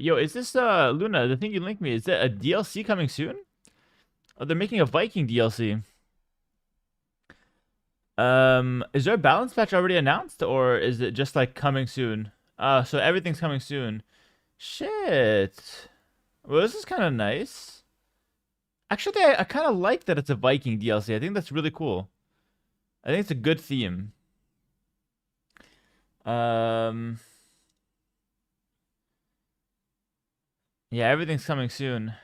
Yo, is this Luna, the thing you linked me, is that a DLC coming soon? Oh, they're making a Viking DLC. Is there a balance patch already announced, or is it just like coming soon? So everything's coming soon. Shit. Well, this is kind of nice. Actually, I kind of like that it's a Viking DLC. I think that's really cool. I think it's a good theme. Um, yeah, everything's coming soon.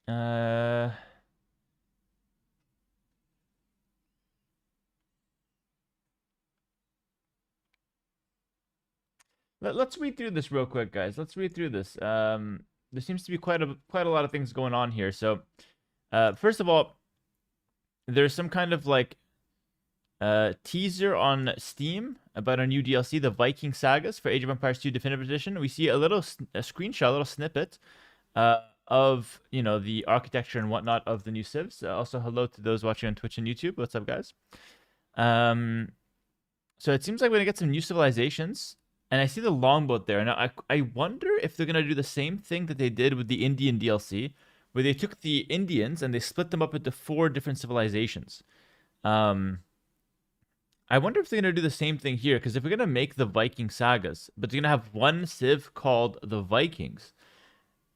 Uh, let's read through this real quick, guys. Let's read through this. There seems to be quite a lot of things going on here. So, first of all, there's some kind of like teaser on Steam about a new DLC, the Viking Sagas for Age of Empires 2 Definitive Edition. We see a screenshot, a little snippet of the architecture and whatnot of the new civs. Also, hello to those watching on Twitch and YouTube. What's up, guys? So it seems like we're gonna get some new civilizations, and I see the longboat there. Now I wonder if they're gonna do the same thing that they did with the Indian DLC, where they took the Indians and they split them up into 4 different civilizations. I wonder if they're gonna do the same thing here, because if we're gonna make the Viking sagas, but they're gonna have one civ called the Vikings,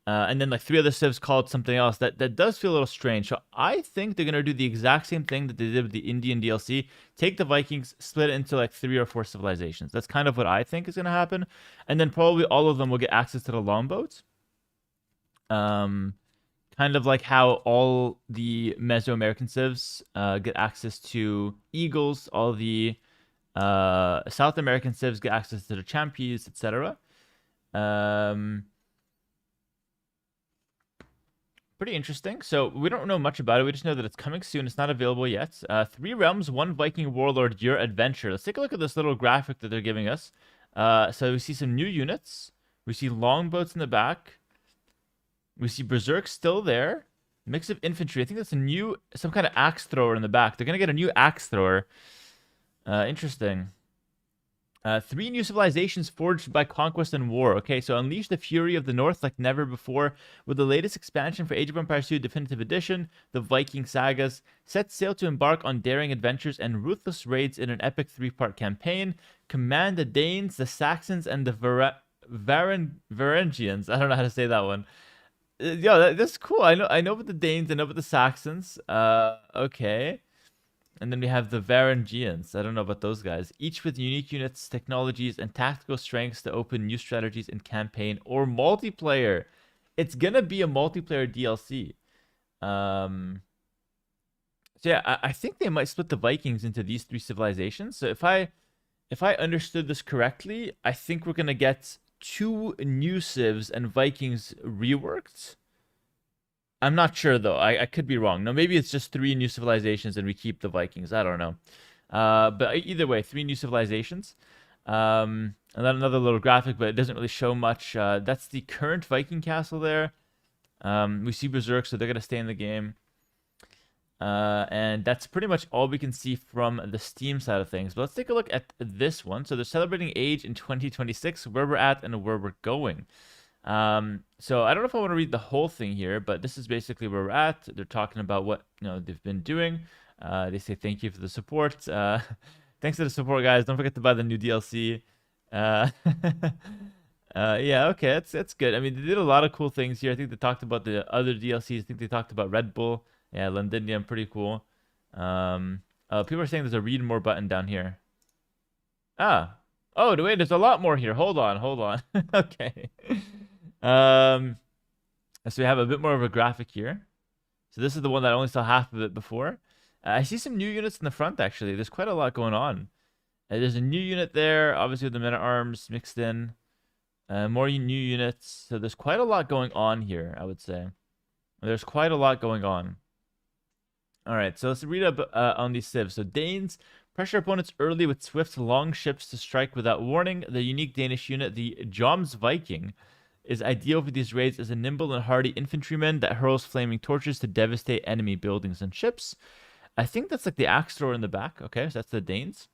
and then like 3 other civs called something else, that does feel a little strange. So I think they're gonna do the exact same thing that they did with the Indian DLC. Take the Vikings, split it into like 3 or 4 civilizations. That's kind of what I think is gonna happen, and then probably all of them will get access to the longboats. Kind of like how all the Mesoamerican civs get access to eagles, all the South American civs get access to the champions, etc. Pretty interesting. So we don't know much about it. We just know that it's coming soon. It's not available yet. 3 realms, 1 Viking warlord, your adventure. Let's take a look at this little graphic that they're giving us. So we see some new units. We see longboats in the back. We see Berserk still there. Mix of infantry. I think that's some kind of axe thrower in the back. They're going to get a new axe thrower. Interesting. 3 new civilizations forged by conquest and war. Okay, so unleash the fury of the North like never before with the latest expansion for Age of Empires 2 Definitive Edition, the Viking Sagas. Set sail to embark on daring adventures and ruthless raids in an epic 3-part campaign. Command the Danes, the Saxons, and the Varangians. I don't know how to say that one. Yo, that's cool. I know about the Danes. I know about the Saxons. Okay. And then we have the Varangians. I don't know about those guys. Each with unique units, technologies, and tactical strengths to open new strategies in campaign or multiplayer. It's gonna be a multiplayer DLC. So yeah, I think they might split the Vikings into these 3 civilizations. So if I understood this correctly, I think we're gonna get 2 new civs and Vikings reworked. I'm not sure though. I could be wrong. No, maybe it's just 3 new civilizations and we keep the Vikings. I don't know. But either way, 3 new civilizations. And then another little graphic, but it doesn't really show much. That's the current Viking castle there. We see Berserk, so they're gonna stay in the game. And that's pretty much all we can see from the Steam side of things. But let's take a look at this one. So they're celebrating age in 2026, where we're at and where we're going. So I don't know if I want to read the whole thing here, but this is basically where we're at. They're talking about what they've been doing. They say thank you for the support. Thanks for the support, guys. Don't forget to buy the new DLC. Yeah, okay, that's good. I mean, they did a lot of cool things here. I think they talked about the other DLCs. I think they talked about Red Bull. Yeah, Londinium, pretty cool. People are saying there's a read more button down here. Ah. Oh, wait, there's a lot more here. Hold on. Okay. So we have a bit more of a graphic here. So this is the one that I only saw half of it before. I see some new units in the front, actually. There's quite a lot going on. There's a new unit there, obviously with the men-at-arms mixed in. More new units. So there's quite a lot going on here, I would say. There's quite a lot going on. All right, so let's read up on these civs. So Danes pressure opponents early with swift, long ships to strike without warning. The unique Danish unit, the Joms Viking, is ideal for these raids as a nimble and hardy infantryman that hurls flaming torches to devastate enemy buildings and ships. I think that's like the axe thrower in the back. Okay, so that's the Danes.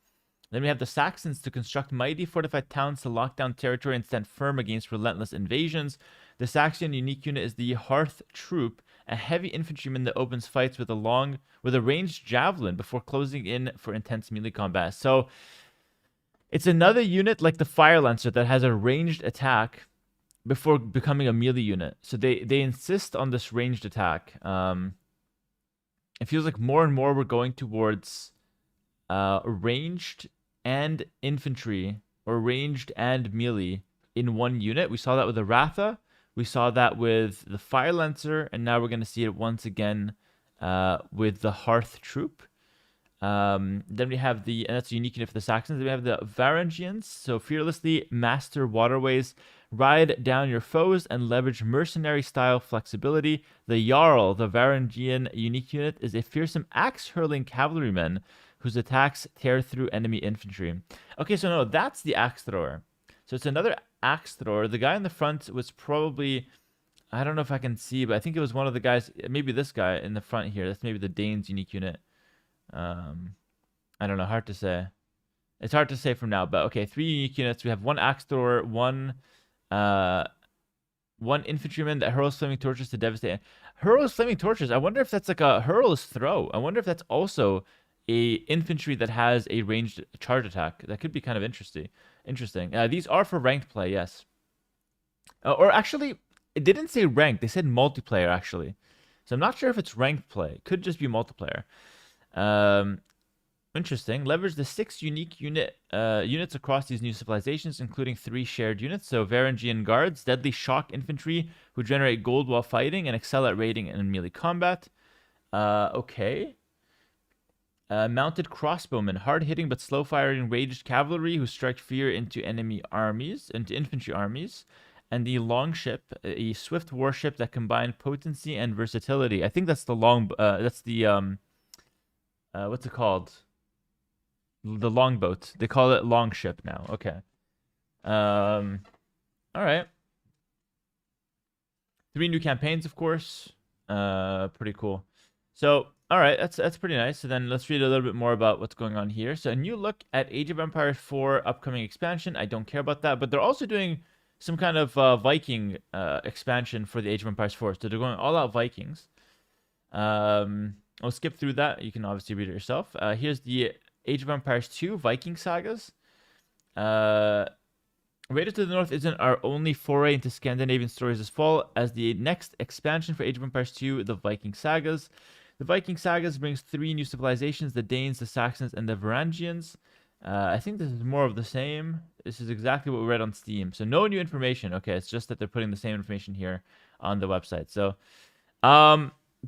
Then we have the Saxons to construct mighty fortified towns to lock down territory and stand firm against relentless invasions. The Saxon unique unit is the Hearth Troop, a heavy infantryman that opens fights with a ranged javelin before closing in for intense melee combat. So It's another unit like the Fire Lancer that has a ranged attack before becoming a melee unit. So they insist on this ranged attack. It feels like more and more we're going towards ranged and infantry, or ranged and melee in one unit. We saw that with the Ratha. We saw that with the Fire Lancer, and now we're going to see it once again with the Hearth Troop. Then we have and that's a unique unit for the Saxons. Then we have the Varangians. So fearlessly master waterways, ride down your foes, and leverage mercenary style flexibility. The Jarl, the Varangian unique unit, is a fearsome axe hurling cavalryman whose attacks tear through enemy infantry. Okay, so no, that's the axe thrower. So it's another axe thrower. The guy in the front was probably, I don't know if I can see, but I think it was one of the guys, maybe this guy in the front here. That's maybe the Danes unique unit. I don't know, hard to say. It's hard to say from now, but okay, 3 unique units. We have 1 axe thrower, one infantryman that hurls flaming torches to devastate. Hurls flaming torches. I wonder if that's like a hurls throw. I wonder if that's also a infantry that has a ranged charge attack. That could be kind of interesting. These are for ranked play, yes. Or actually, it didn't say ranked. They said multiplayer, actually. So I'm not sure if it's ranked play. It could just be multiplayer. Interesting. Leverage the 6 unique units across these new civilizations, including 3 shared units. So Varangian guards, deadly shock infantry who generate gold while fighting and excel at raiding and melee combat. Okay. Mounted crossbowmen, hard-hitting but slow-firing ranged cavalry who strike fear into infantry armies. And the longship, a swift warship that combined potency and versatility. I think that's the what's it called? The longboat. They call it longship now. Okay. All right. 3 new campaigns, of course. Pretty cool. So, all right, that's pretty nice. So then let's read a little bit more about what's going on here. So a new look at Age of Empires 4 upcoming expansion. I don't care about that, but they're also doing some kind of Viking expansion for the Age of Empires 4. So they're going all out Vikings. I'll skip through that. You can obviously read it yourself. Here's the Age of Empires 2 Viking sagas. Raiders to the North isn't our only foray into Scandinavian stories this fall, as the next expansion for Age of Empires 2, the Viking sagas. The Viking sagas brings 3 new civilizations: the Danes, the Saxons, and the Varangians. I think this is more of the same. This is exactly what we read on Steam. So no new information. Okay, it's just that they're putting the same information here on the website. So,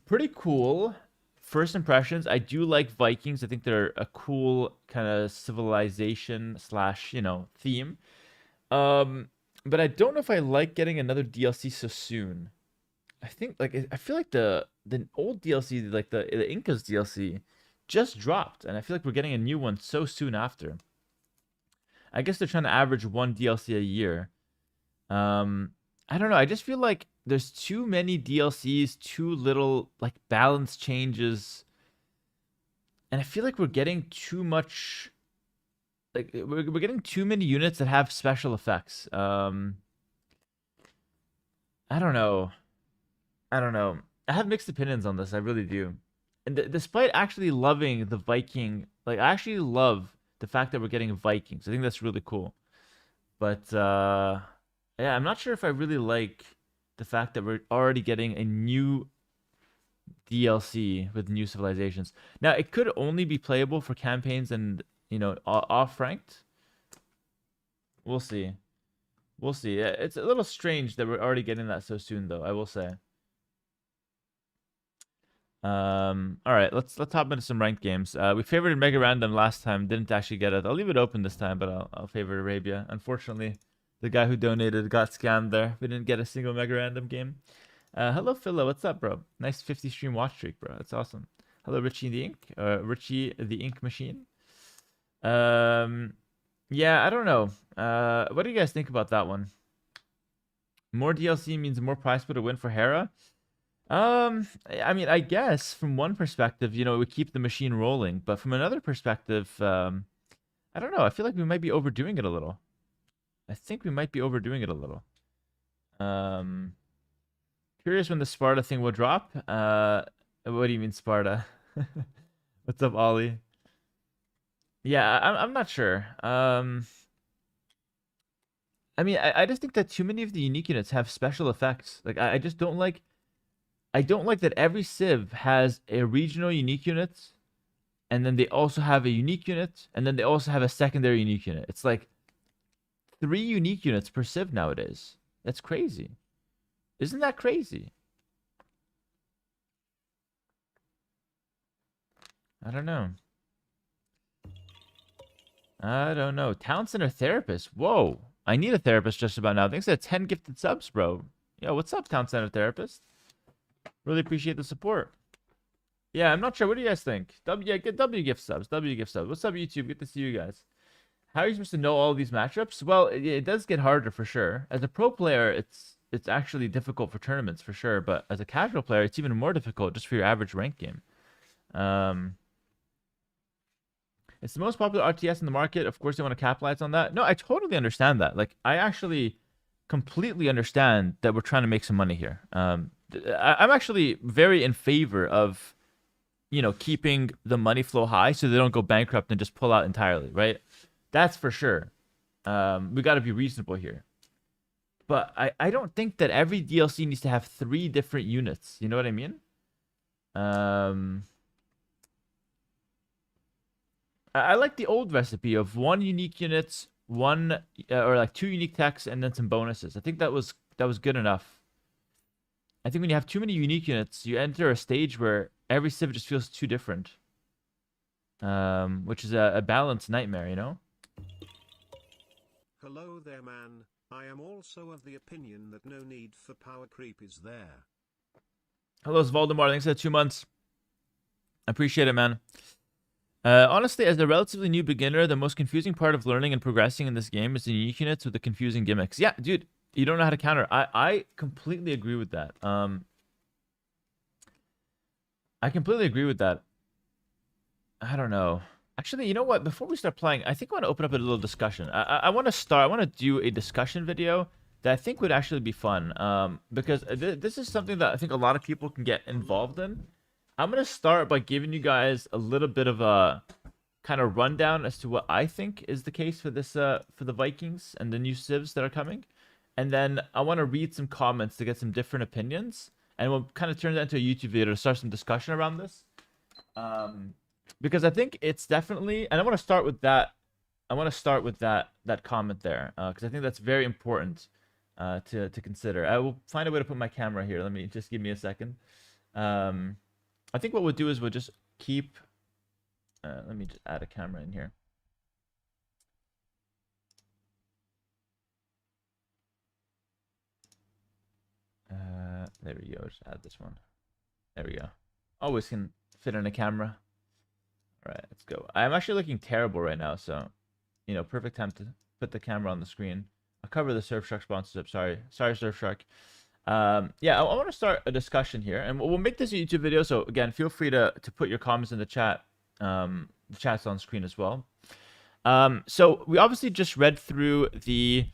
pretty cool. First impressions, I do like Vikings. I think they're a cool kind of civilization slash, theme. But I don't know if I like getting another DLC so soon. I feel like the old DLC, like the Incas DLC, just dropped, and I feel like we're getting a new one so soon after. I guess they're trying to average 1 DLC a year. I don't know. I just feel like there's too many DLCs, too little like balance changes, and I feel like we're getting too much. Like we're getting too many units that have special effects. I don't know. I don't know. I have mixed opinions on this. I really do. And despite actually loving the Viking, like I actually love the fact that we're getting Vikings. I think that's really cool. But yeah, I'm not sure if I really like the fact that we're already getting a new DLC with new civilizations. Now, it could only be playable for campaigns and, off ranked. We'll see. We'll see. It's a little strange that we're already getting that so soon, though, I will say. All right, let's hop into some ranked games. We favored Mega Random last time, didn't actually get it. I'll leave it open this time, but I'll favor Arabia. Unfortunately, the guy who donated got scammed there. We didn't get a single Mega Random game. Hello, Philo. What's up, bro? Nice 50 stream watch streak, bro. That's awesome. Hello, Richie the Ink. Richie the Ink Machine. Yeah, I don't know. What do you guys think about that one? More DLC means more prize pool to win for Hera. I mean, I guess from one perspective, it would keep the machine rolling, but from another perspective, I don't know. I feel like we might be overdoing it a little. I think we might be overdoing it a little. Curious when the Sparta thing will drop. What do you mean Sparta? What's up, Ollie? Yeah, I'm not sure. I mean, I just think that too many of the unique units have special effects. Like, I just don't like. I don't like that every civ has a regional unique unit, and then they also have a unique unit, and then they also have a secondary unique unit. It's like 3 unique units per civ nowadays. That's crazy. Isn't that crazy? I don't know. I don't know. Town center therapist. Whoa. I need a therapist just about now. Thanks for 10 gifted subs, bro. Yo, what's up, town center therapist? Really appreciate the support. Yeah, I'm not sure. What do you guys think? Yeah, get W gift subs. W gift subs. What's up, YouTube? Good to see you guys. How are you supposed to know all these matchups? Well, it does get harder for sure. As a pro player, it's actually difficult for tournaments for sure. But as a casual player, it's even more difficult just for your average rank game. It's the most popular RTS in the market. Of course, they want to capitalize on that. No, I totally understand that. Like, I actually completely understand that we're trying to make some money here. I'm actually very in favor of, keeping the money flow high so they don't go bankrupt and just pull out entirely, right? That's for sure. We got to be reasonable here. But I don't think that every DLC needs to have 3 different units. You know what I mean? I like the old recipe of 1 unique unit, one or like 2 unique techs, and then some bonuses. I think that was good enough. I think when you have too many unique units, you enter a stage where every civ just feels too different. Which is a balanced nightmare, you know? Hello there, man. I am also of the opinion that no need for power creep is there. Hello, it's Voldemort. Thanks for the 2 months. I appreciate it, man. Honestly, as a relatively new beginner, the most confusing part of learning and progressing in this game is the unique units with the confusing gimmicks. Yeah, dude, you don't know how to counter. I completely agree with that. I completely agree with that. I don't know. Actually, you know what? Before we start playing, I think I want to open up a little discussion. I want to start. I want to do a discussion video that I think would actually be fun. Because this is something that I think a lot of people can get involved in. I'm gonna start by giving you guys a little bit of a kind of rundown as to what I think is the case for this for the Vikings and the new civs that are coming, and then I want to read some comments to get some different opinions, and we'll kind of turn that into a YouTube video to start some discussion around this. Because I think it's definitely, and I want to start with that. I want to start with that comment there because I think that's very important to consider. I will find a way to put my camera here. Let me just give me a second. I think what we'll do is we'll just keep. Let me just add a camera in here. There we go. Just add this one. There we go. Always can fit in a camera. All right, let's go. I'm actually looking terrible right now, so perfect time to put the camera on the screen. I'll cover the Surfshark sponsorship. Sorry, Surfshark. Yeah, I want to start a discussion here, and we'll make this a YouTube video. So again, feel free to put your comments in the chat. The chat's on screen as well. So we obviously just read through the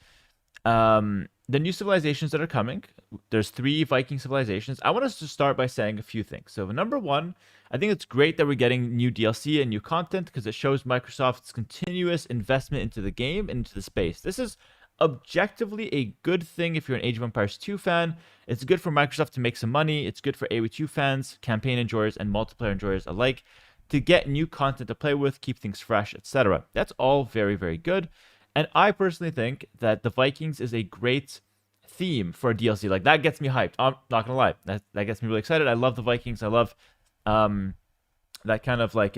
new civilizations that are coming. There's 3 Viking civilizations. I want us to start by saying a few things. So number 1, I think it's great that we're getting new DLC and new content because it shows Microsoft's continuous investment into the game and into the space. This is objectively a good thing if you're an Age of Empires 2 fan. It's good for Microsoft to make some money. It's good for AoE2 fans, campaign enjoyers, and multiplayer enjoyers alike to get new content to play with, keep things fresh, etc. That's all very, very good. And I personally think that the Vikings is a great theme for a DLC. Like, that gets me hyped. I'm not gonna lie. That gets me really excited. I love the Vikings. I love that kind of like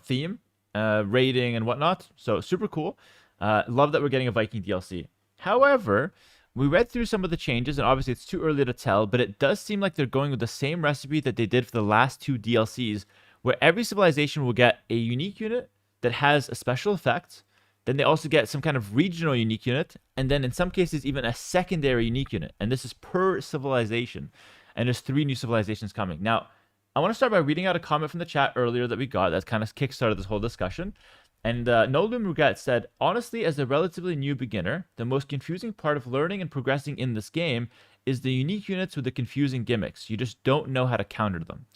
theme, raiding and whatnot. So super cool. Love that we're getting a Viking DLC. However, we read through some of the changes, and obviously it's too early to tell, but it does seem like they're going with the same recipe that they did for the last 2 DLCs, where every civilization will get a unique unit that has a special effect. Then they also get some kind of regional unique unit, and then in some cases even a secondary unique unit. And this is per civilization. And there's 3 new civilizations coming. Now, I want to start by reading out a comment from the chat earlier that we got that kind of kickstarted this whole discussion. And Nolan Rugat said, honestly, as a relatively new beginner, the most confusing part of learning and progressing in this game is the unique units with the confusing gimmicks. You just don't know how to counter them.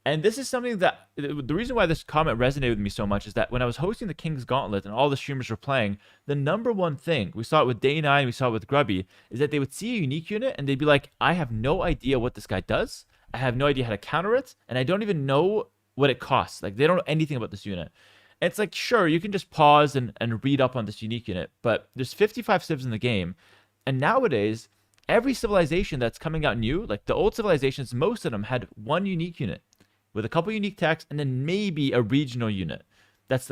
And this is something that the reason why this comment resonated with me so much is that when I was hosting the King's Gauntlet and all the streamers were playing, the number one thing we saw it with Day 9, we saw it with Grubby, is that they would see a unique unit and they'd be like, I have no idea what this guy does. I have no idea how to counter it, and I don't even know what it costs. Like, they don't know anything about this unit. And it's like, sure, you can just pause and read up on this unique unit, but there's 55 civs in the game. And nowadays, every civilization that's coming out new, like the old civilizations, most of them had one unique unit with a couple unique techs and then maybe a regional unit. That's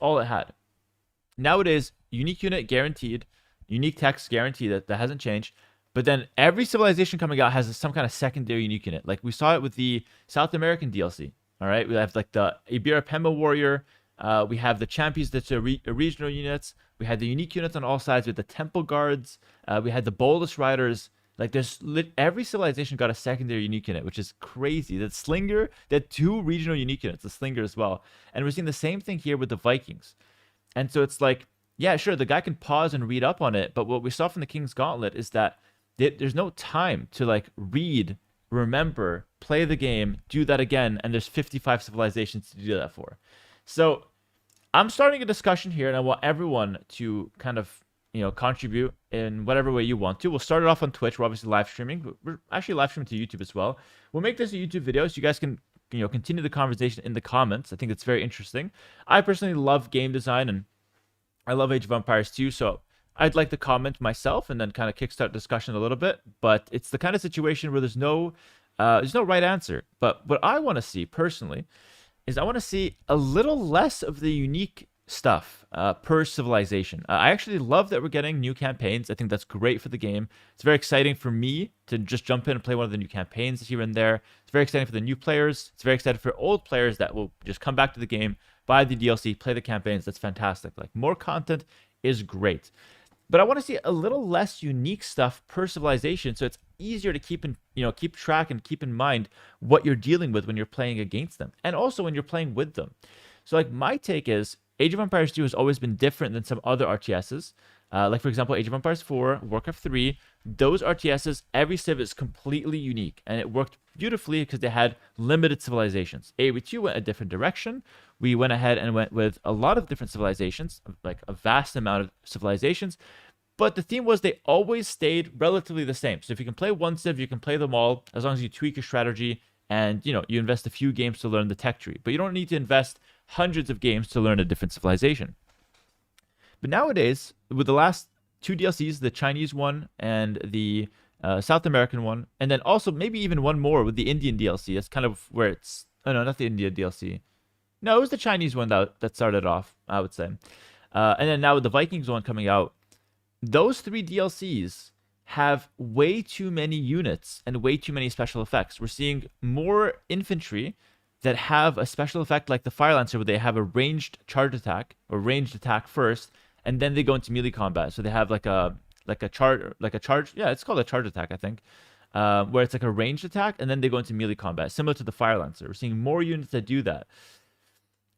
all it had. Nowadays, unique unit guaranteed, unique techs guaranteed. That hasn't changed. But then every civilization coming out has some kind of secondary unique unit. Like we saw it with the South American DLC. All right, we have like the Ibira Pemba Warrior. We have the champions that's regional units. We had the unique units on all sides with the Temple Guards. We had the Bolus Riders. Like every civilization got a secondary unique unit, which is crazy. That Slinger, they had 2 regional unique units, the Slinger as well. And we're seeing the same thing here with the Vikings. And so it's like, yeah, sure, the guy can pause and read up on it. But what we saw from the King's Gauntlet is that there's no time to like read, remember, play the game, do that again. And there's 55 civilizations to do that for. So I'm starting a discussion here, and I want everyone to kind of, contribute in whatever way you want to. We'll start it off on Twitch. We're obviously live streaming, but we're actually live streaming to YouTube as well. We'll make this a YouTube video so you guys can, continue the conversation in the comments. I think it's very interesting. I personally love game design, and I love Age of Empires too, so I'd like to comment myself and then kind of kickstart discussion a little bit. But it's the kind of situation where there's no right answer. But what I want to see personally is I want to see a little less of the unique stuff per civilization. I actually love that we're getting new campaigns. I think that's great for the game. It's very exciting for me to just jump in and play one of the new campaigns here and there. It's very exciting for the new players. It's very exciting for old players that will just come back to the game, buy the DLC, play the campaigns. That's fantastic. Like, more content is great. But I want to see a little less unique stuff per civilization, so it's easier to keep track and keep in mind what you're dealing with when you're playing against them, and also when you're playing with them. So, like, my take is Age of Empires 2 has always been different than some other RTSs. Like, for example, Age of Empires 4, Warcraft 3, those RTSs, every civ is completely unique, and it worked beautifully because they had limited civilizations. AoE2 went a different direction. We went ahead and went with a lot of different civilizations, like a vast amount of civilizations, but the theme was they always stayed relatively the same. So if you can play one civ, you can play them all, as long as you tweak your strategy and, you invest a few games to learn the tech tree. But you don't need to invest hundreds of games to learn a different civilization. But nowadays, with the last 2 DLCs, the Chinese one and the South American one, and then also maybe even one more with the Indian DLC. That's kind of where it's... Oh, no, not the India DLC. No, it was the Chinese one that started off, I would say. And then now with the Vikings one coming out, those 3 DLCs have way too many units and way too many special effects. We're seeing more infantry that have a special effect like the Fire Lancer, where they have a ranged charge attack or ranged attack first, and then they go into melee combat. So they have like a charge. Yeah, it's called a charge attack, I think, where it's like a ranged attack, and then they go into melee combat, similar to the Fire Lancer. We're seeing more units that do that.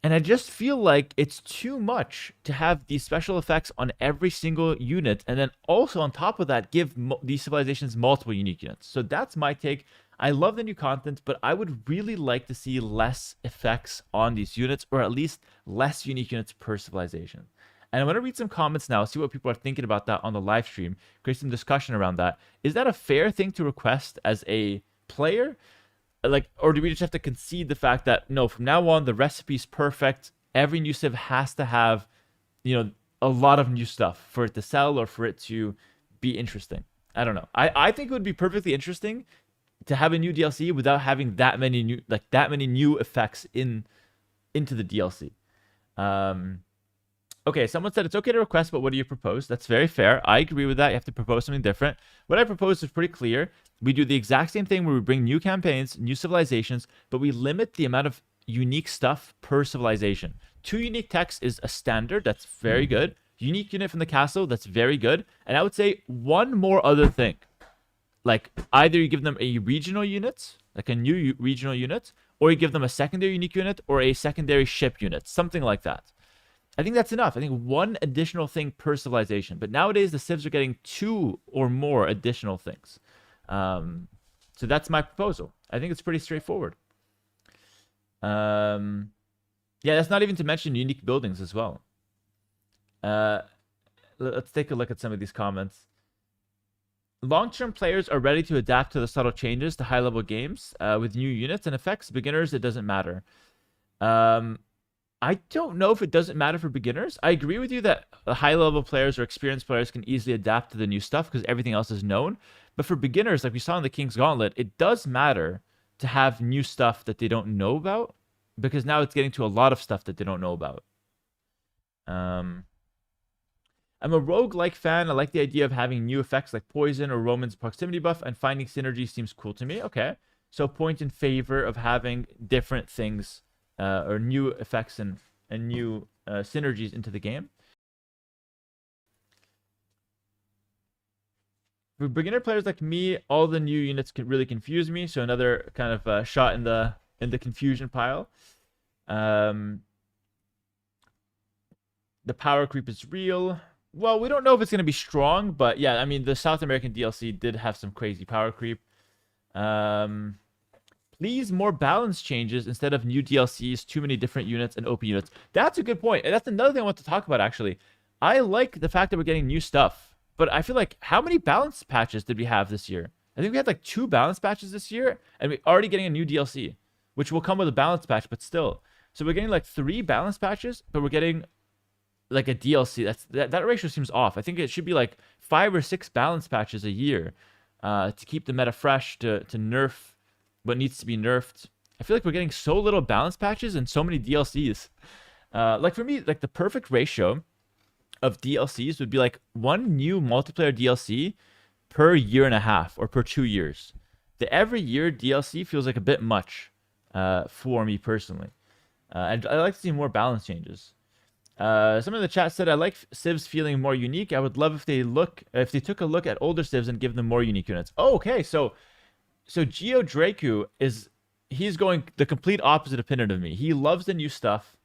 And I just feel like it's too much to have these special effects on every single unit, and then also on top of that, give these civilizations multiple unique units. So that's my take. I love the new content, but I would really like to see less effects on these units, or at least less unique units per civilization. And I'm going to read some comments now, see what people are thinking about that on the live stream, create some discussion around that. Is that a fair thing to request as a player? Like, or do we just have to concede the fact that, no, from now on, the recipe's perfect. Every new civ has to have, a lot of new stuff for it to sell or for it to be interesting. I don't know. I think it would be perfectly interesting to have a new DLC without having that many new effects into the DLC. Okay, someone said it's okay to request, but what do you propose? That's very fair. I agree with that. You have to propose something different. What I propose is pretty clear. We do the exact same thing where we bring new campaigns, new civilizations, but we limit the amount of unique stuff per civilization. 2 unique techs is a standard. That's very good. Unique unit from the castle. That's very good. And I would say one more other thing. Like, either you give them a regional unit, like a new regional unit, or you give them a secondary unique unit or a secondary ship unit, something like that. I think that's enough. I think one additional thing per civilization. But nowadays, the civs are getting 2 or more additional things. So that's my proposal. I think it's pretty straightforward. Yeah, that's not even to mention unique buildings as well. Let's take a look at some of these comments. Long-term players are ready to adapt to the subtle changes to high-level games with new units and effects. Beginners, it doesn't matter. I don't know if it doesn't matter for beginners. I agree with you that high-level players or experienced players can easily adapt to the new stuff because everything else is known. But for beginners, like we saw in the King's Gauntlet, it does matter to have new stuff that they don't know about because now it's getting to a lot of stuff that they don't know about. I'm a rogue-like fan. I like the idea of having new effects like poison or Roman's proximity buff, and finding synergy seems cool to me. Okay. So point in favor of having different things or new effects and new synergies into the game. For beginner players like me, all the new units can really confuse me. So another kind of shot in the confusion pile. The power creep is real. Well, we don't know if it's going to be strong, but yeah, I mean, the South American DLC did have some crazy power creep. Please, more balance changes instead of new DLCs, too many different units and OP units. That's a good point. And that's another thing I want to talk about, actually. I like the fact that we're getting new stuff, but I feel like how many balance patches did we have this year? I think we had like 2 balance patches this year, and we're already getting a new DLC, which will come with a balance patch, but still. So we're getting like 3 balance patches, but we're getting like a DLC. That ratio seems off. I think it should be like 5 or 6 balance patches a year to keep the meta fresh, to nerf what needs to be nerfed. I feel like we're getting so little balance patches and so many DLCs. Like for me, like the perfect ratio of DLCs would be like 1 new multiplayer DLC per year and a half or per 2 years. The every year DLC feels like a bit much for me personally. And I like to see more balance changes. Someone in the chat said, I like civs feeling more unique. I would love if they took a look at older civs and give them more unique units. Oh, okay. So Geo Draku he's going the complete opposite opinion of me. He loves the new stuff,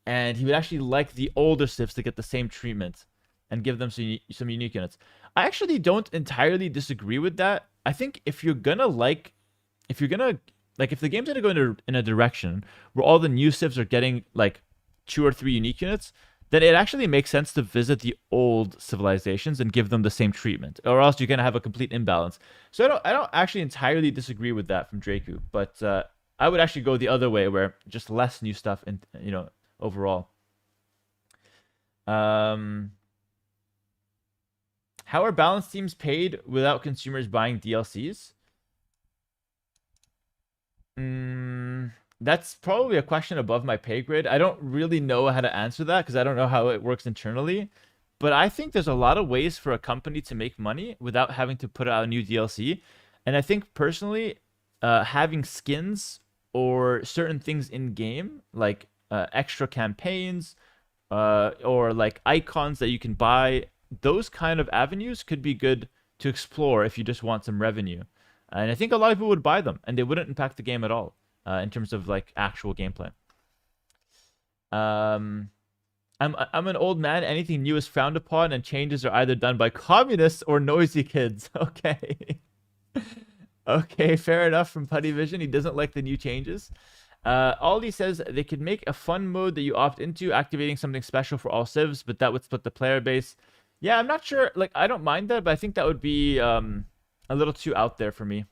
and he would actually like the older civs to get the same treatment and give them some unique units. I actually don't entirely disagree with that. I think if the game's gonna go in a direction where all the new civs are getting like 2 or 3 unique units, then it actually makes sense to visit the old civilizations and give them the same treatment, or else you're gonna have a complete imbalance. So I don't actually entirely disagree with that from Draku, but I would actually go the other way, where just less new stuff and overall. How are balance teams paid without consumers buying DLCs? That's probably a question above my pay grade. I don't really know how to answer that because I don't know how it works internally. But I think there's a lot of ways for a company to make money without having to put out a new DLC. And I think personally, having skins or certain things in game, like extra campaigns or like icons that you can buy, those kind of avenues could be good to explore if you just want some revenue. And I think a lot of people would buy them, and they wouldn't impact the game at all. In terms of like actual gameplay. I'm an old man. Anything new is frowned upon, and changes are either done by communists or noisy kids. Okay. Okay, fair enough from Putty Vision. He doesn't like the new changes. Aldi says they could make a fun mode that you opt into, activating something special for all civs, but that would split the player base. Yeah, I'm not sure. Like, I don't mind that, but I think that would be a little too out there for me.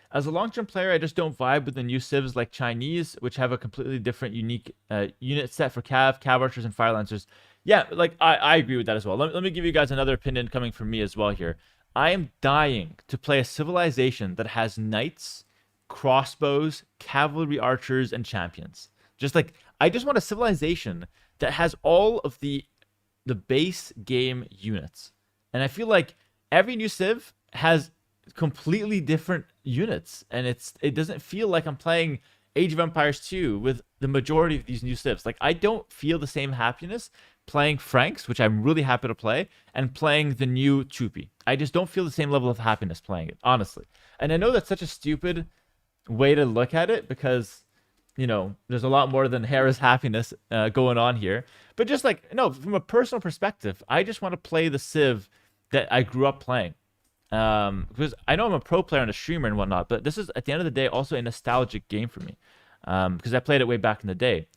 As a long-term player, I just don't vibe with the new civs like Chinese, which have a completely different, unique unit set for cav archers, and fire lancers. Yeah, like I agree with that as well. Let me give you guys another opinion coming from me as well here. I am dying to play a civilization that has knights, crossbows, cavalry archers, and champions. I just want a civilization that has all of the base game units. And I feel like every new civ has completely different units, and it doesn't feel like I'm playing Age of Empires 2 with the majority of these new civs. Like, I don't feel the same happiness playing Franks, which I'm really happy to play, and playing the new Chupi. I just don't feel the same level of happiness playing it, honestly. And I know that's such a stupid way to look at it, because there's a lot more than Hera's happiness going on here. But just like, no, from a personal perspective, I just want to play the civ that I grew up playing. Because I know I'm a pro player and a streamer and whatnot, but this is, at the end of the day, also a nostalgic game for me. because I played it way back in the day.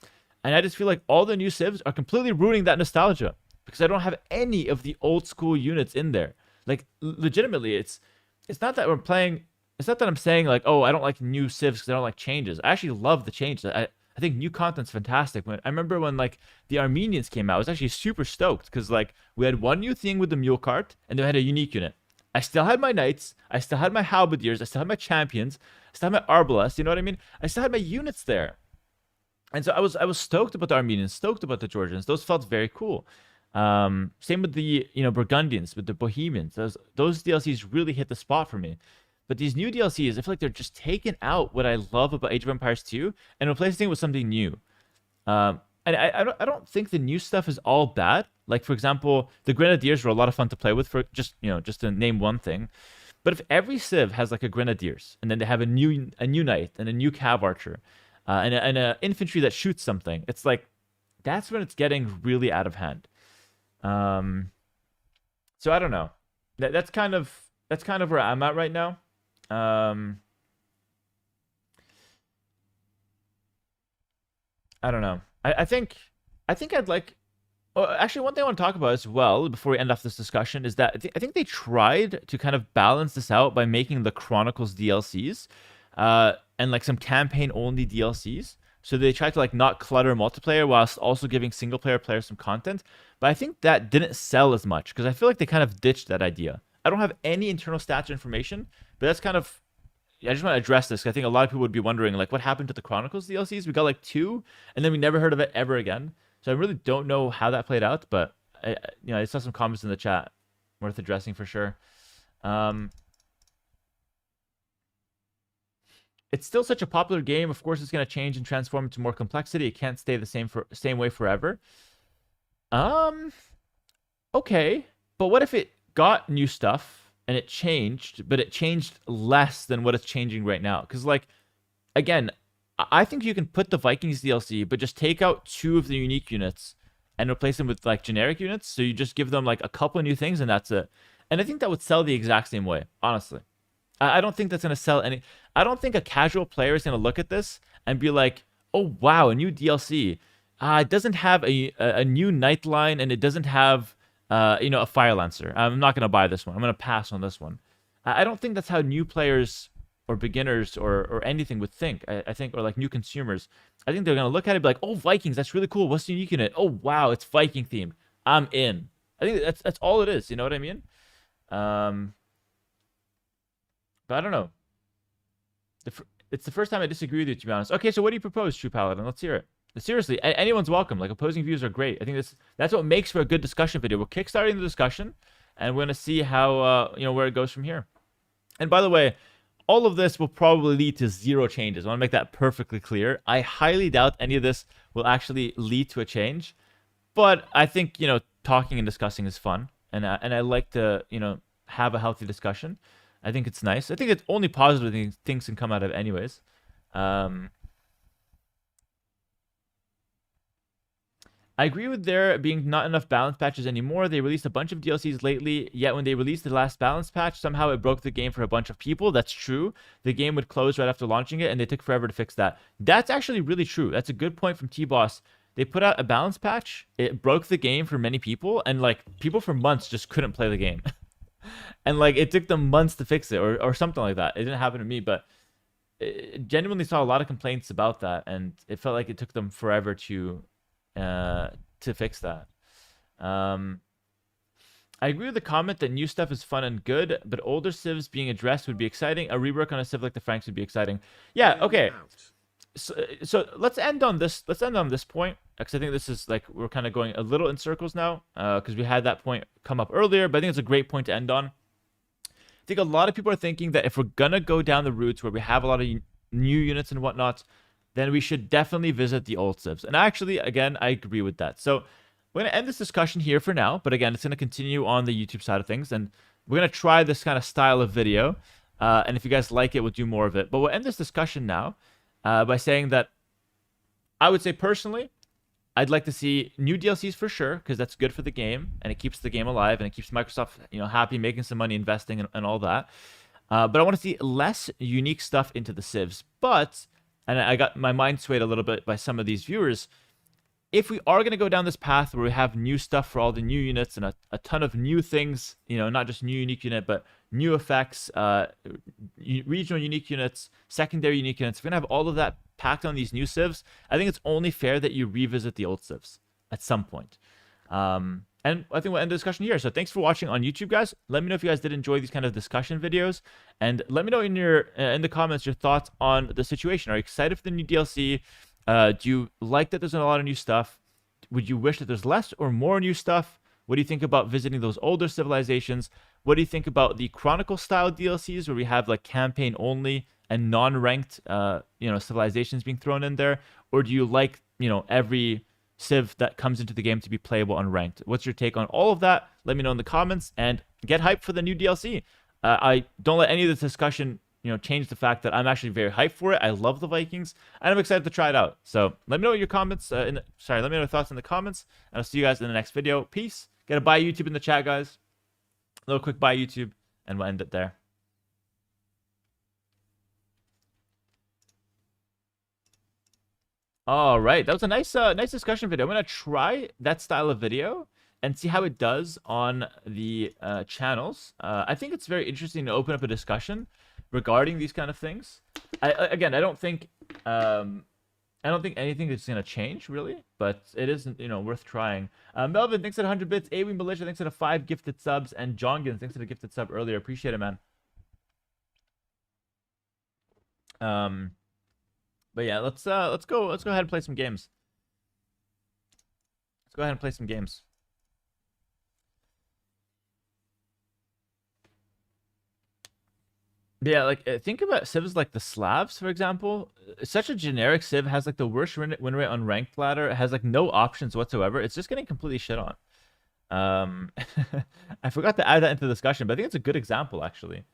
And I just feel like all the new civs are completely ruining that nostalgia because I don't have any of the old school units in there. Like legitimately, it's not that we're playing. It's not that I'm saying like, oh, I don't like new civs because I don't like changes. I actually love the changes. I think new content's fantastic. When I remember when like the Armenians came out, I was actually super stoked because like we had one new thing with the mule cart and they had a unique unit. I still had my knights, I still had my halberdiers, I still had my champions, I still had my arbalests. You know what I mean? I still had my units there, and so I was stoked about the Armenians, stoked about the Georgians. Those felt very cool. Same with the Burgundians, with the Bohemians. Those DLCs really hit the spot for me. But these new DLCs, I feel like they're just taking out what I love about Age of Empires 2 and replacing it with something new. And I don't think the new stuff is all bad. Like for example, the Grenadiers were a lot of fun to play with for just to name one thing. But if every civ has like a Grenadiers and then they have a new knight and a new cav archer, and a infantry that shoots something, it's like that's when it's getting really out of hand. So I don't know. That's kind of where I'm at right now. I don't know. I think I'd like. Oh, actually, one thing I want to talk about as well before we end off this discussion is that I think they tried to kind of balance this out by making the Chronicles DLCs, and like some campaign only DLCs. So they tried to like not clutter multiplayer whilst also giving single player players some content. But I think that didn't sell as much because I feel like they kind of ditched that idea. I don't have any internal stats or information, but that's kind of. I just want to address this. 'Cause I think a lot of people would be wondering like what happened to the Chronicles DLCs. We got like two, and then we never heard of it ever again. So I really don't know how that played out, but I saw some comments in the chat worth addressing for sure. Um, it's still such a popular game. Of course, it's going to change and transform into more complexity. It can't stay the same way forever. Um, okay, but what if it got new stuff and it changed, but it changed less than what it's changing right now? Because like, again, I think you can put the Vikings DLC, but just take out two of the unique units and replace them with like generic units. So you just give them like a couple of new things and that's it. And I think that would sell the exact same way, honestly. I don't think that's going to sell any. I don't think a casual player is going to look at this and be like, oh, wow, a new DLC. It doesn't have a new Night line and it doesn't have, a Fire Lancer. I'm not going to buy this one. I'm going to pass on this one. I don't think that's how new players or beginners or anything would think. I think, or like new consumers. I think they're going to look at it and be like, oh, Vikings, that's really cool. What's unique in it? Oh, wow, it's Viking themed. I'm in. I think that's all it is. You know what I mean? But I don't know. It's the first time I disagree with you, to be honest. Okay, so what do you propose, True Paladin? Let's hear it. Seriously, anyone's welcome. Like, opposing views are great. I think that's what makes for a good discussion video. We're kickstarting the discussion, and we're going to see how, where it goes from here. And by the way, all of this will probably lead to zero changes. I want to make that perfectly clear. I highly doubt any of this will actually lead to a change. But I think, talking and discussing is fun. And I like to, have a healthy discussion. I think it's nice. I think it's only positive things can come out of it anyways. I agree with there being not enough balance patches anymore. They released a bunch of DLCs lately, yet when they released the last balance patch, somehow it broke the game for a bunch of people. That's true. The game would close right after launching it, and they took forever to fix that. That's actually really true. That's a good point from T-Boss. They put out a balance patch. It broke the game for many people, and like people for months just couldn't play the game. And like it took them months to fix it or something like that. It didn't happen to me, but it genuinely saw a lot of complaints about that, and it felt like it took them forever to fix that. I agree with the comment that new stuff is fun and good, but older civs being addressed would be exciting. A rework on a civ like the Franks would be exciting. Yeah, okay. So let's end on this. Let's end on this point, because I think this is like we're kind of going a little in circles now, because we had that point come up earlier, but I think it's a great point to end on. I think a lot of people are thinking that if we're gonna go down the routes where we have a lot of new units and whatnot, then we should definitely visit the old civs. And actually, again, I agree with that. So we're going to end this discussion here for now. But again, it's going to continue on the YouTube side of things. And we're going to try this kind of style of video. And if you guys like it, we'll do more of it. But we'll end this discussion now by saying that I would say personally, I'd like to see new DLCs for sure, because that's good for the game. And it keeps the game alive. And it keeps Microsoft happy, making some money, investing and all that. But I want to see less unique stuff into the civs. But and I got my mind swayed a little bit by some of these viewers. If we are going to go down this path where we have new stuff for all the new units and a ton of new things, not just new unique unit, but new effects, regional unique units, secondary unique units, if we're going to have all of that packed on these new civs, I think it's only fair that you revisit the old civs at some point. And I think we'll end the discussion here. So thanks for watching on YouTube, guys. Let me know if you guys did enjoy these kind of discussion videos, and let me know in the comments your thoughts on the situation. Are you excited for the new DLC? Do you like that there's a lot of new stuff? Would you wish that there's less or more new stuff? What do you think about visiting those older civilizations? What do you think about the Chronicle style DLCs where we have like campaign only and non-ranked civilizations being thrown in there? Or do you like, every civ that comes into the game to be playable unranked? What's your take on all of that? Let me know in the comments, and get hyped for the new DLC. I don't let any of this discussion change the fact that I'm actually very hyped for it. I love the Vikings, and I'm excited to try it out. So let me know your comments. Let me know your thoughts in the comments, and I'll see you guys in the next video. Peace. Get a bye YouTube in the chat, guys. A little quick bye YouTube, and we'll end it there. All right, that was a nice discussion video. I'm gonna try that style of video and see how it does on the channels. I think it's very interesting to open up a discussion regarding these kind of things. Again, I don't think anything is gonna change really, but it isn't worth trying. Melvin, thanks at 100 bits. Awing Militia, thanks at a 5 gifted subs, and Jongin, thanks at a gifted sub earlier. Appreciate it, man. But yeah, let's go ahead and play some games. Let's go ahead and play some games. Yeah, like think about civs like the Slavs, for example. Such a generic civ, has like the worst win rate on ranked ladder. It has like no options whatsoever. It's just getting completely shit on. I forgot to add that into the discussion, but I think it's a good example actually.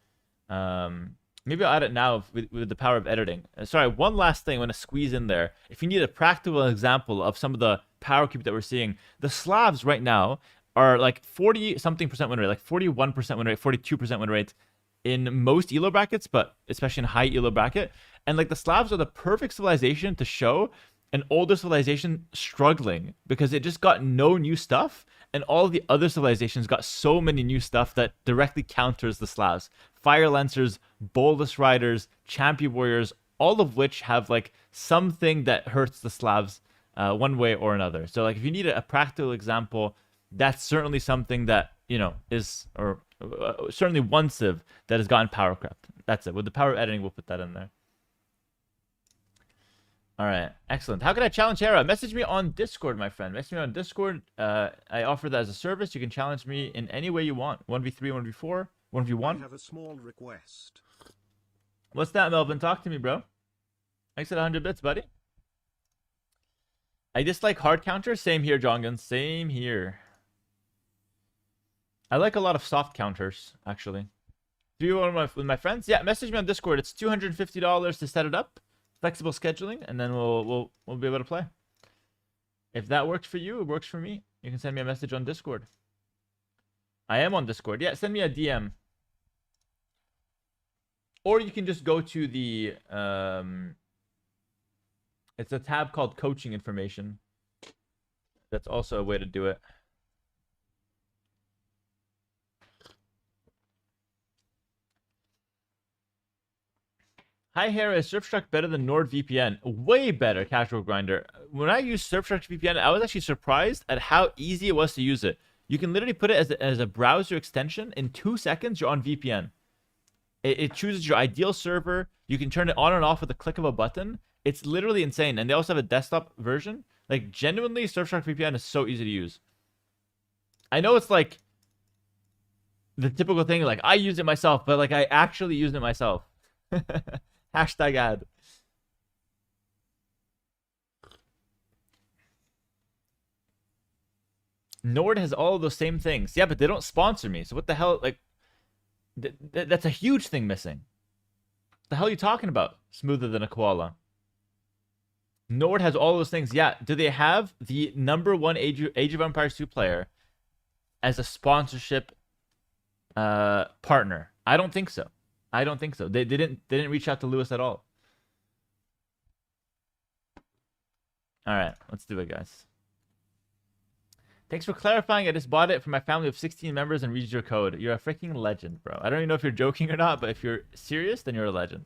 Maybe I'll add it now with the power of editing. Sorry, one last thing I want to squeeze in there. If you need a practical example of some of the power creep that we're seeing, the Slavs right now are like 40-something% win rate, like 41% win rate, 42% win rate in most elo brackets, but especially in high elo bracket. And like the Slavs are the perfect civilization to show an older civilization struggling because it just got no new stuff, and all of the other civilizations got so many new stuff that directly counters the Slavs. Fire Lancers, Boldest Riders, Champion Warriors, all of which have like something that hurts the Slavs one way or another. So like if you need a practical example, that's certainly something that is, or certainly one civ that has gotten power crept. That's it. With the power of editing, we'll put that in there. All right, excellent. How can I challenge Hera? Message me on Discord, my friend. Message me on Discord. I offer that as a service. You can challenge me in any way you want. 1v3, 1v4, 1v1. I have a small request. What's that, Melvin? Talk to me, bro. Thanks at 100 bits, buddy. I dislike hard counters. Same here, Jongan. Same here. I like a lot of soft counters, actually. Do you want with my friends? Yeah, message me on Discord. It's $250 to set it up. Flexible scheduling, and then we'll be able to play. If that works for you, it works for me. You can send me a message on Discord. I am on Discord. Yeah, send me a DM. Or you can just go to the it's a tab called coaching information. That's also a way to do it. Hi, Hera. Is Surfshark better than NordVPN? Way better, Casual Grinder. When I used Surfshark VPN, I was actually surprised at how easy it was to use it. You can literally put it as a browser extension. In 2 seconds, you're on VPN. It chooses your ideal server. You can turn it on and off with a click of a button. It's literally insane. And they also have a desktop version. Like, genuinely, Surfshark VPN is so easy to use. I know it's like the typical thing, like, I use it myself, but like, I actually use it myself. Hashtag ad. Nord has all of those same things. Yeah, but they don't sponsor me. So what the hell? Like, that's a huge thing missing. What the hell are you talking about? Smoother than a koala. Nord has all those things. Yeah. Do they have the #1 Age of Empires 2 player as a sponsorship partner? I don't think so. I don't think so. They didn't reach out to Lewis at all. All right, let's do it, guys. Thanks for clarifying. I just bought it for my family of 16 members and read your code. You're a freaking legend, bro. I don't even know if you're joking or not, but if you're serious, then you're a legend.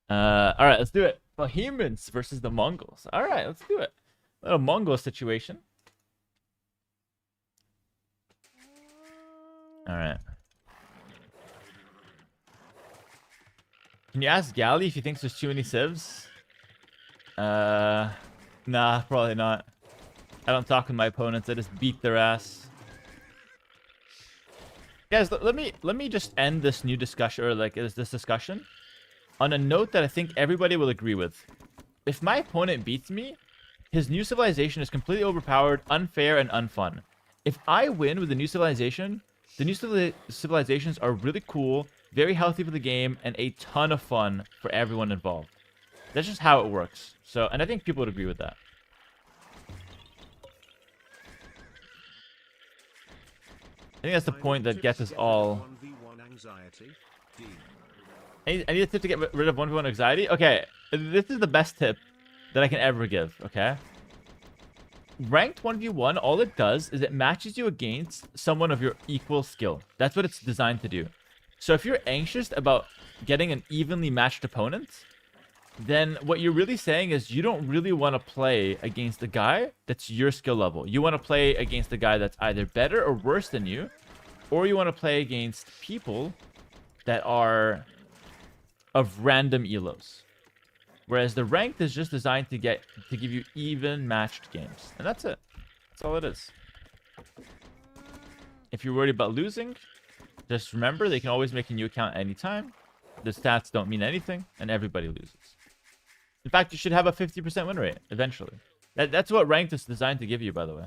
All right, let's do it. Bohemians versus the Mongols. All right, let's do it. A little Mongol situation. All right. Can you ask Gally if he thinks there's too many civs? Nah, probably not. I don't talk with my opponents. I just beat their ass. Guys, let me just end this new discussion, or like this discussion, on a note that I think everybody will agree with. If my opponent beats me, his new civilization is completely overpowered, unfair, and unfun. If I win with the new civilization, the new civilizations are really cool, very healthy for the game, and a ton of fun for everyone involved. That's just how it works. So, and I think people would agree with that. I think that's the point that gets us all. I need a tip to get rid of 1v1 anxiety? Okay, this is the best tip that I can ever give, okay? Ranked 1v1, all it does is it matches you against someone of your equal skill. That's what it's designed to do. So if you're anxious about getting an evenly matched opponent, then what you're really saying is you don't really want to play against a guy that's your skill level. You want to play against a guy that's either better or worse than you, or you want to play against people that are of random elos. Whereas the ranked is just designed to give you even matched games. And that's it. That's all it is. If you're worried about losing, just remember they can always make a new account anytime. The stats don't mean anything, and everybody loses. In fact, you should have a 50% win rate eventually. That's what ranked is designed to give you, by the way.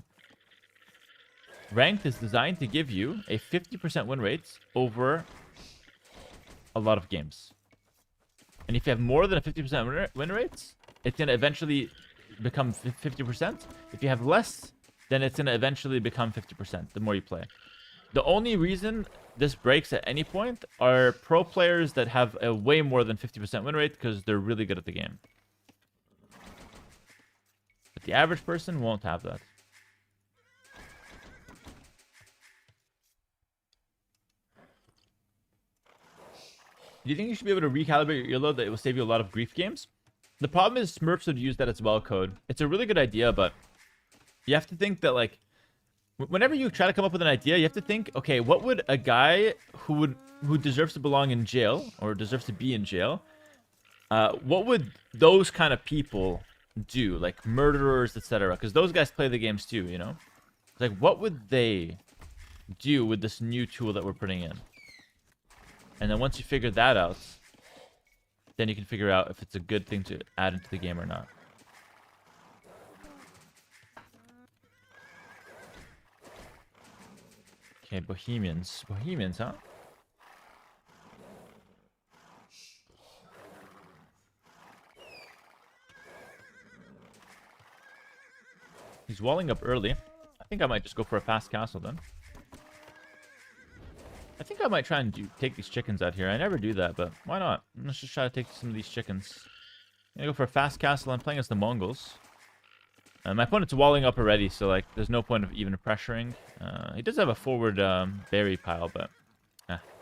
Ranked is designed to give you a 50% win rate over a lot of games. And if you have more than a 50% win rate, it's going to eventually become 50%. If you have less, then it's going to eventually become 50% the more you play. The only reason this breaks at any point are pro players that have a way more than 50% win rate because they're really good at the game. But the average person won't have that. Do you think you should be able to recalibrate your earload that it will save you a lot of grief games? The problem is Smurfs would use that as well code. It's a really good idea, but you have to think that, like, whenever you try to come up with an idea, you have to think, okay, what would a guy who deserves to belong in jail or deserves to be in jail, what would those kind of people do? Like murderers, etc. Because those guys play the games too, you know? Like, what would they do with this new tool that we're putting in? And then once you figure that out, then you can figure out if it's a good thing to add into the game or not. Okay, Bohemians. Bohemians, huh? He's walling up early. I think I might just go for a fast castle then. I think I might try and take these chickens out here. I never do that, but why not? Let's just try to take some of these chickens. I'm gonna go for a fast castle. I'm playing as the Mongols. My opponent's walling up already, so like there's no point of even pressuring. He does have a forward berry pile, but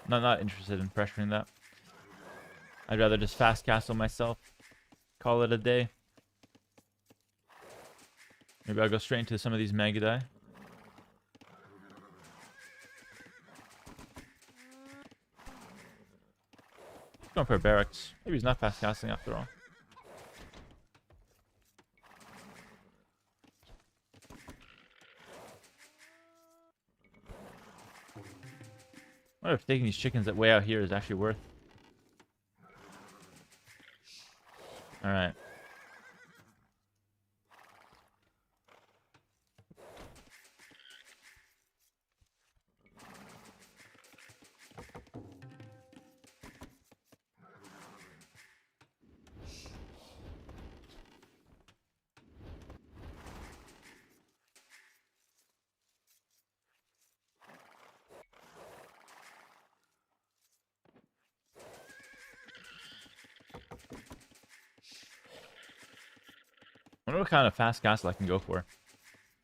not interested in pressuring that. I'd rather just fast castle myself. Call it a day. Maybe I'll go straight into some of these Magadai. Going for a barracks. Maybe he's not fast casting after all. I wonder if taking these chickens that way out here is actually worth. Alright. wonder what kind of fast castle I can go for.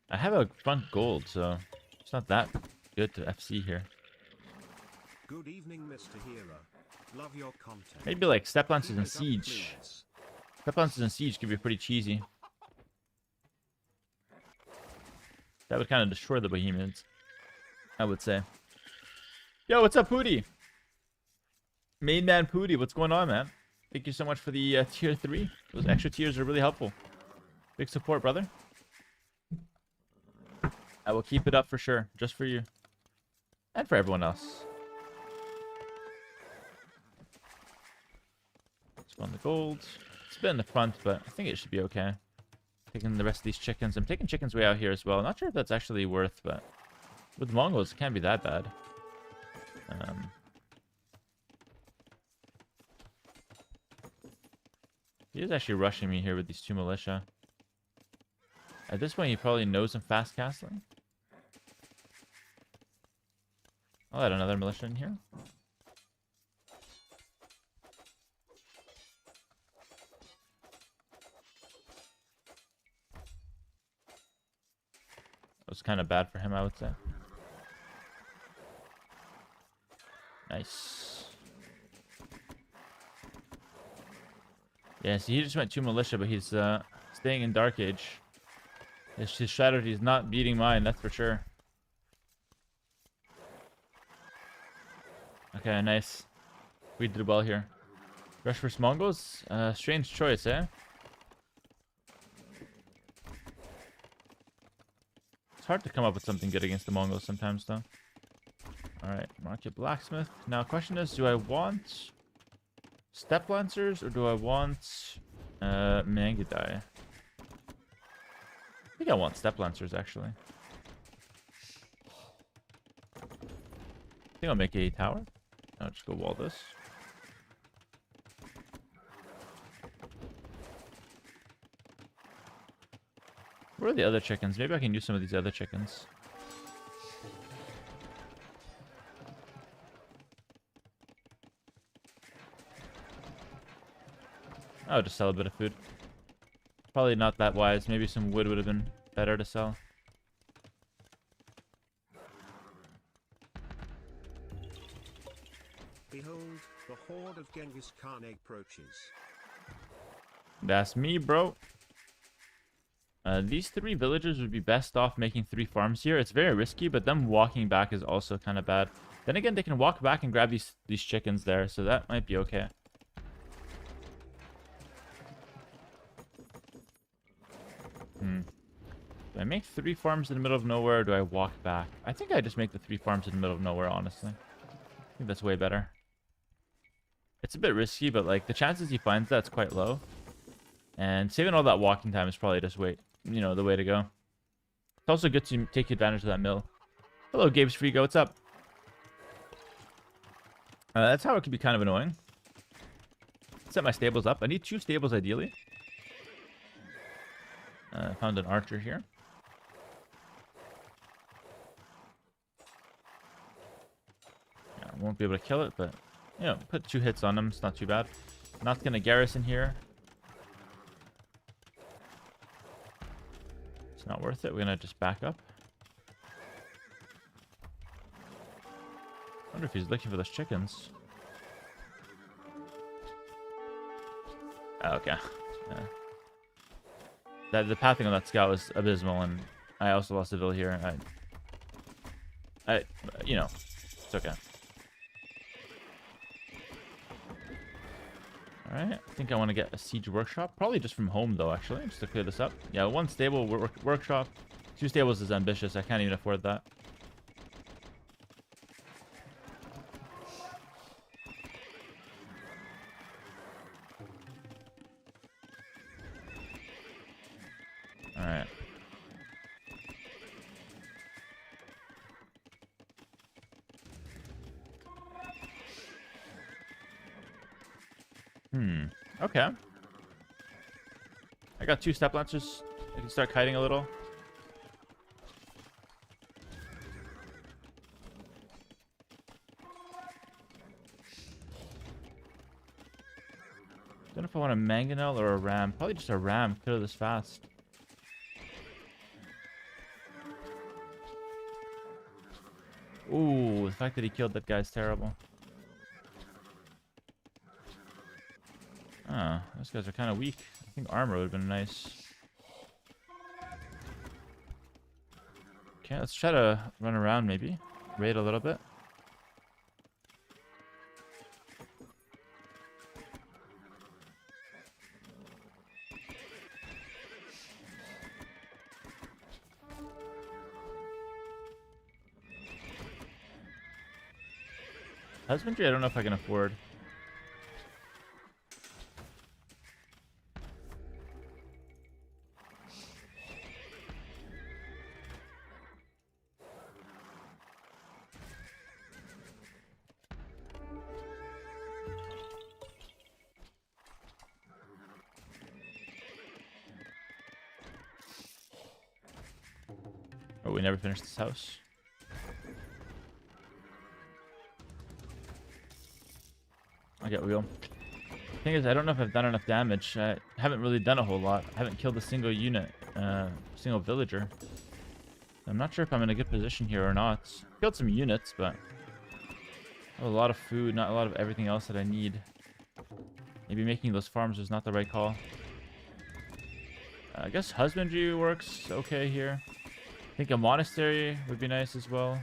I have a front gold, so it's not that good to FC here. Good evening, Mr. Hera. Love your content. Maybe like step lancers Keep and it up, siege. please. Step lancers and siege could be pretty cheesy. That would kind of destroy the Bohemians, I would say. Yo, what's up, Pooty? Main man Pooty, what's going on, man? Thank you so much for the tier 3. Those extra tiers are really helpful. Big support, brother. I will keep it up for sure, just for you. And for everyone else. Spawn the gold. It's a bit in the front, but I think it should be okay. Taking the rest of these chickens. I'm taking chickens way out here as well. Not sure if that's actually worth, but with Mongols, it can't be that bad. He is actually rushing me here with these 2 militia. At this point, he probably knows I'm fast castling. I'll add another militia in here. That was kind of bad for him, I would say. Nice. Yeah, see, he just went 2 militia, but he's staying in Dark Age. His strategy is not beating mine, that's for sure. Okay, nice. We did well here. Rush versus Mongols? Strange choice, eh? It's hard to come up with something good against the Mongols sometimes, though. Alright, Market Blacksmith. Now, question is, do I want Step Lancers or do I want Mangudai? I think I want Step Lancers, actually. I think I'll make a tower. I'll just go wall this. Where are the other chickens? Maybe I can use some of these other chickens. I'll just sell a bit of food. Probably not that wise. Maybe some wood would have been better to sell. Behold, the horde of Genghis Khan approaches. That's me, bro. These 3 villagers would be best off making 3 farms here. It's very risky, but them walking back is also kind of bad. Then again, they can walk back and grab these chickens there, so that might be okay. Do I make 3 farms in the middle of nowhere, or do I walk back? I think I just make the 3 farms in the middle of nowhere, honestly. I think that's way better. It's a bit risky, but like the chances he finds that's quite low. And saving all that walking time is probably just the way to go. It's also good to take advantage of that mill. Hello, Gabe's Frigo, what's up? That's how it can be kind of annoying. Set my stables up. I need 2 stables ideally. Found an archer here. Yeah, I won't be able to kill it, but put 2 hits on him. It's not too bad. Not gonna garrison here. It's not worth it. We're gonna just back up. Wonder if he's looking for those chickens. Oh, okay. Yeah. The pathing on that scout was abysmal, and I also lost a vill here. It's okay. Alright, I think I want to get a siege workshop. Probably just from home, though, actually, just to clear this up. Yeah, 1 stable workshop. 2 stables is ambitious. I can't even afford that. Alright. Okay. I got 2 step lancers. I can start kiting a little. Don't know if I want a mangonel or a ram. Probably just a ram. Clear this fast. Ooh, the fact that he killed that guy is terrible. Ah, those guys are kind of weak. I think armor would have been nice. Okay, let's try to run around maybe. Raid a little bit. Husbandry, I don't know if I can afford. Oh, we never finished this house. I get wheel. Thing is, I don't know if I've done enough damage. I haven't really done a whole lot. I haven't killed a single unit, single villager. I'm not sure if I'm in a good position here or not. Killed some units, but a lot of food, not a lot of everything else that I need. Maybe making those farms was not the right call. I guess husbandry works okay here. I think a monastery would be nice as well.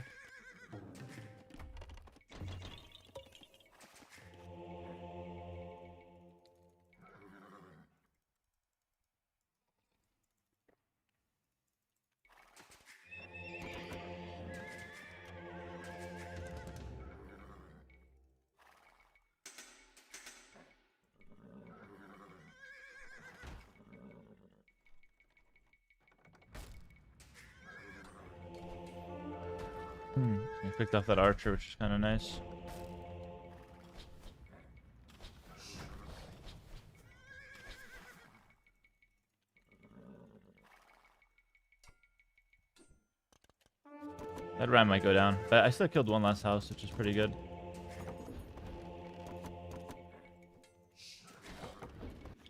I picked off that archer, which is kind of nice. That ram might go down, but I still killed one last house, which is pretty good.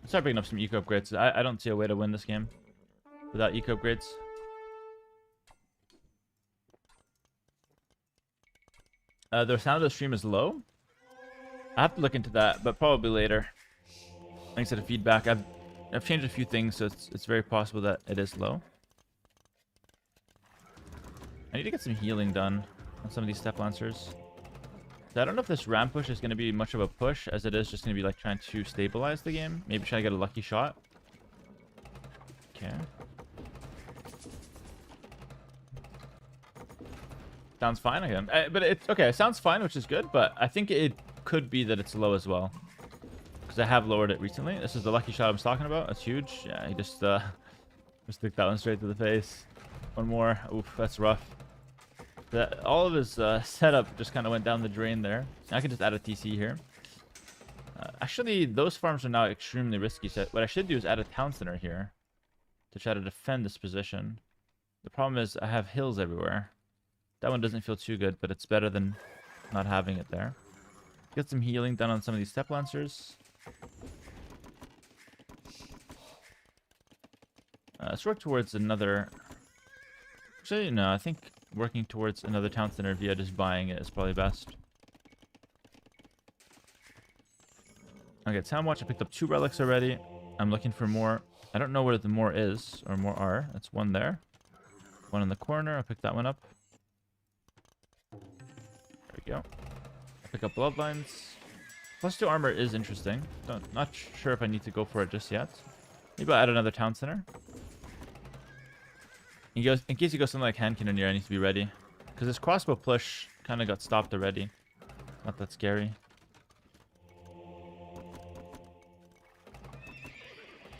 Start picking up some eco upgrades. I don't see a way to win this game without eco upgrades. The sound of the stream is low. I have to look into that, but probably later. Thanks to the feedback, I've changed a few things, so it's very possible that it is low. I need to get some healing done on some of these step lancers. So I don't know if this ram push is going to be much of a push, as it is just going to be like trying to stabilize the game. Maybe try to get a lucky shot. Okay. Sounds fine again. But it's okay. It sounds fine, which is good, but I think it could be that it's low as well. Because I have lowered it recently. This is the lucky shot I was talking about. It's huge. Yeah, he just took that one straight to the face. One more. Oof, that's rough. All of his setup just kind of went down the drain there. I can just add a TC here. Actually, those farms are now extremely risky. So what I should do is add a town center here to try to defend this position. The problem is I have hills everywhere. That one doesn't feel too good, but it's better than not having it there. Get some healing done on some of these step lancers. Let's work towards another... Actually, no, I think working towards another town center via just buying it is probably best. Okay, town watch. I picked up 2 relics already. I'm looking for more. I don't know where the more is, or more are. That's one there. One in the corner. I'll pick that one up. There we go. I'll pick up bloodlines. +2 armor is interesting. Not sure if I need to go for it just yet. Maybe I'll add another town center. In case you go something like hand cannoneer, I need to be ready. Because this crossbow push kind of got stopped already. Not that scary.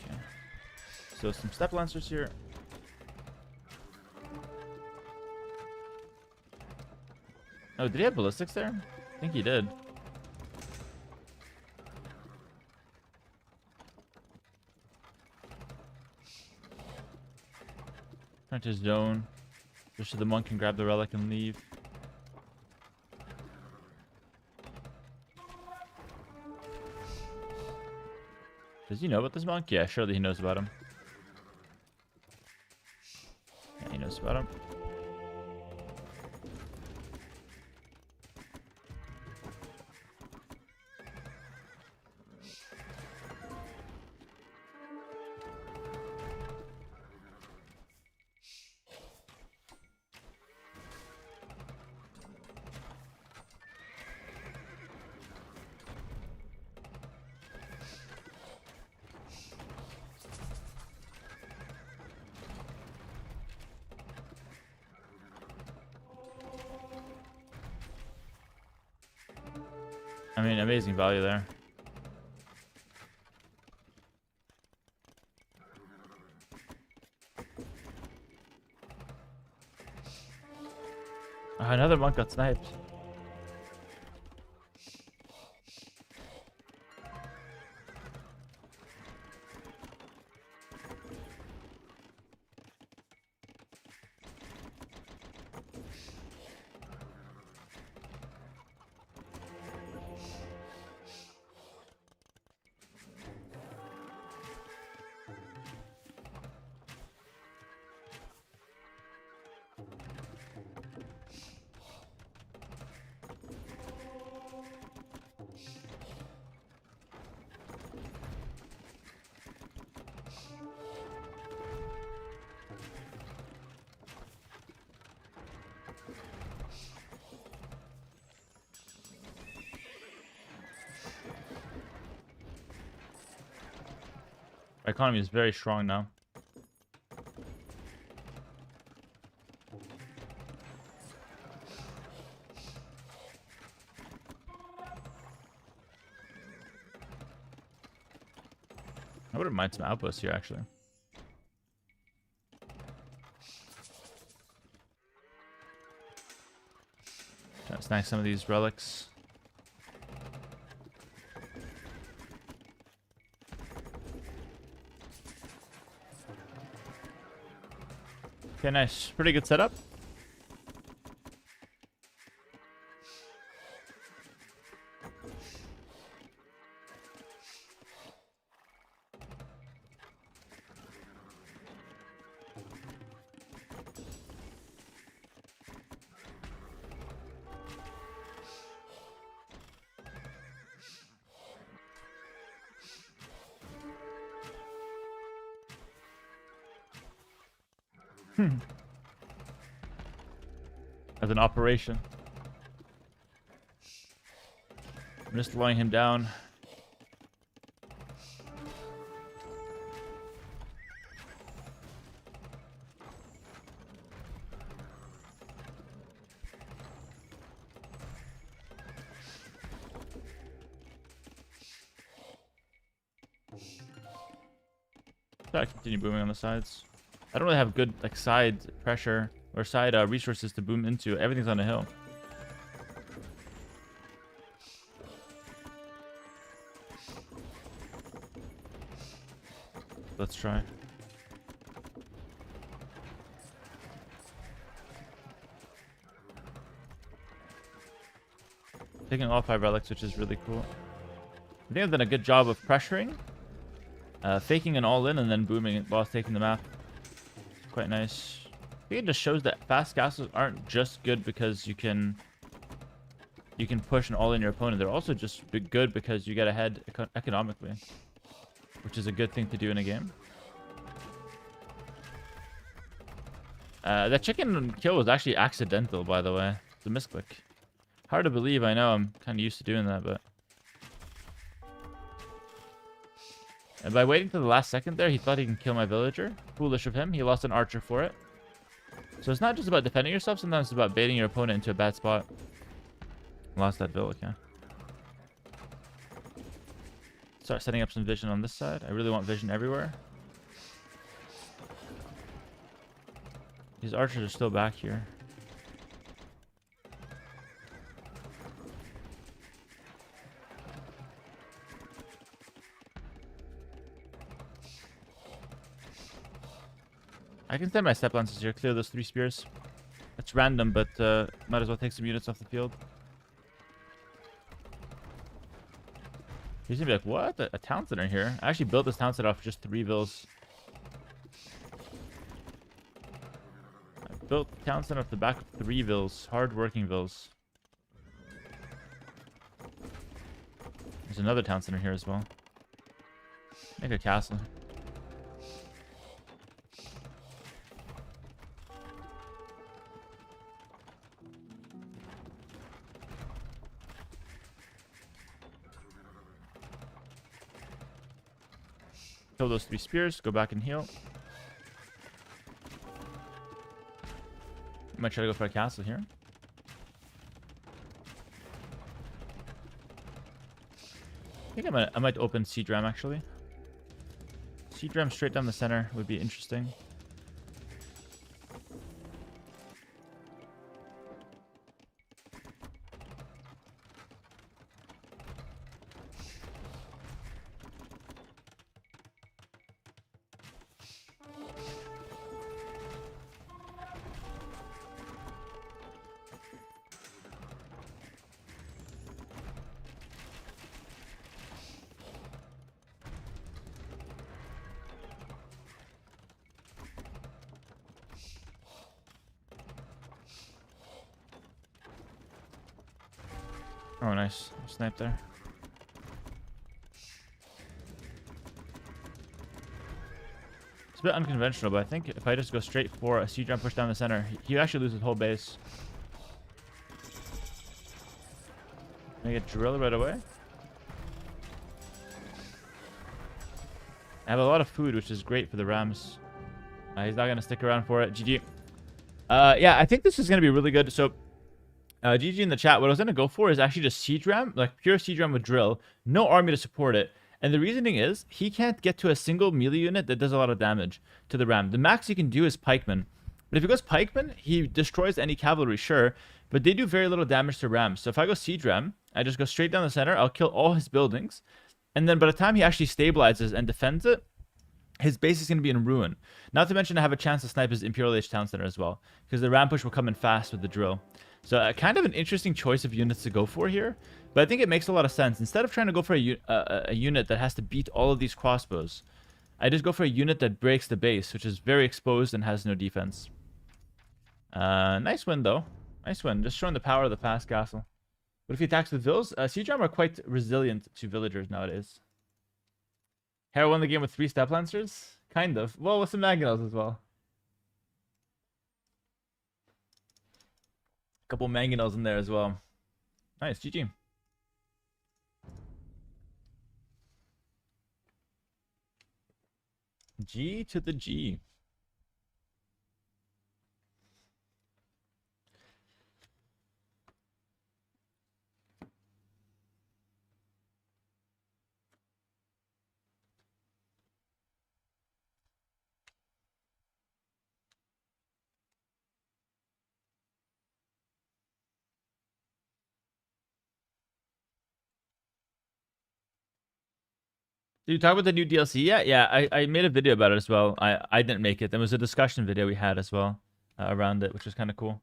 Okay. So some step lancers here. Oh, did he have ballistics there? I think he did. Trying to zone. Just so the monk can grab the relic and leave. Does he know about this monk? Yeah, surely he knows about him. Yeah, he knows about him. I mean, amazing value there. Oh, another monk got sniped. Our economy is very strong now. I wouldn't mind some outposts here, actually. Trying to snag some of these relics. Okay, nice. Pretty good setup. As an operation. I'm just slowing him down. Gotta continue booming on the sides. I don't really have good like side pressure or side resources to boom into. Everything's on a hill. Let's try. Taking all 5 relics, which is really cool. I think I've done a good job of pressuring, faking an all-in, and then booming it while taking the map. Quite nice. I think it just shows that fast castles aren't just good because you can push and all in your opponent. They're also just good because you get ahead economically, which is a good thing to do in a game. That chicken kill was actually accidental, by the way. It's a misclick. Hard to believe, I know. I'm kind of used to doing that, but... And by waiting to the last second there, he thought he can kill my villager. Foolish of him. He lost an archer for it. So it's not just about defending yourself. Sometimes it's about baiting your opponent into a bad spot. Lost that village, yeah. Start setting up some vision on this side. I really want vision everywhere. These archers are still back here. I can send my step lances here, clear those 3 spears. It's random, but might as well take some units off the field. He's gonna be like, what? A town center here? I actually built this town center off just 3 vills. I built town center off the back of 3 vills. Hard-working vills. There's another town center here as well. Make a castle. Kill those 3 spears, go back and heal. I might try to go for a castle here. I think I might open Seed Ram actually. Seed Ram straight down the center would be interesting. Oh, nice. Snipe there. It's a bit unconventional, but I think if I just go straight for a Siege Ram push down the center, he actually loses his whole base. Can I get drill right away? I have a lot of food, which is great for the Rams. He's not going to stick around for it. GG. Yeah, I think this is going to be really good. So, GG in the chat. What I was going to go for is actually just Siege Ram, like pure Siege Ram with drill. No army to support it. And the reasoning is, he can't get to a single melee unit that does a lot of damage to the Ram. The max he can do is Pikeman. But if he goes Pikeman, he destroys any cavalry, sure. But they do very little damage to Rams. So if I go Siege Ram, I just go straight down the center. I'll kill all his buildings. And then by the time he actually stabilizes and defends it, his base is going to be in ruin. Not to mention I have a chance to snipe his Imperial Age Town Center as well. Because the Ram push will come in fast with the drill. So kind of an interesting choice of units to go for here. But I think it makes a lot of sense. Instead of trying to go for a unit that has to beat all of these crossbows, I just go for a unit that breaks the base, which is very exposed and has no defense. Nice win, though. Nice win. Just showing the power of the past castle. But if he attacks with vills, Siege Ram are quite resilient to villagers nowadays. Hera won the game with 3 Step Lancers? Kind of. Well, with some Mangonels as well. A couple Mangonels in there as well. Nice, GG. G to the G. Did you talk about the new DLC yet? Yeah, I made a video about it as well. I didn't make it. There was a discussion video we had as well around it, which was kind of cool.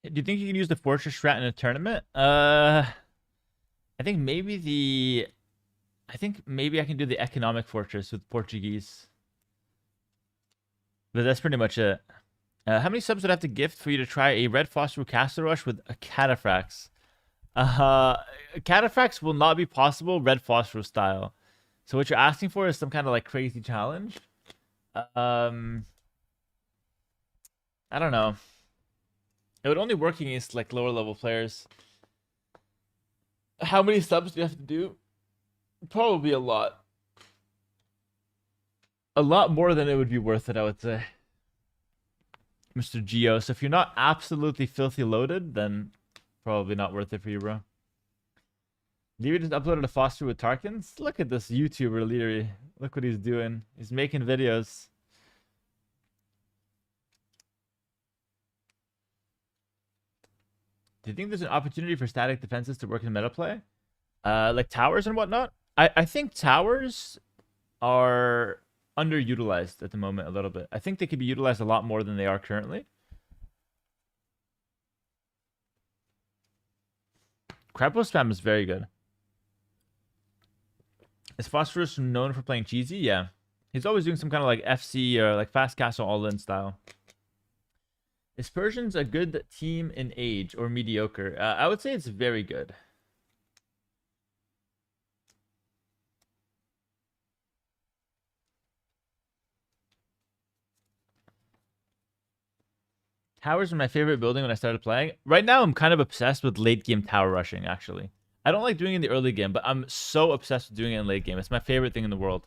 Do you think you can use the fortress strat in a tournament? I think maybe I can do the economic fortress with Portuguese. But that's pretty much it. How many subs would I have to gift for you to try a Red Phosphor Castle Rush with a Cataphracts? Cataphracts will not be possible Red Phosphor style. So what you're asking for is some kind of like crazy challenge. I don't know. It would only work against like lower level players. How many subs do you have to do? Probably a lot. A lot more than it would be worth it, I would say. Mr. Geo. So if you're not absolutely filthy loaded, then probably not worth it for you, bro. Leary just uploaded a Foster with Tarkins. Look at this YouTuber, Leary. Look what he's doing. He's making videos. Do you think there's an opportunity for static defenses to work in meta play? Like towers and whatnot? I think towers are underutilized at the moment a little bit. I think they could be utilized a lot more than they are currently. Crabbo spam is very good. Is Phosphorus known for playing cheesy? Yeah. He's always doing some kind of like FC or like fast castle all-in style. Is Persians a good team in age or mediocre? I would say it's very good. Towers are my favorite building when I started playing. Right now, I'm kind of obsessed with late game tower rushing, actually. I don't like doing it in the early game, but I'm so obsessed with doing it in late game. It's my favorite thing in the world.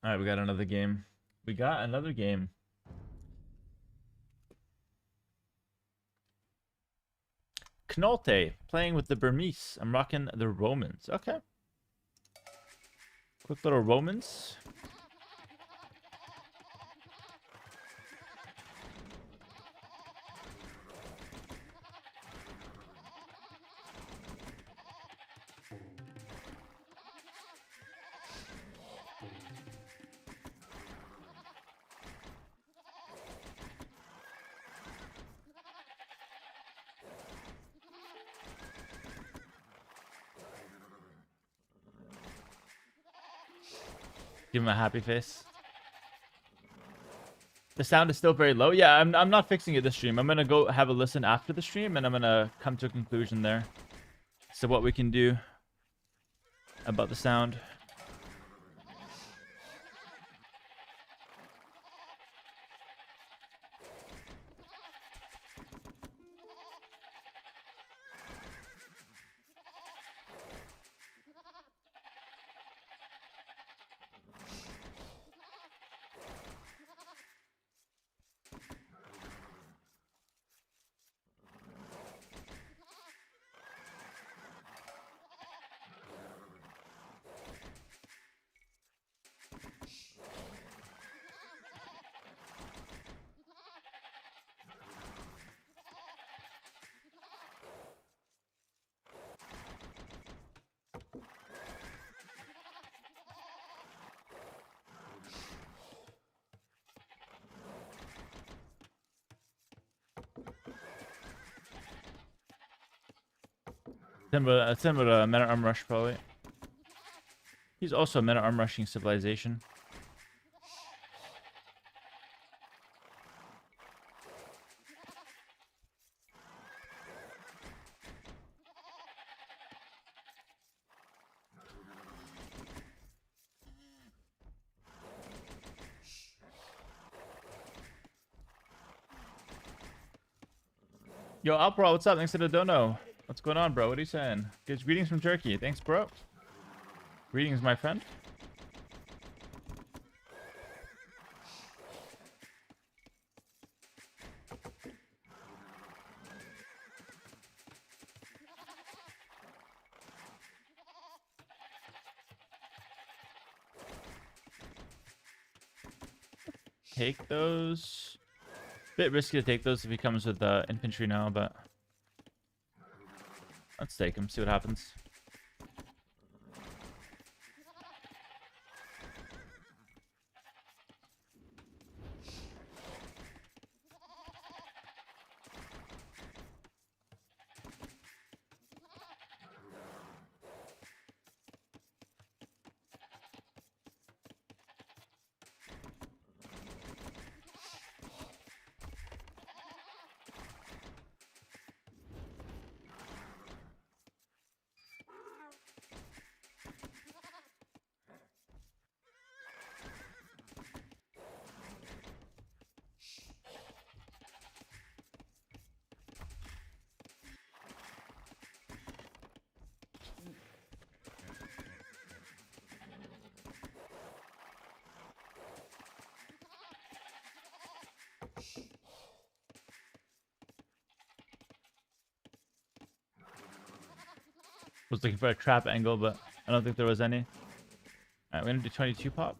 All right, we got another game. We got another game. Knolte playing with the Burmese. I'm rocking the Romans. Okay. Quick little Romans. Give him a happy face. The sound is still very low. Yeah, I'm not fixing it this stream. I'm gonna go have a listen after the stream, and I'm gonna come to a conclusion there. So what we can do about the sound. Similar to Meta Arm Rush, probably. He's also Meta Arm Rushing Civilization. Yo, Alpro, what's up? Thanks to the dono. What's going on, bro? What are you saying? Good greetings from Turkey. Thanks, bro. Greetings, my friend. Take those. Bit risky to take those if he comes with infantry now, but let's take him. See what happens. Was looking for a trap angle, but I don't think there was any. Alright, we're gonna do 22 pop.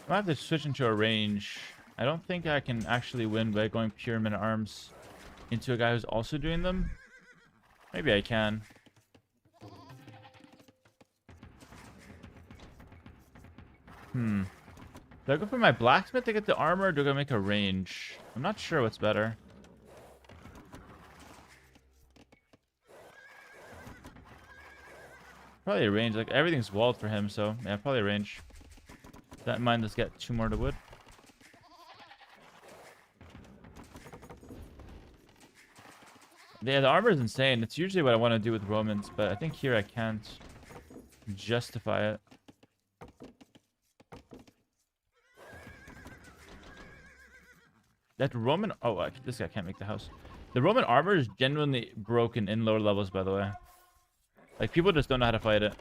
I have to switch into a range. I don't think I can actually win by going pure men at arms into a guy who's also doing them. Maybe I can. Do I go for my blacksmith to get the armor, or do I make a range? I'm not sure what's better. Probably a range. Like, everything's walled for him, so yeah, probably a range. With that in mind, let's get 2 more to wood. Yeah, the armor is insane. It's usually what I want to do with Romans, but I think here I can't justify it. That Roman... Oh, this guy can't make the house. The Roman armor is genuinely broken in lower levels, by the way. Like, people just don't know how to fight it.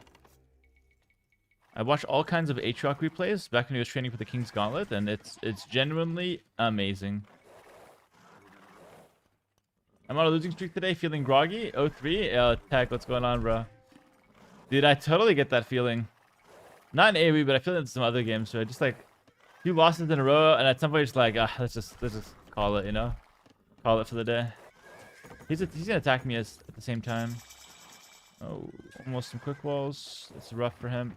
I watched all kinds of Aatrox replays back when he was training for the King's Gauntlet, and it's genuinely amazing. I'm on a losing streak today, feeling groggy. 0-3. Tech, what's going on, bro? Dude, I totally get that feeling. Not in AoE, but I feel it in some other games. So I just like a few losses in a row, and at some point, it's like, let's just call it, you know, call it for the day. He's gonna attack me at the same time. Oh, almost some quick walls. It's rough for him.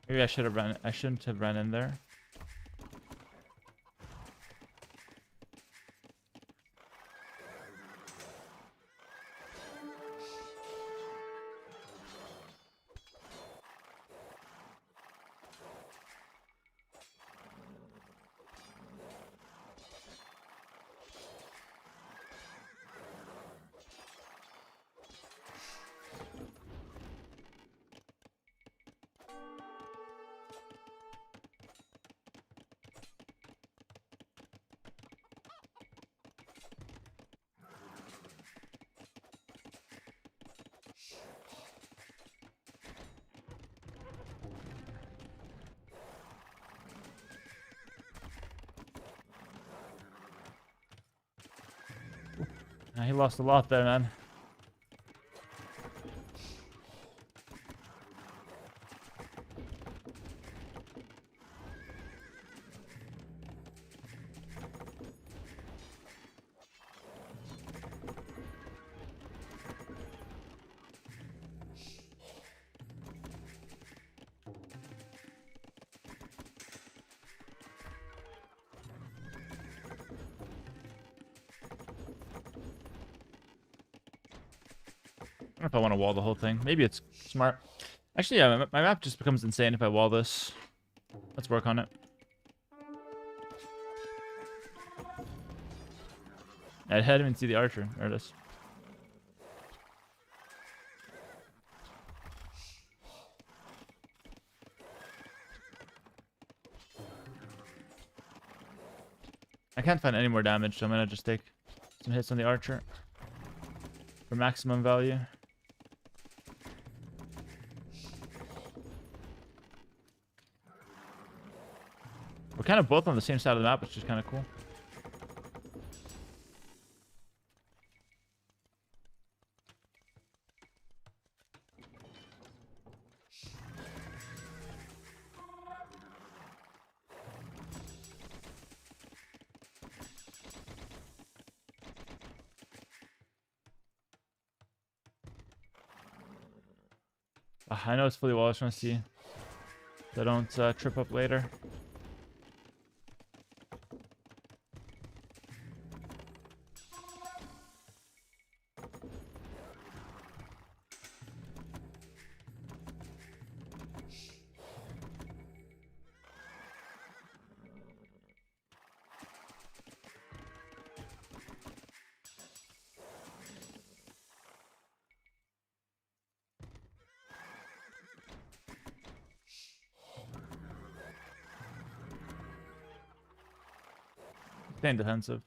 Maybe I should have run. I shouldn't have run in there. He lost a lot there, man. I don't know if I want to wall the whole thing. Maybe it's smart. Actually, yeah, my map just becomes insane if I wall this. Let's work on it. I didn't even see the archer. There it is. I can't find any more damage, so I'm gonna just take some hits on the archer for maximum value. We're kind of both on the same side of the map, which is kind of cool. I know it's fully wall. I just want to see so I don't trip up later. Staying defensive.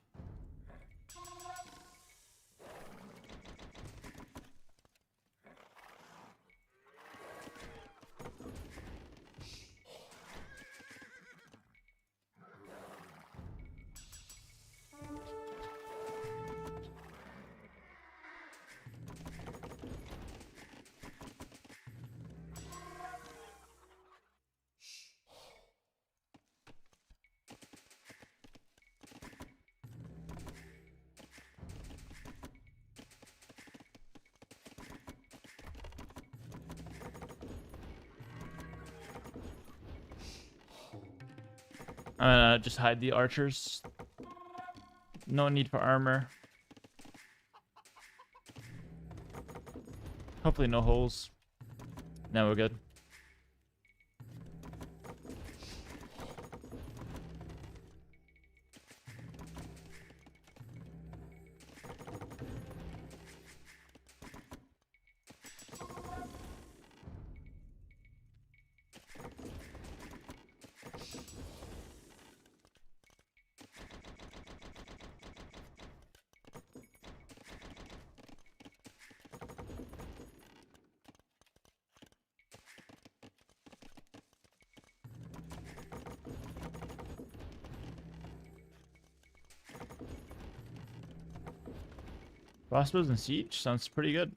I'm gonna just hide the archers. No need for armor. Hopefully no holes. Now we're good. Crossbows and siege sounds pretty good.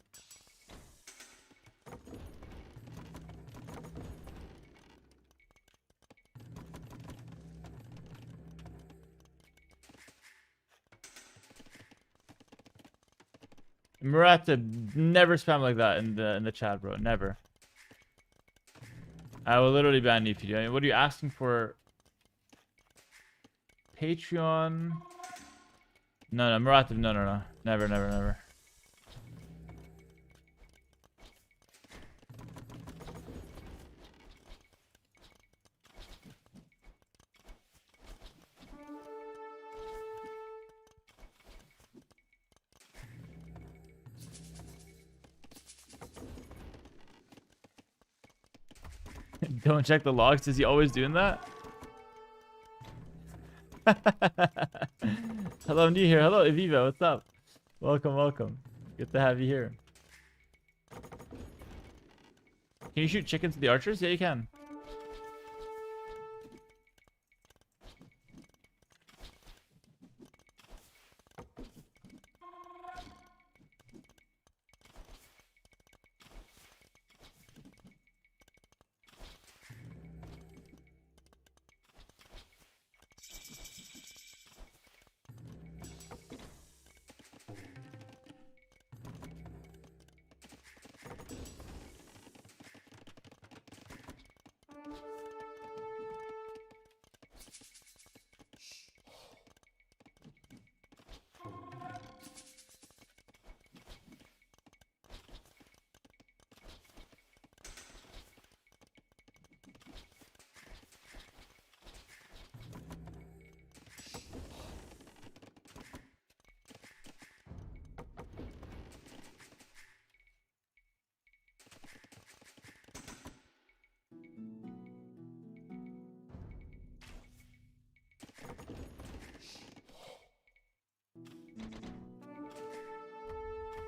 Murata, never spam like that in the chat, bro. Never. I will literally ban you if you do. I mean, what are you asking for? Patreon? No, Murata, no. Never. Don't check the logs. Is he always doing that? Hello, I'm new here. Hello, Eviva. What's up? Welcome. Good to have you here. Can you shoot chickens to the archers? Yeah, you can.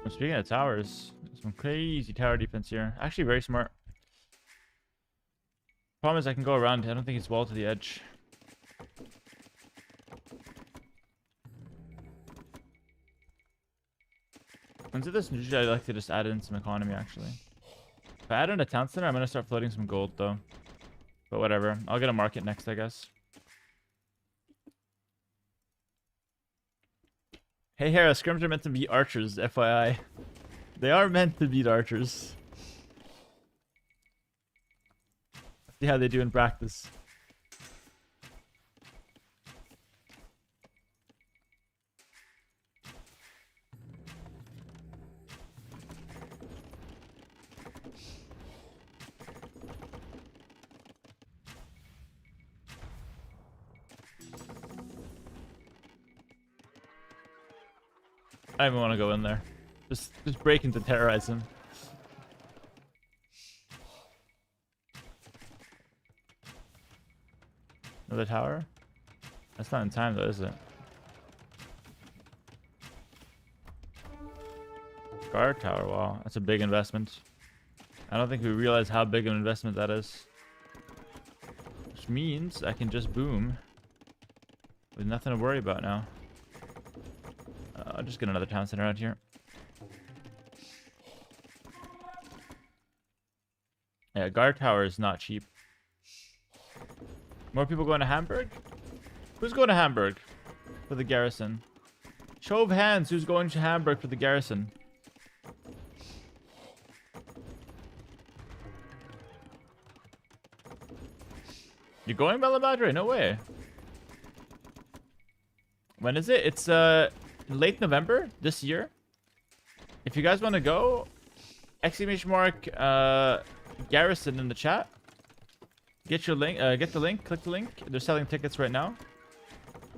Speaking of towers, some crazy tower defense here. Actually, very smart. Problem is, I can go around. I don't think it's wall to the edge. Into this, usually I like to just add in some economy, actually. If I add in a town center, I'm going to start floating some gold, though. But whatever. I'll get a market next, I guess. Hey, Hera, scrims are meant to beat archers, FYI. They are meant to beat archers. See how they do in practice. I don't even want to go in there. Just break into terrorize him. Another tower? That's not in time though, is it? Guard tower, wow. That's a big investment. I don't think we realize how big an investment that is. Which means I can just boom. With nothing to worry about now. I'll just get another town center out here. Yeah, guard tower is not cheap. More people going to Hamburg? Who's going to Hamburg for the garrison? Show of hands, who's going to Hamburg for the garrison? You're going, Bella Madre? No way. When is it? It's late November this year. If you guys want to go, exclamation mark Garrison in the chat. Get your link. Get the link. Click the link. They're selling tickets right now.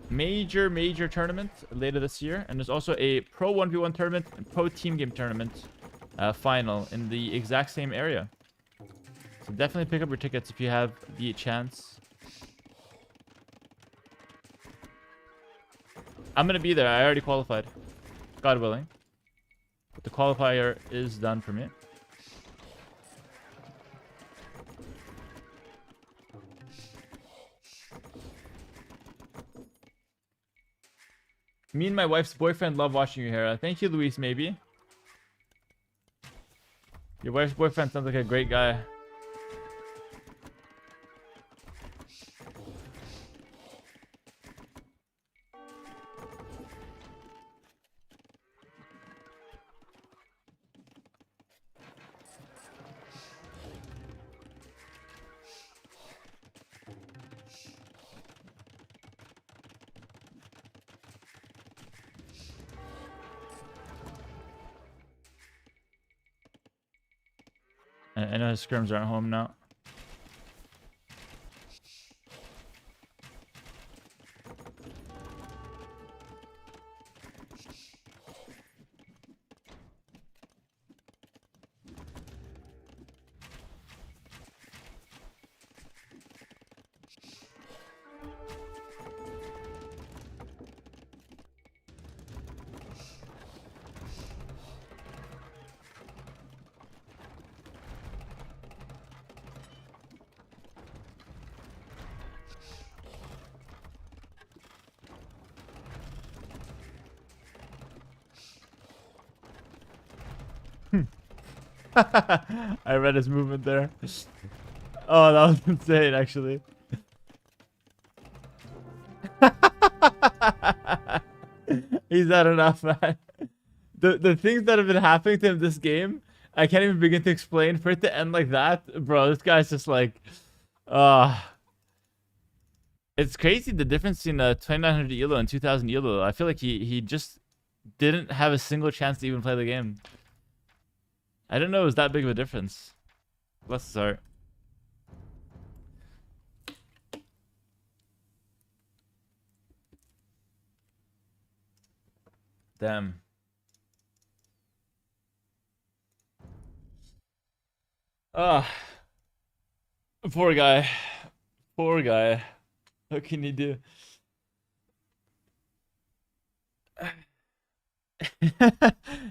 Major tournament later this year, and there's also a pro 1v1 tournament and pro team game tournament final in the exact same area. So definitely pick up your tickets if you have the chance. I'm gonna be there. I already qualified, God willing. But the qualifier is done for me. Me and my wife's boyfriend love watching you, Hera. Thank you, Luis, maybe. Your wife's boyfriend sounds like a great guy. I know his scrims aren't home now. I read his movement there. Oh, that was insane, actually. He's had enough, man. The things that have been happening to him this game, I can't even begin to explain. For it to end like that, bro, this guy's just like, it's crazy the difference in 2900 elo and 2000 elo. I feel like he just didn't have a single chance to even play the game. I didn't know it was that big of a difference. Bless his heart. Damn. Poor guy. Poor guy. What can you do?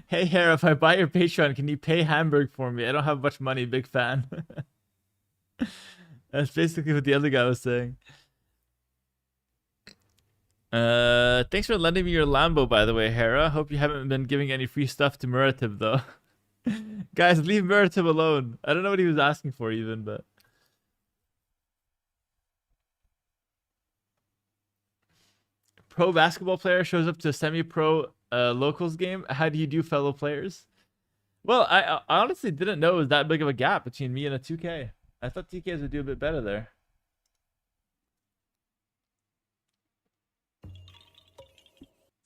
Hey, Hera, if I buy your Patreon, can you pay Hamburg for me? I don't have much money, big fan. That's basically what the other guy was saying. Thanks for lending me your Lambo, by the way, Hera. Hope you haven't been giving any free stuff to Muratib, though. Guys, leave Muratib alone. I don't know what he was asking for, even, but... Pro basketball player shows up to a semi-pro locals game. How do you do, fellow players? Well, I honestly didn't know it was that big of a gap between me and a 2K. I thought 2Ks would do a bit better there.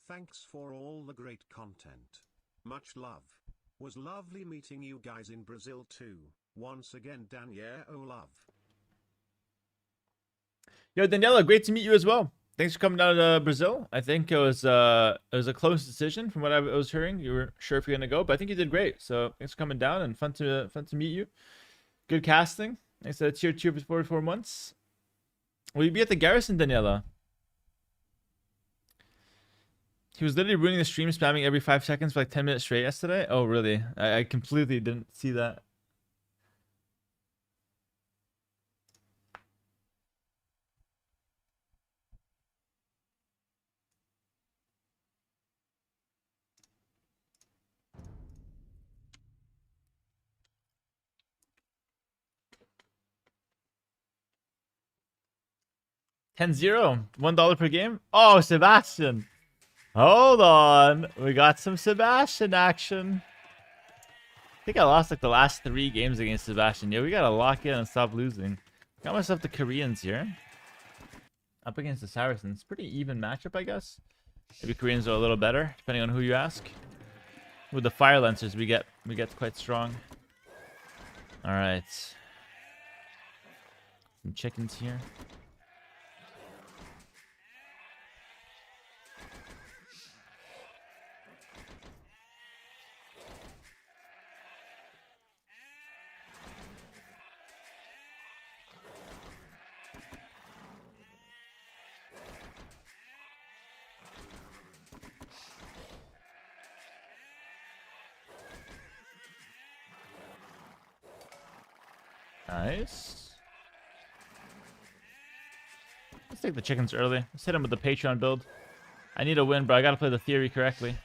Thanks for all the great content. Much love. Was lovely meeting you guys in Brazil too. Once again, Danielle, oh love. Yo, Daniela, great to meet you as well. Thanks for coming down to Brazil. I think it was a close decision from what I was hearing. You were sure if you're gonna go, but I think you did great. So thanks for coming down and fun to meet you. Good casting. Thanks to tier 2 for 44 months. Will you be at the Garrison, Daniela? He was literally ruining the stream, spamming every 5 seconds for like 10 minutes straight yesterday. Oh, really? I completely didn't see that. $10-0, $1 per game. Oh, Sebastian. Hold on. We got some Sebastian action. I think I lost like the last 3 games against Sebastian. Yeah, we gotta lock in and stop losing. Got myself the Koreans here. Up against the Saracens. Pretty even matchup, I guess. Maybe Koreans are a little better, depending on who you ask. With the fire lancers, we get quite strong. All right. Some chickens here. Nice. Let's take the chickens early. Let's hit them with the Patreon build. I need a win, but I gotta play the theory correctly.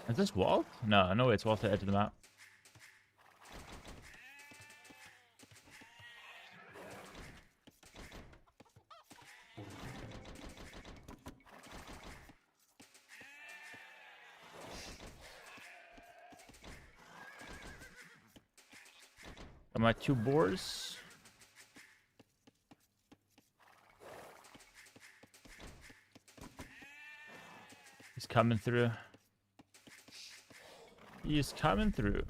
Is this walled? No, no way it's walled to the edge of the map. Got my 2 boars. He's coming through. He's coming through.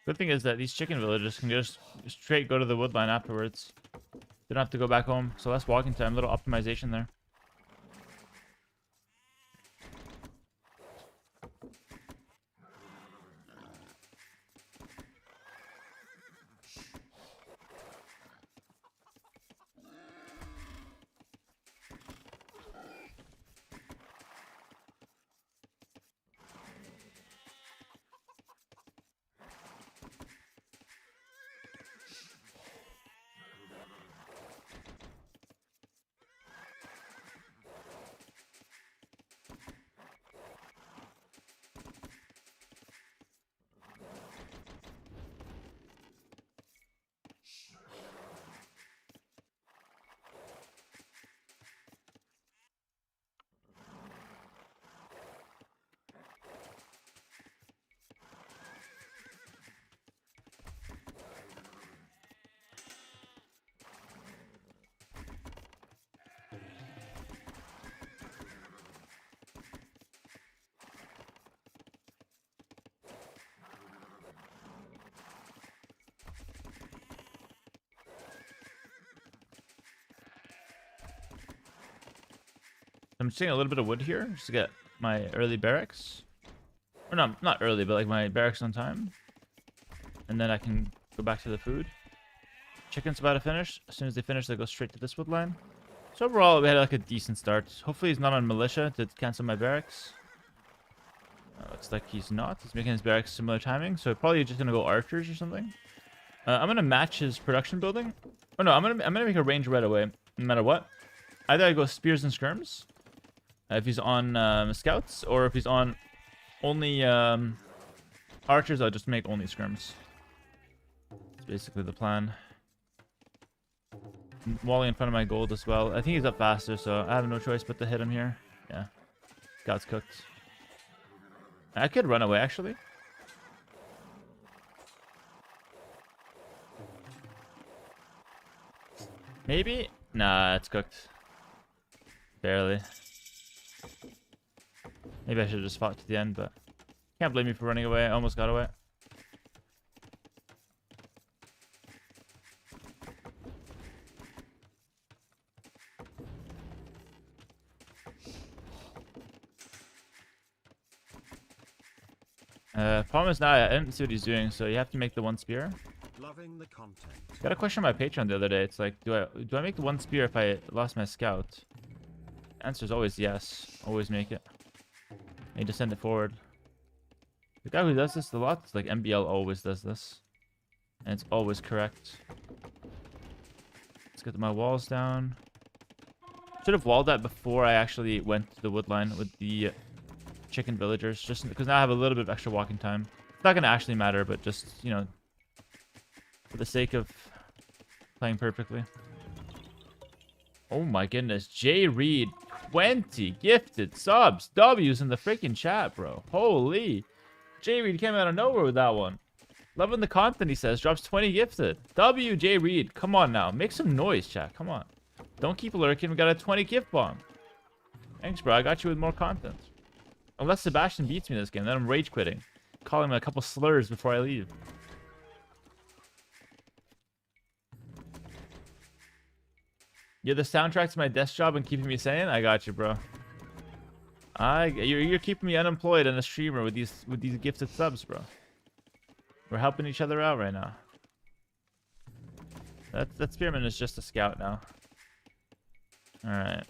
Good thing is that these chicken villagers can just straight go to the woodline afterwards. They don't have to go back home, so less walking time, little optimization there. I'm just taking a little bit of wood here just to get my early barracks. Or no, not early, but like my barracks on time. And then I can go back to the food. Chicken's about to finish. As soon as they finish, they go straight to this wood line. So overall, we had like a decent start. Hopefully he's not on militia to cancel my barracks. Looks like he's not. He's making his barracks similar timing. So probably just gonna go archers or something. I'm gonna match his production building. Oh no, I'm gonna make a range right away, no matter what. Either I go spears and skirms, if he's on scouts, or if he's on Only archers, I'll just make only skirms. That's basically the plan. Walling in front of my gold as well. I think he's up faster, so I have no choice but to hit him here. Yeah. God's cooked. I could run away, actually. Maybe? Nah, it's cooked. Barely. Maybe I should have just fought to the end, but can't blame me for running away. I almost got away. Problem is now I didn't see what he's doing, so you have to make the one spear. Loving the content. Got a question on my Patreon the other day. It's like, do I make the one spear if I lost my scout? Answer is always yes. Always make it. I need to send it forward. The guy who does this a lot is like MBL always does this. And it's always correct. Let's get my walls down. Should have walled that before I actually went to the wood line with the chicken villagers. Just because now I have a little bit of extra walking time. It's not going to actually matter, but just, you know, for the sake of playing perfectly. Oh my goodness. J Reed, 20 gifted subs. W's in the freaking chat, bro. Holy. J Reed came out of nowhere with that one. Loving the content, he says. Drops 20 gifted. W, J Reed. Come on now. Make some noise, chat. Come on. Don't keep lurking. We got a 20 gift bomb. Thanks, bro. I got you with more content. Unless Sebastian beats me this game, then I'm rage quitting. Calling him a couple slurs before I leave. You're the soundtrack to my desk job and keeping me sane? I got you, bro. You're keeping me unemployed and a streamer with these gifted subs, bro. We're helping each other out right now. That spearman is just a scout now. Alright.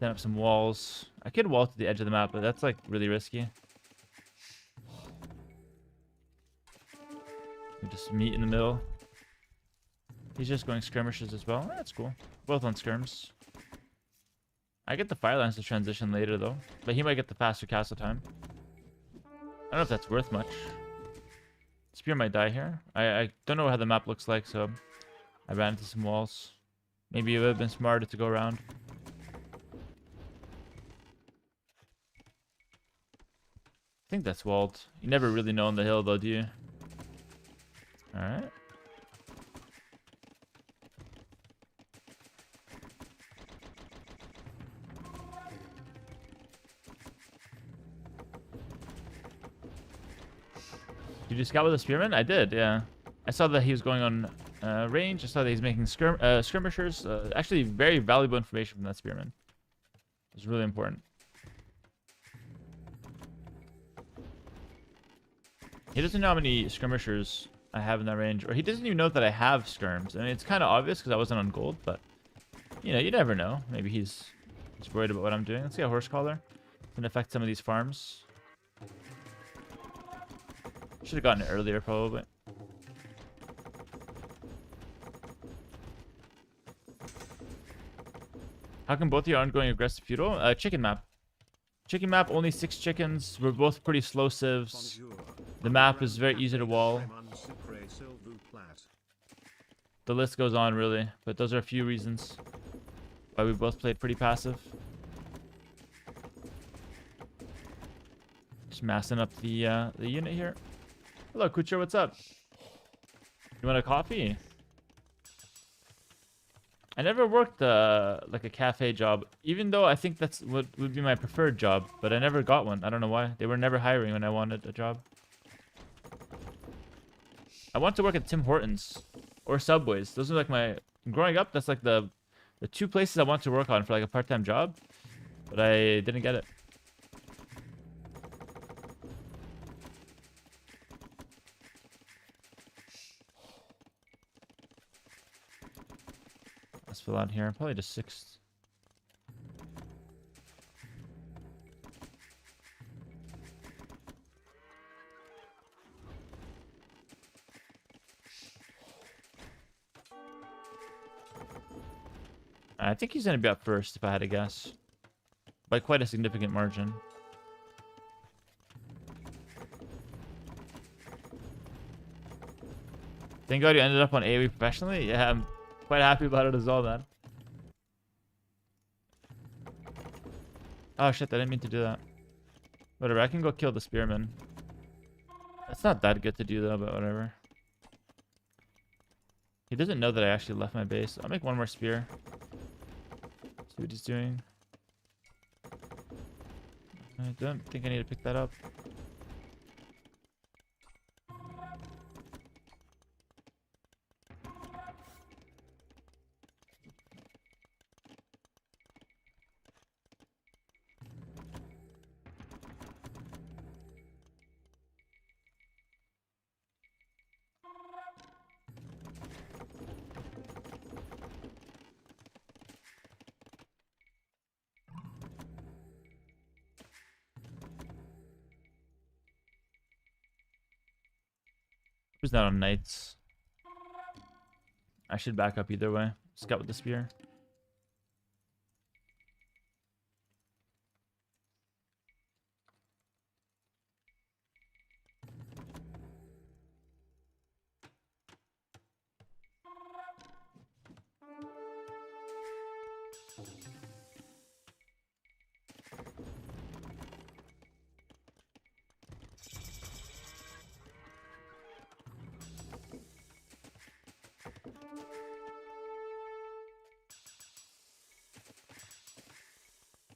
Set up some walls. I could wall to the edge of the map, but that's like really risky. We just meet in the middle. He's just going skirmishes as well. That's cool. Both on skirms. I get the fire lines to transition later though, but he might get the faster castle time. I don't know if that's worth much. Spear might die here. I don't know how the map looks like, so I ran into some walls. Maybe it would have been smarter to go around. I think that's walled. You never really know on the hill though, do you? Alright. Did you scout with a spearman? I did, yeah. I saw that he was going on range. I saw that he's making skirmishers. Actually, very valuable information from that spearman. It's really important. He doesn't know how many skirmishers I have in that range. Or he doesn't even know that I have skirms. I mean, it's kind of obvious because I wasn't on gold, but... You know, you never know. Maybe he's worried about what I'm doing. Let's get a horse collar. It's going to affect some of these farms. Should have gotten it earlier, probably. How come both of you aren't going aggressive feudal? Chicken map. Chicken map, only 6 chickens. We're both pretty slow civs. The map is very easy to wall. The list goes on, really. But those are a few reasons why we both played pretty passive. Just massing up the unit here. Hello, Kucher, what's up? You want a coffee? I never worked like a cafe job, even though I think that's what would be my preferred job, but I never got one. I don't know why. They were never hiring when I wanted a job. I want to work at Tim Hortons or Subways. Those are like my... Growing up, that's like the 2 places I want to work on for like a part-time job, but I didn't get it. Let's fill out here. Probably just 6. I think he's going to be up first, if I had to guess. By quite a significant margin. Thank God you ended up on AoE professionally. Yeah, I'm quite happy about it as well, man. Oh shit, I didn't mean to do that. Whatever, I can go kill the spearman. That's not that good to do though, but whatever. He doesn't know that I actually left my base. I'll make one more spear. See what he's doing. I don't think I need to pick that up. Who's not on knights? I should back up either way. Scout with the spear.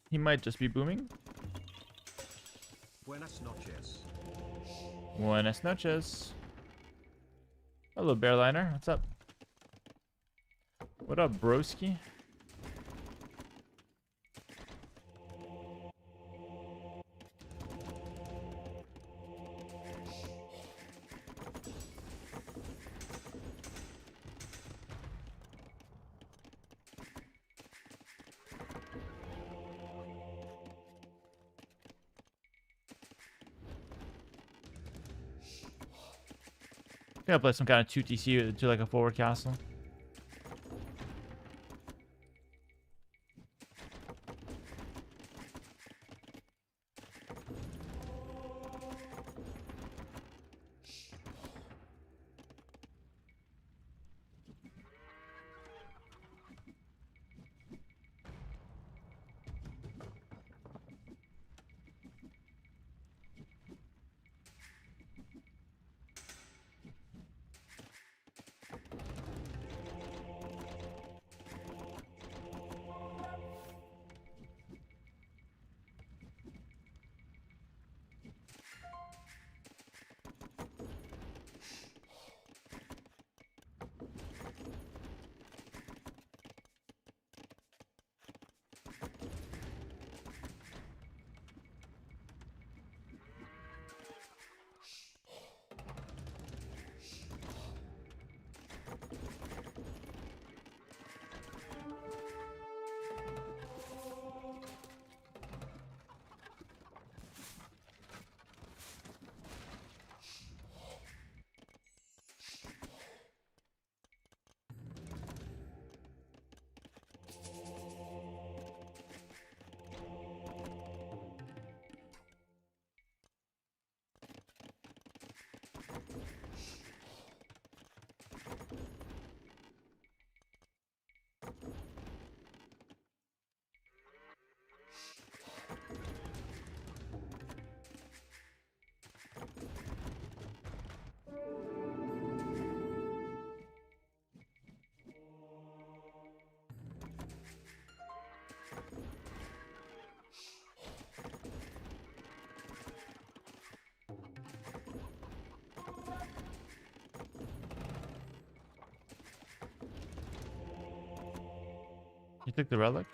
He might just be booming. Buenas noches. Buenas noches. Hello, Bearliner. What's up? What up, broski? Gonna play some kind of 2TC to like a forward castle. You took the relic?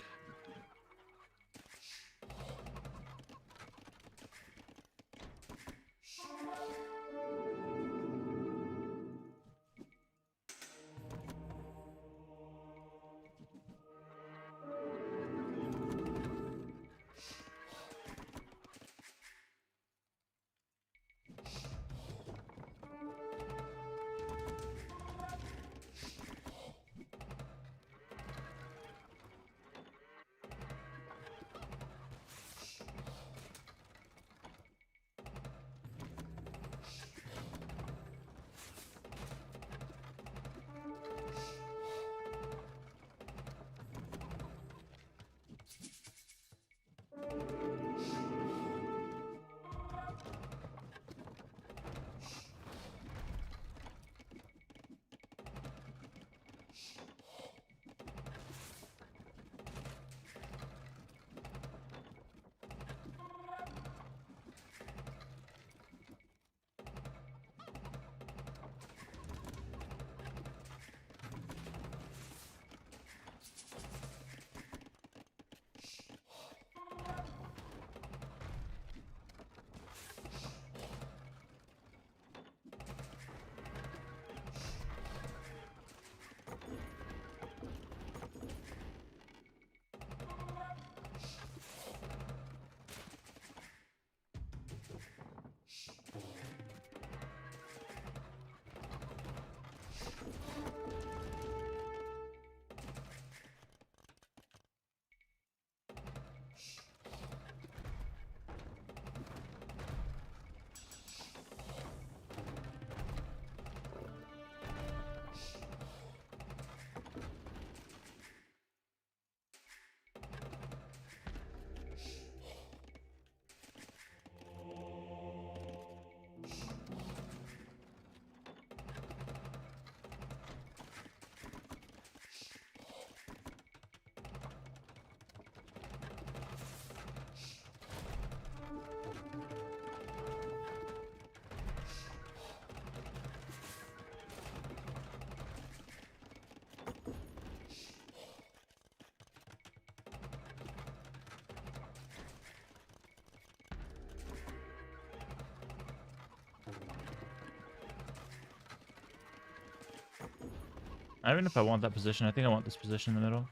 I don't even know if I want that position. I think I want this position in the middle.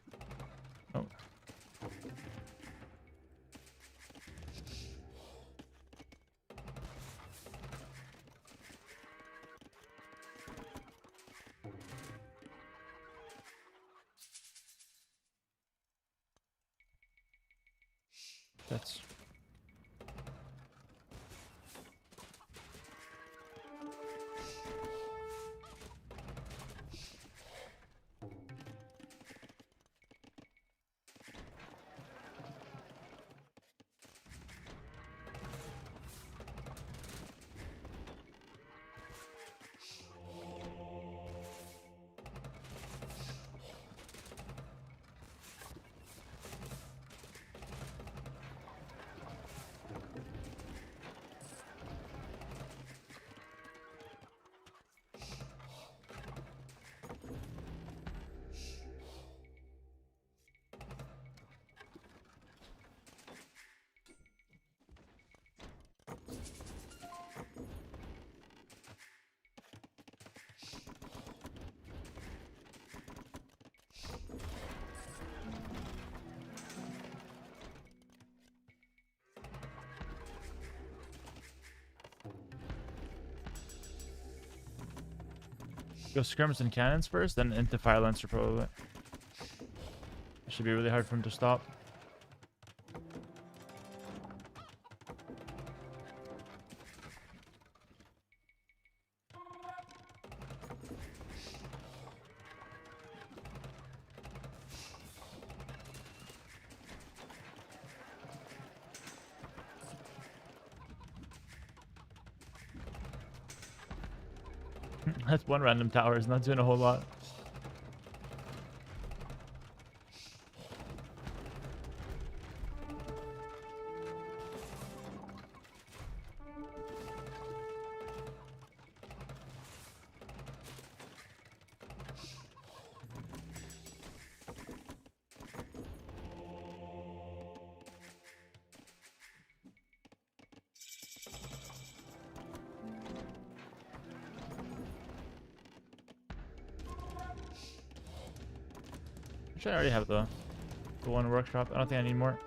Oh. That's... Go scrims and cannons first, then into fire lancer probably. It should be really hard for him to stop. That's one random tower. It's not doing a whole lot. Actually, I already have the one workshop. I don't think I need more.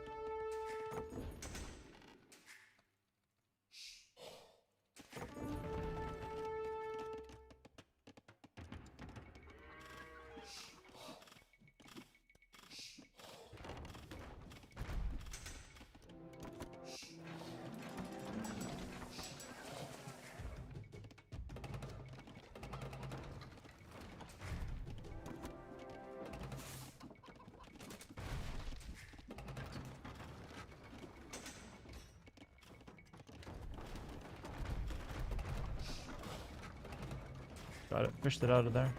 Got it. Pushed it out of there.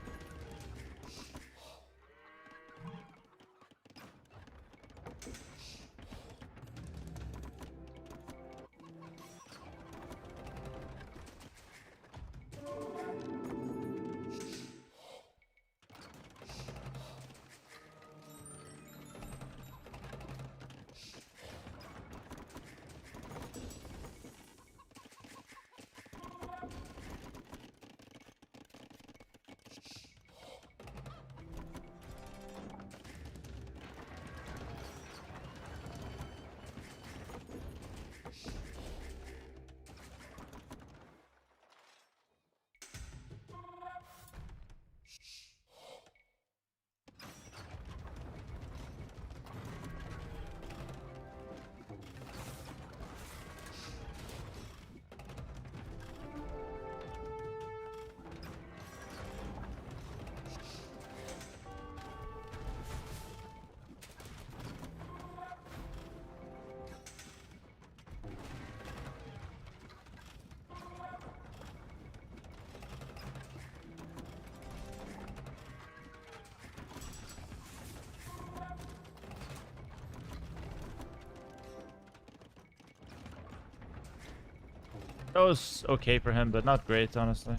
That was okay for him, but not great, honestly.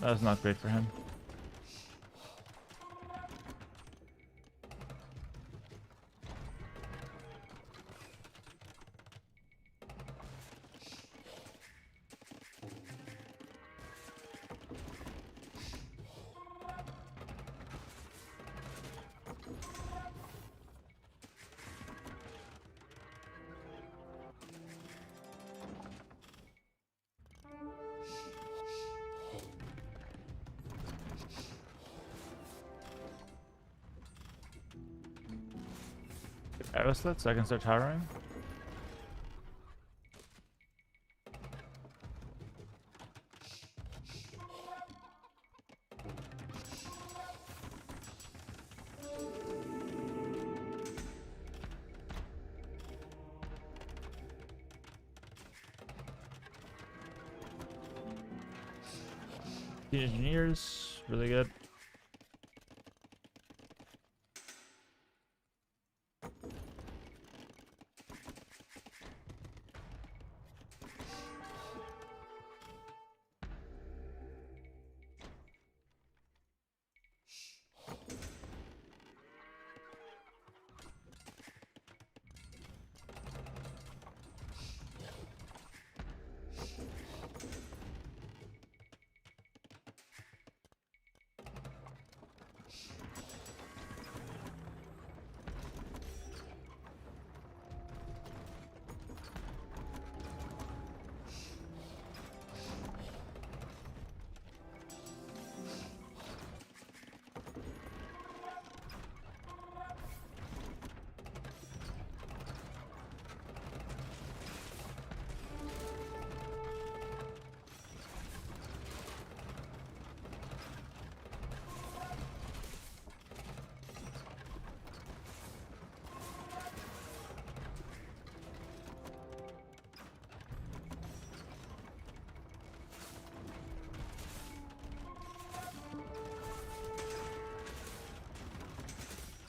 That was not great for him. arrow slit so I can start towering. The engineers, really good.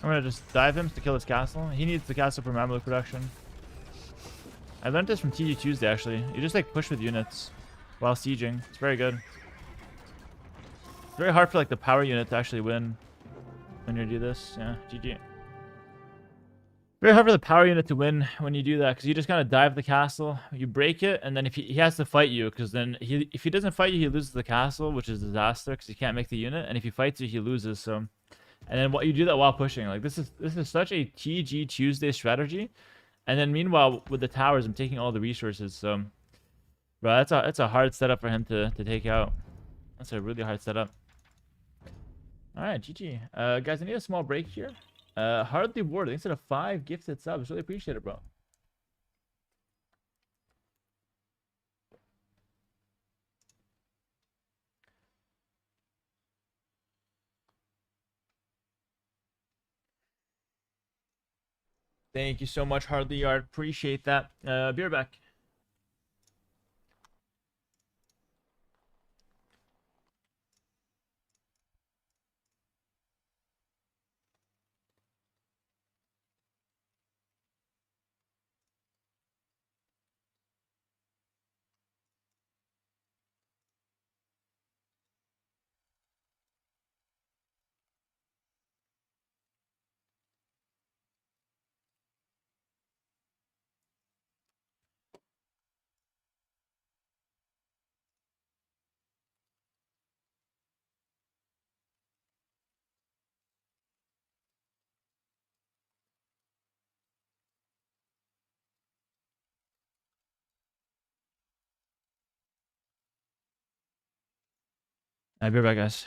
I'm gonna just dive him to kill his castle. He needs the castle for Mamluk production. I learned this from TG Tuesday actually. You just like push with units while sieging. It's very good. It's very hard for like the power unit to actually win when you do this. Yeah, GG. Very hard for the power unit to win when you do that because you just kind of dive the castle, you break it, and then if he has to fight you because then if he doesn't fight you, he loses the castle, which is a disaster because he can't make the unit, and if he fights you, he loses. So, and then what you do that while pushing, like this is such a TG Tuesday strategy, and then meanwhile with the towers, I'm taking all the resources. So, bro, that's a hard setup for him to take out. That's a really hard setup. All right, GG. Guys, I need a small break here. Hardly Ward, instead of 5 gifted subs. Really appreciate it, bro. Thank you so much, Hardly Yard. Appreciate that. Be right back. I'll be right back, guys.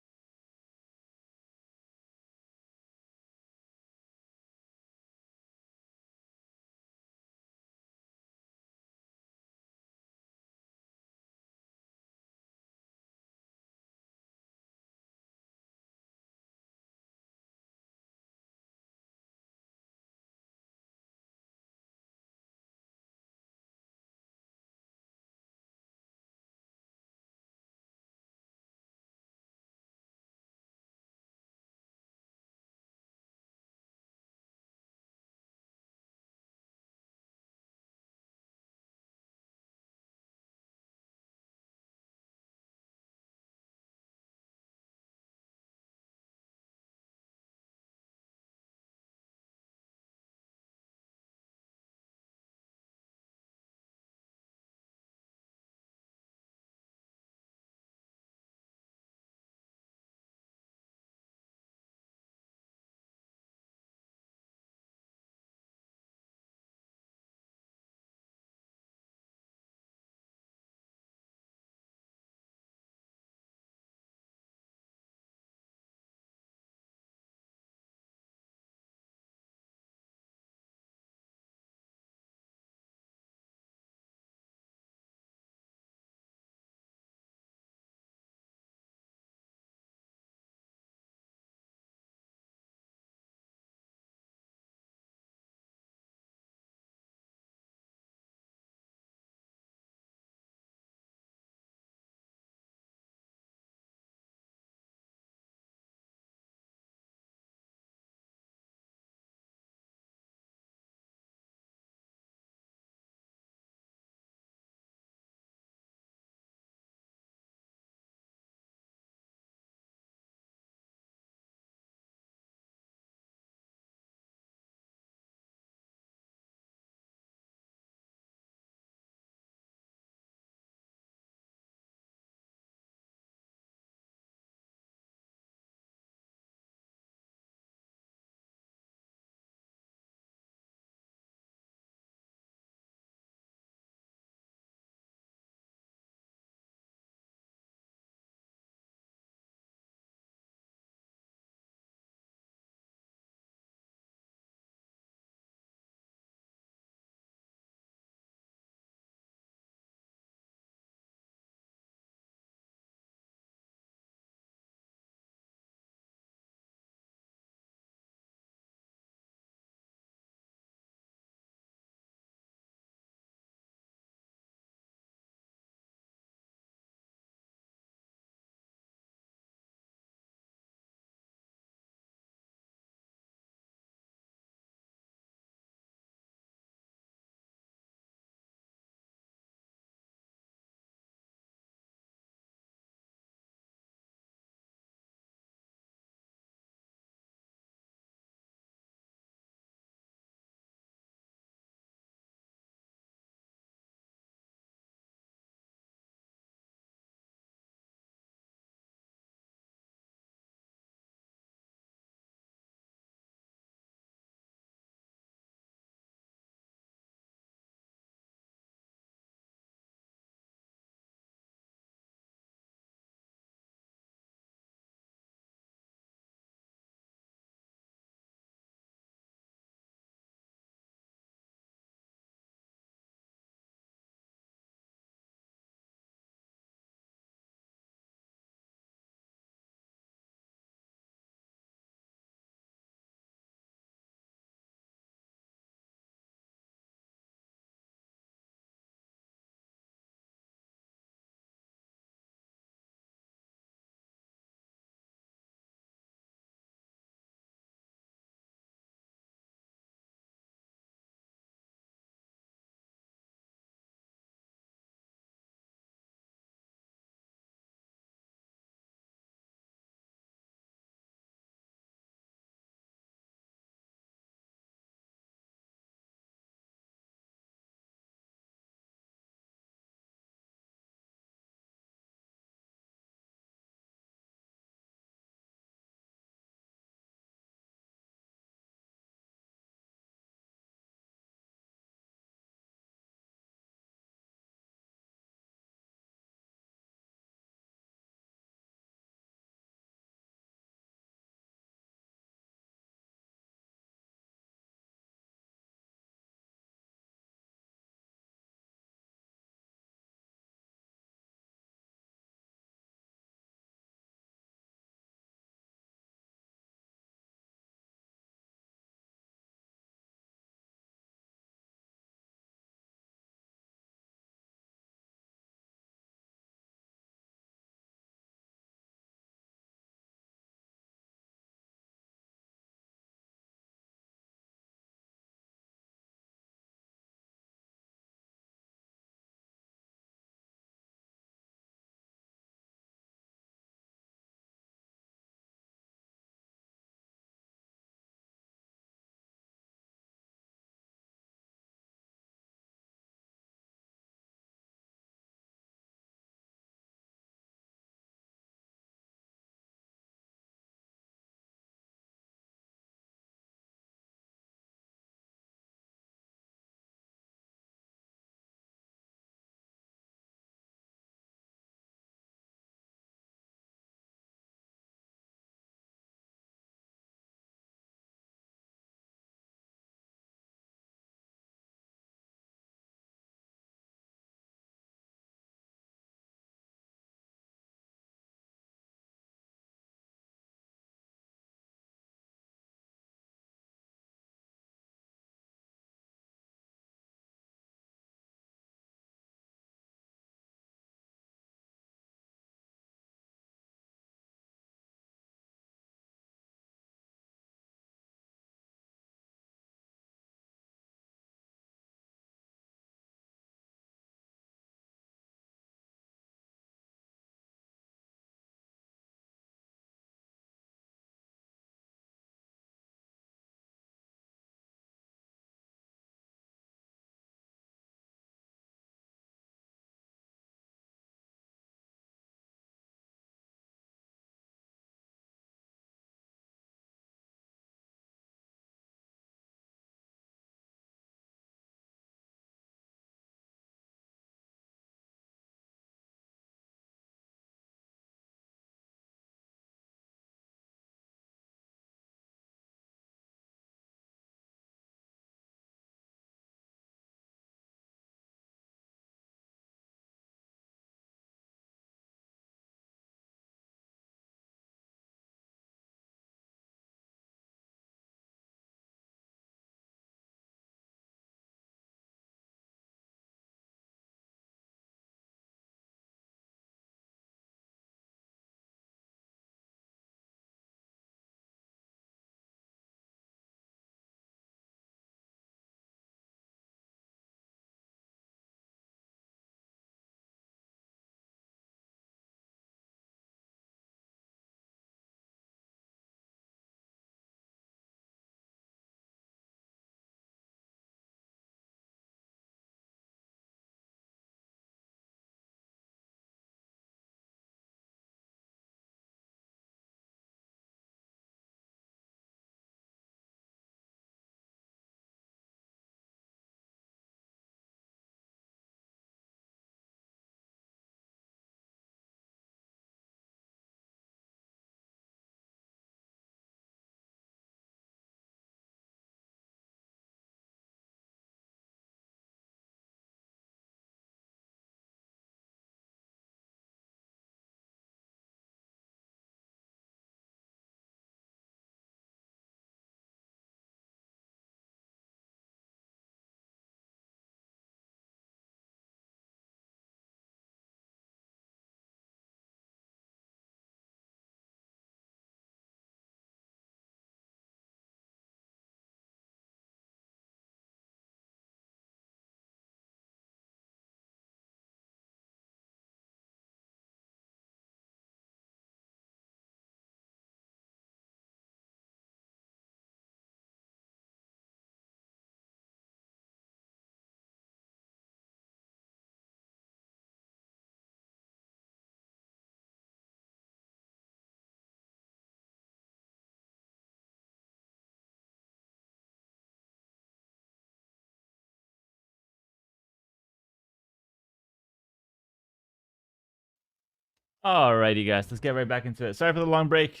Alrighty, guys, let's get right back into it. Sorry for the long break.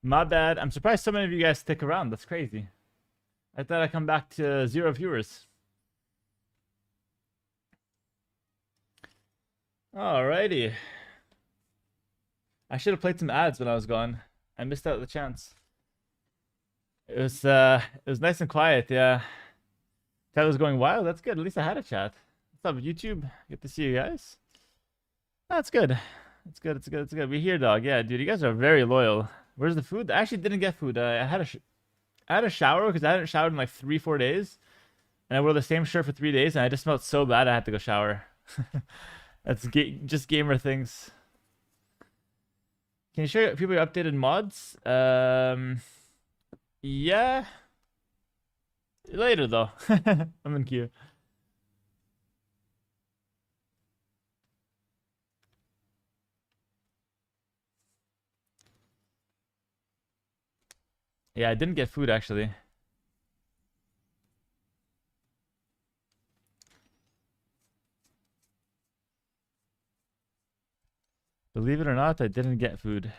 My bad. I'm surprised so many of you guys stick around. That's crazy. I thought I'd come back to 0 viewers. Alrighty. I should have played some ads when I was gone. I missed out the chance. It was nice and quiet, yeah. Chat was going wild. That's good. At least I had a chat. What's up, YouTube? Good to see you guys. That's good. It's good. It's good. It's good. We here, dog. Yeah, dude. You guys are very loyal. Where's the food? I actually didn't get food. I had a shower because I hadn't showered in like 3-4 days, and I wore the same shirt for 3 days, and I just smelled so bad I had to go shower. That's just gamer things. Can you show people your updated mods? Yeah. Later though. I'm in queue. Yeah, I didn't get food actually. Believe it or not, I didn't get food.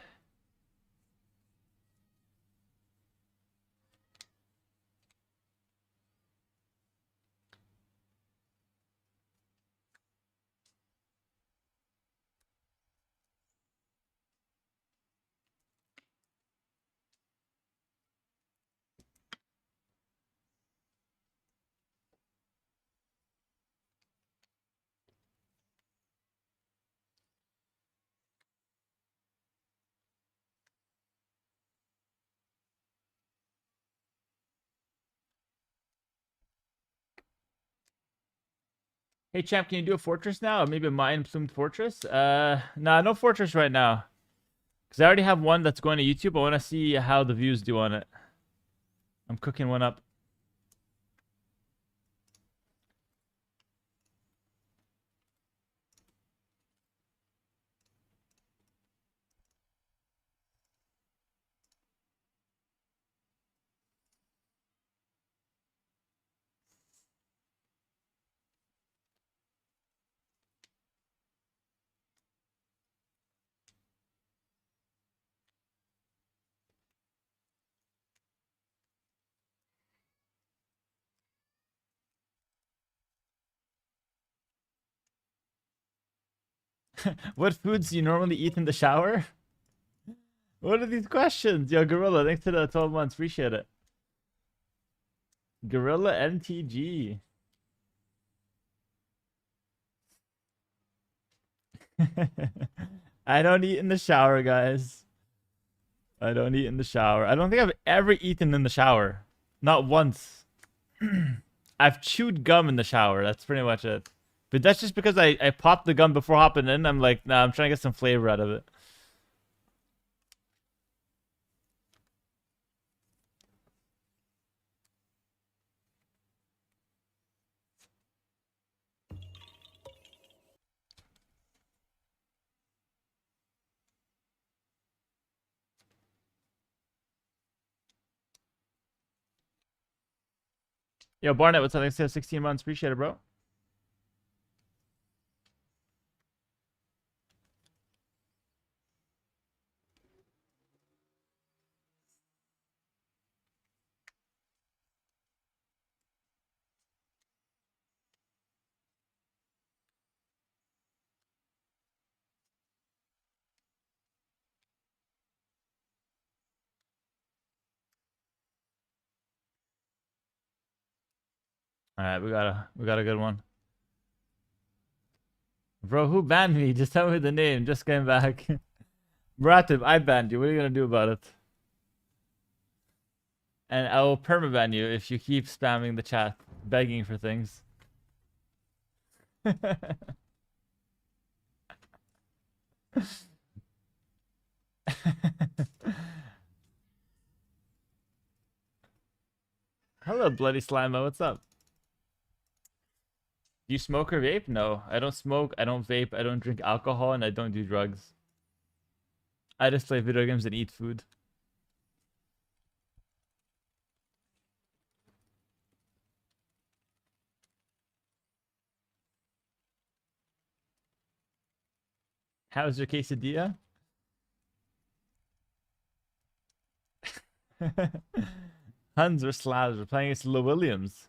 Hey champ, can you do a fortress now? Or maybe a mine plumed fortress? Nah, no fortress right now. Because I already have one that's going to YouTube. I want to see how the views do on it. I'm cooking one up. What foods do you normally eat in the shower? What are these questions? Yo, Gorilla, thanks to the 12 months. Appreciate it. Gorilla MTG. I don't eat in the shower, guys. I don't eat in the shower. I don't think I've ever eaten in the shower. Not once. I've chewed gum in the shower. That's pretty much it. But that's just because I popped the gum before hopping in. I'm like, nah, I'm trying to get some flavor out of it. Yo, Barnett, what's up? Thanks for 16 months. Appreciate it, bro. All right, we got a good one. Bro, who banned me? Just tell me the name. Just came back. Bratib, I banned you. What are you gonna do about it? And I will permaban you if you keep spamming the chat, begging for things. Hello, Bloody Slimo. What's up? Do you smoke or vape? No, I don't smoke. I don't vape. I don't drink alcohol, and I don't do drugs. I just play video games and eat food. How's your quesadilla? Huns or Slavs? We're playing against Le Williams.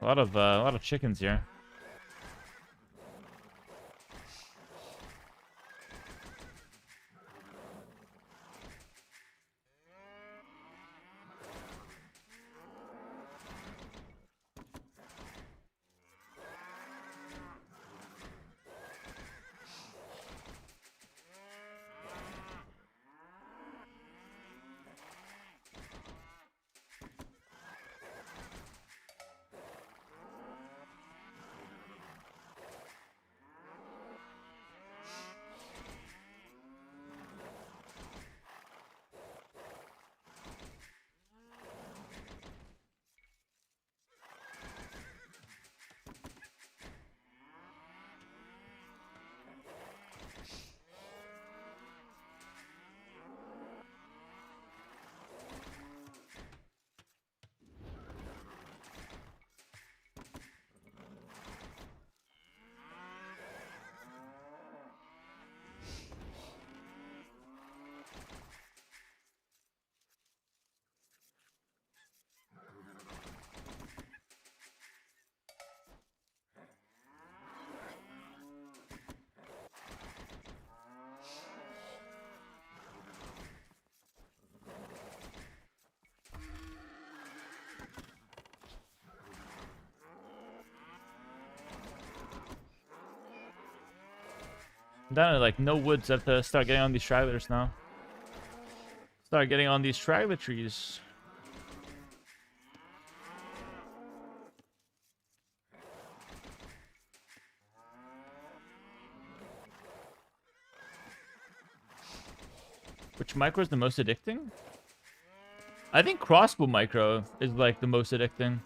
A lot of chickens here. I'm down to like no woods. I have to start getting on these stragglers now. Start getting on these straggler trees. Which micro is the most addicting? I think crossbow micro is like the most addicting.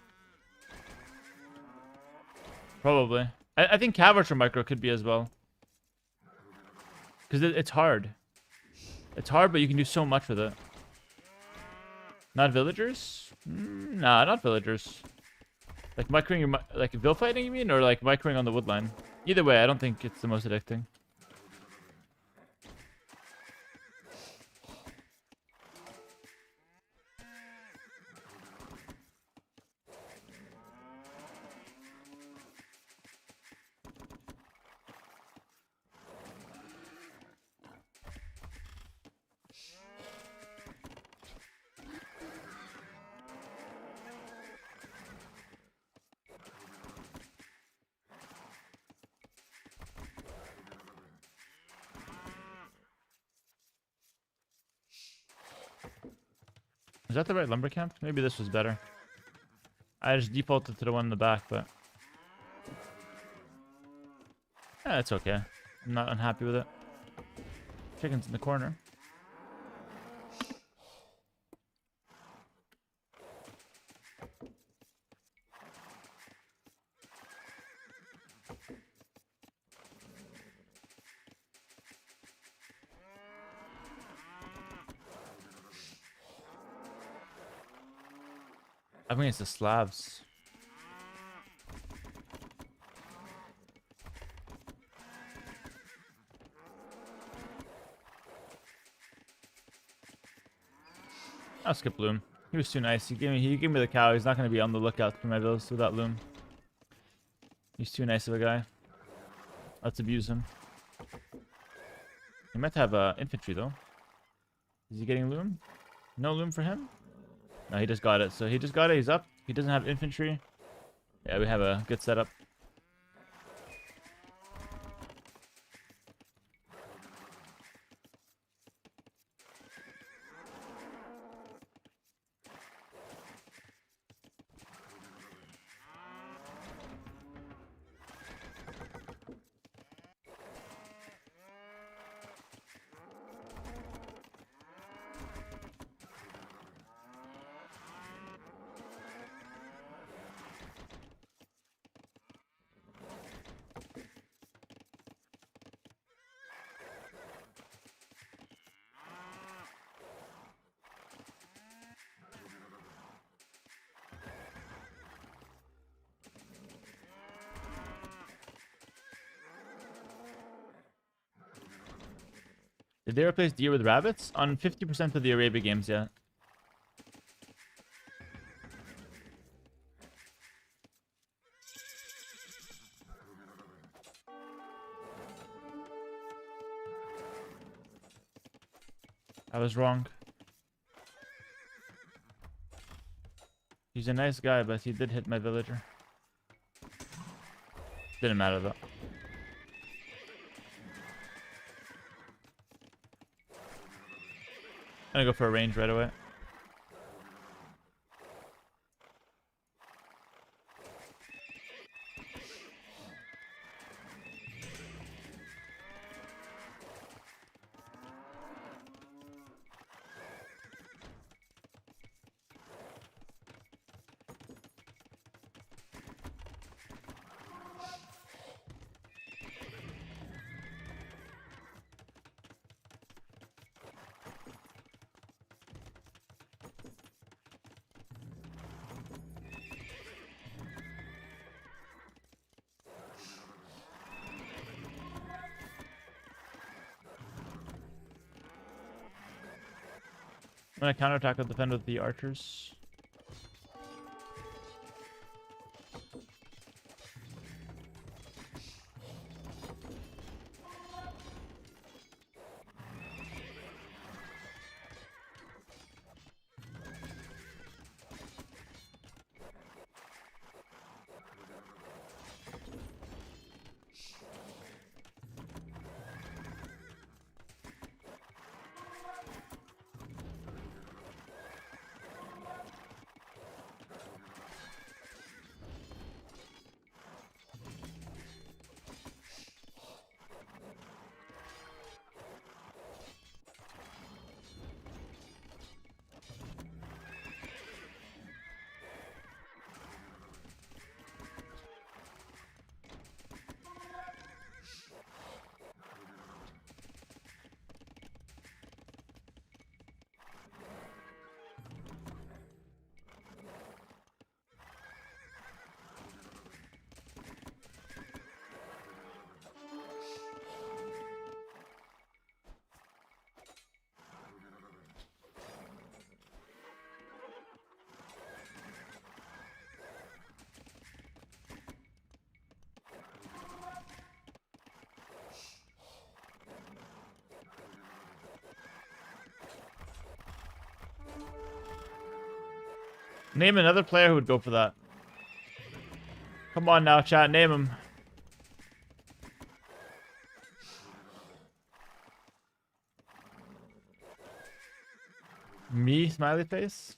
Probably. I think cavature micro could be as well. Because it's hard. It's hard, but you can do so much with it. Not villagers? Nah, not villagers. Like microing your like vill fighting, you mean, or like microing on the woodline? Either way, I don't think it's the most addicting. Is that the right lumber camp? Maybe this was better. I just defaulted to the one in the back, but yeah, it's okay. I'm not unhappy with it. Chicken's in the corner. I think it's the Slavs. I'll skip Loom. He was too nice. He gave me the cow. He's not gonna be on the lookout for my villas without Loom. He's too nice of a guy. Let's abuse him. He might have infantry though. Is he getting Loom? No Loom for him? No, he just got it. So he just got it. He's up. He doesn't have infantry. Yeah, we have a good setup. Did they replace deer with rabbits? On 50% of the Arabia games, yeah. I was wrong. He's a nice guy, but he did hit my villager. Didn't matter though. I'm gonna go for a range right away. I'm gonna counterattack and defend with the archers. Name another player who would go for that. Come on now, chat. Name him. Me, smiley face?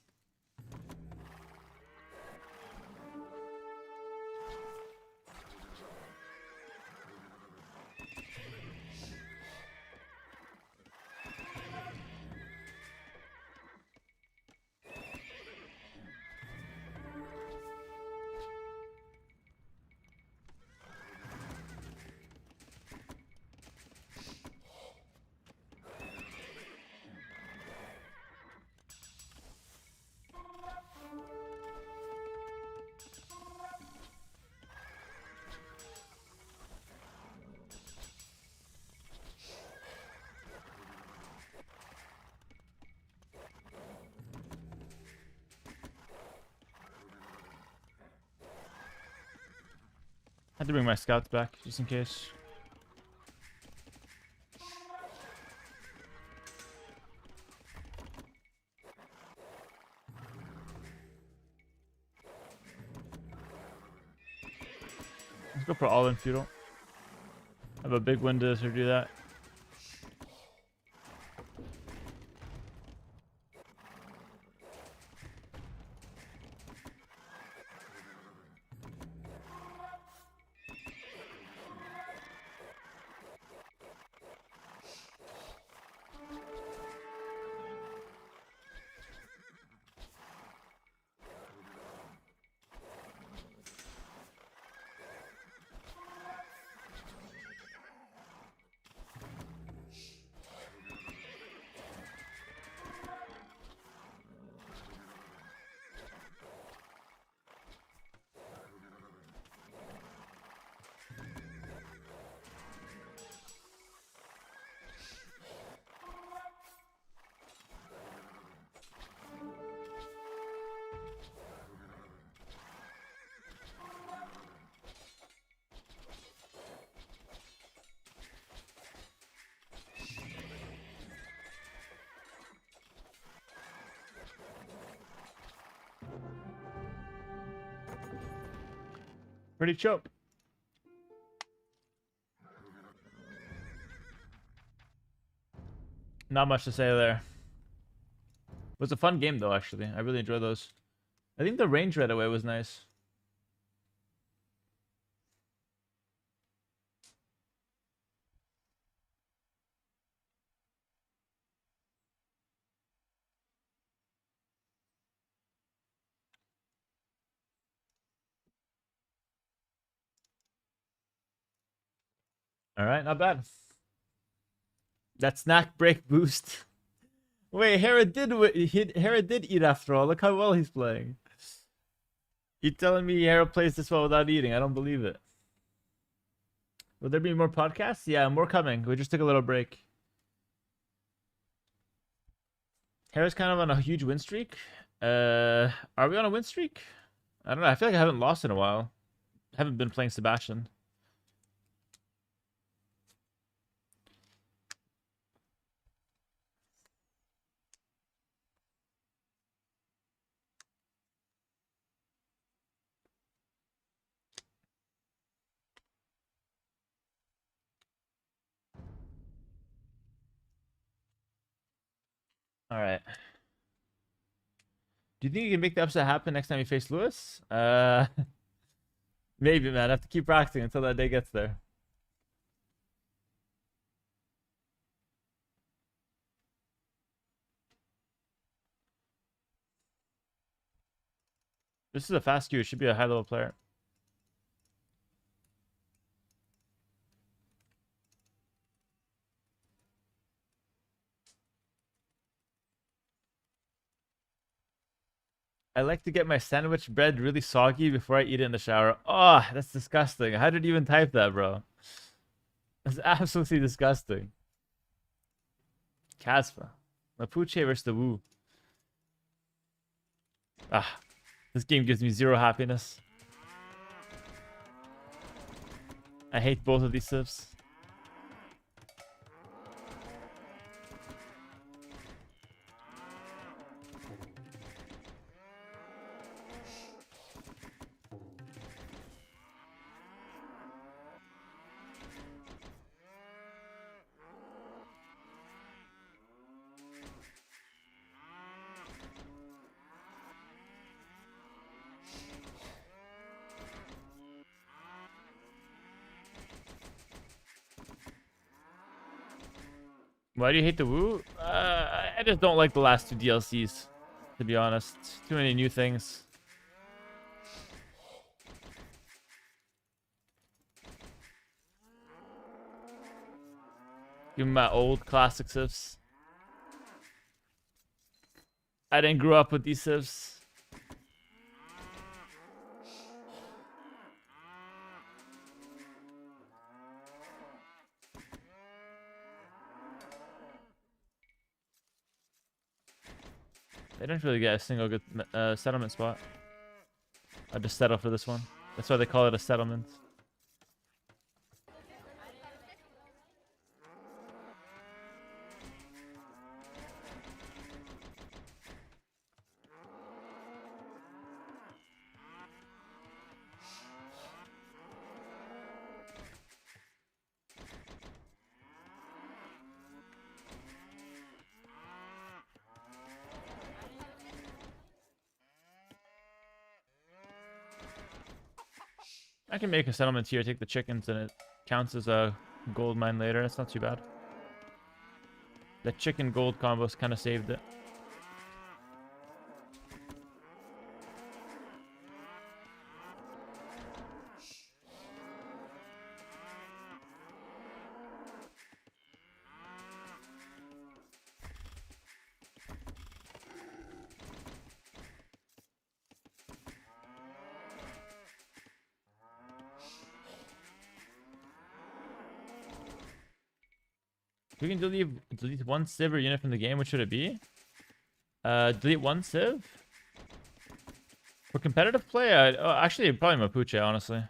I had to bring my scouts back, just in case. Let's go for all-in feudal. I have a big window to do that. Pretty chill. Not much to say there. It was a fun game though, actually. I really enjoyed those. I think the range right away was nice. All right, not bad. That snack break boost. Wait, Hera did eat after all. Look how well he's playing. You telling me Hera plays this well without eating? I don't believe it. Will there be more podcasts? Yeah, more coming. We just took a little break. Hera's kind of on a huge win streak. Are we on a win streak? I don't know. I feel like I haven't lost in a while. I haven't been playing Sebastian. All right. Do you think you can make the upset happen next time you face Lewis? Maybe, man. I have to keep practicing until that day gets there. This is a fast queue. It should be a high level player. I like to get my sandwich bread really soggy before I eat it in the shower. Oh, that's disgusting. How did you even type that, bro? That's absolutely disgusting. Caspa. Mapuche versus the Wu. Ah, this game gives me zero happiness. I hate both of these civs. Why do you hate the Wu? I just don't like the last two DLCs, to be honest. Too many new things. Give me my old classic civs. I didn't grow up with these civs. They don't really get a single good settlement spot. I just settle for this one. That's why they call it a settlement. I can make a settlement here, take the chickens, and it counts as a gold mine later. That's not too bad. The chicken gold combos kind of saved it. We can delete one civ or unit from the game. What should it be? Delete one civ? For competitive play, actually probably Mapuche, honestly.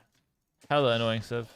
Hella annoying civ.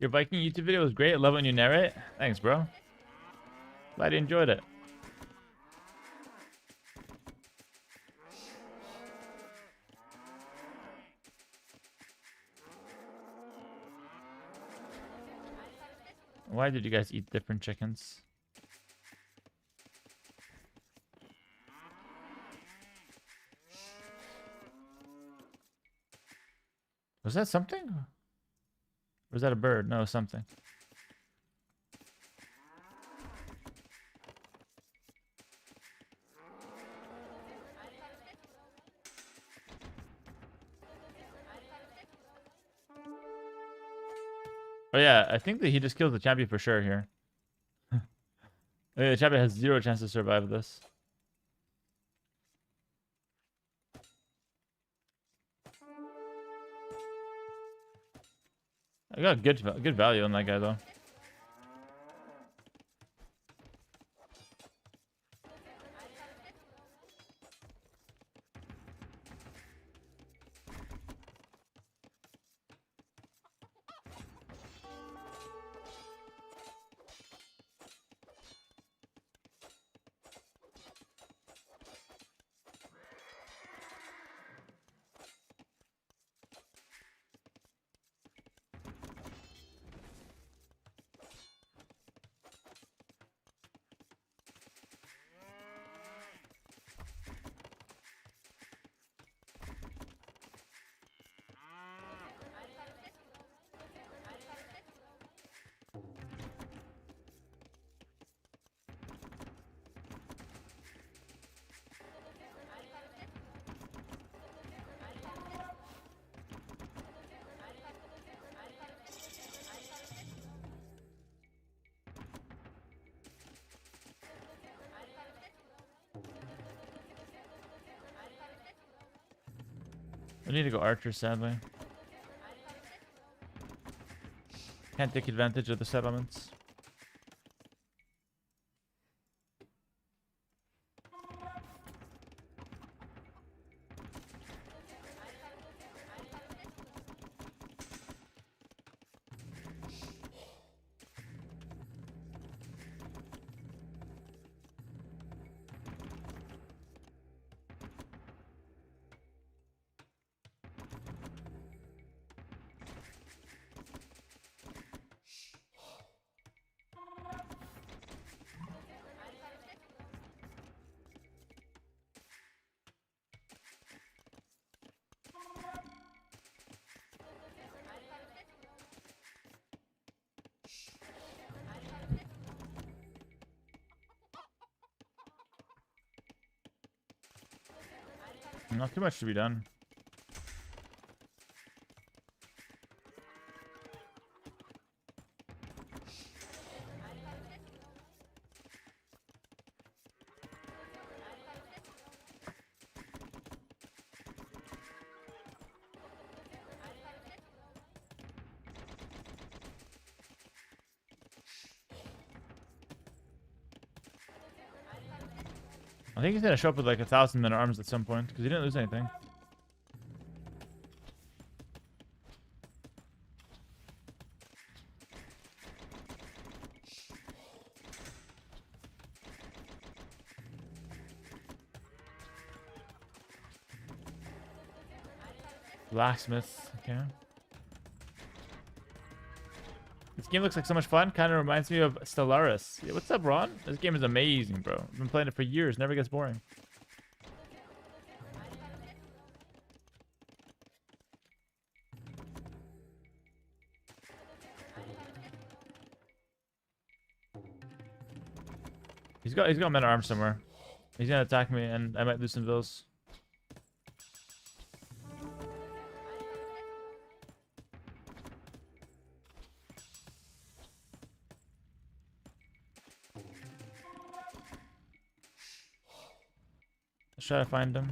Your Viking YouTube video was great. I love when you narrate. Thanks, bro. Glad you enjoyed it. Why did you guys eat different chickens? Was that something? Or was that a bird? No, something. Oh yeah, I think that he just kills the champion for sure here. The champion has 0 chance to survive this. I got good value on that guy though. I need to go archer, sadly. Can't take advantage of the settlements. Not too much to be done. I think he's gonna show up with like 1,000 men at arms at some point because he didn't lose anything. Blacksmith, okay. This game looks like so much fun. Kind of reminds me of Stellaris. Yeah, what's up, Ron? This game is amazing, bro. I've been playing it for years. Never gets boring. He's got men at arms somewhere. He's gonna attack me, and I might lose some of those. Let's try to find him.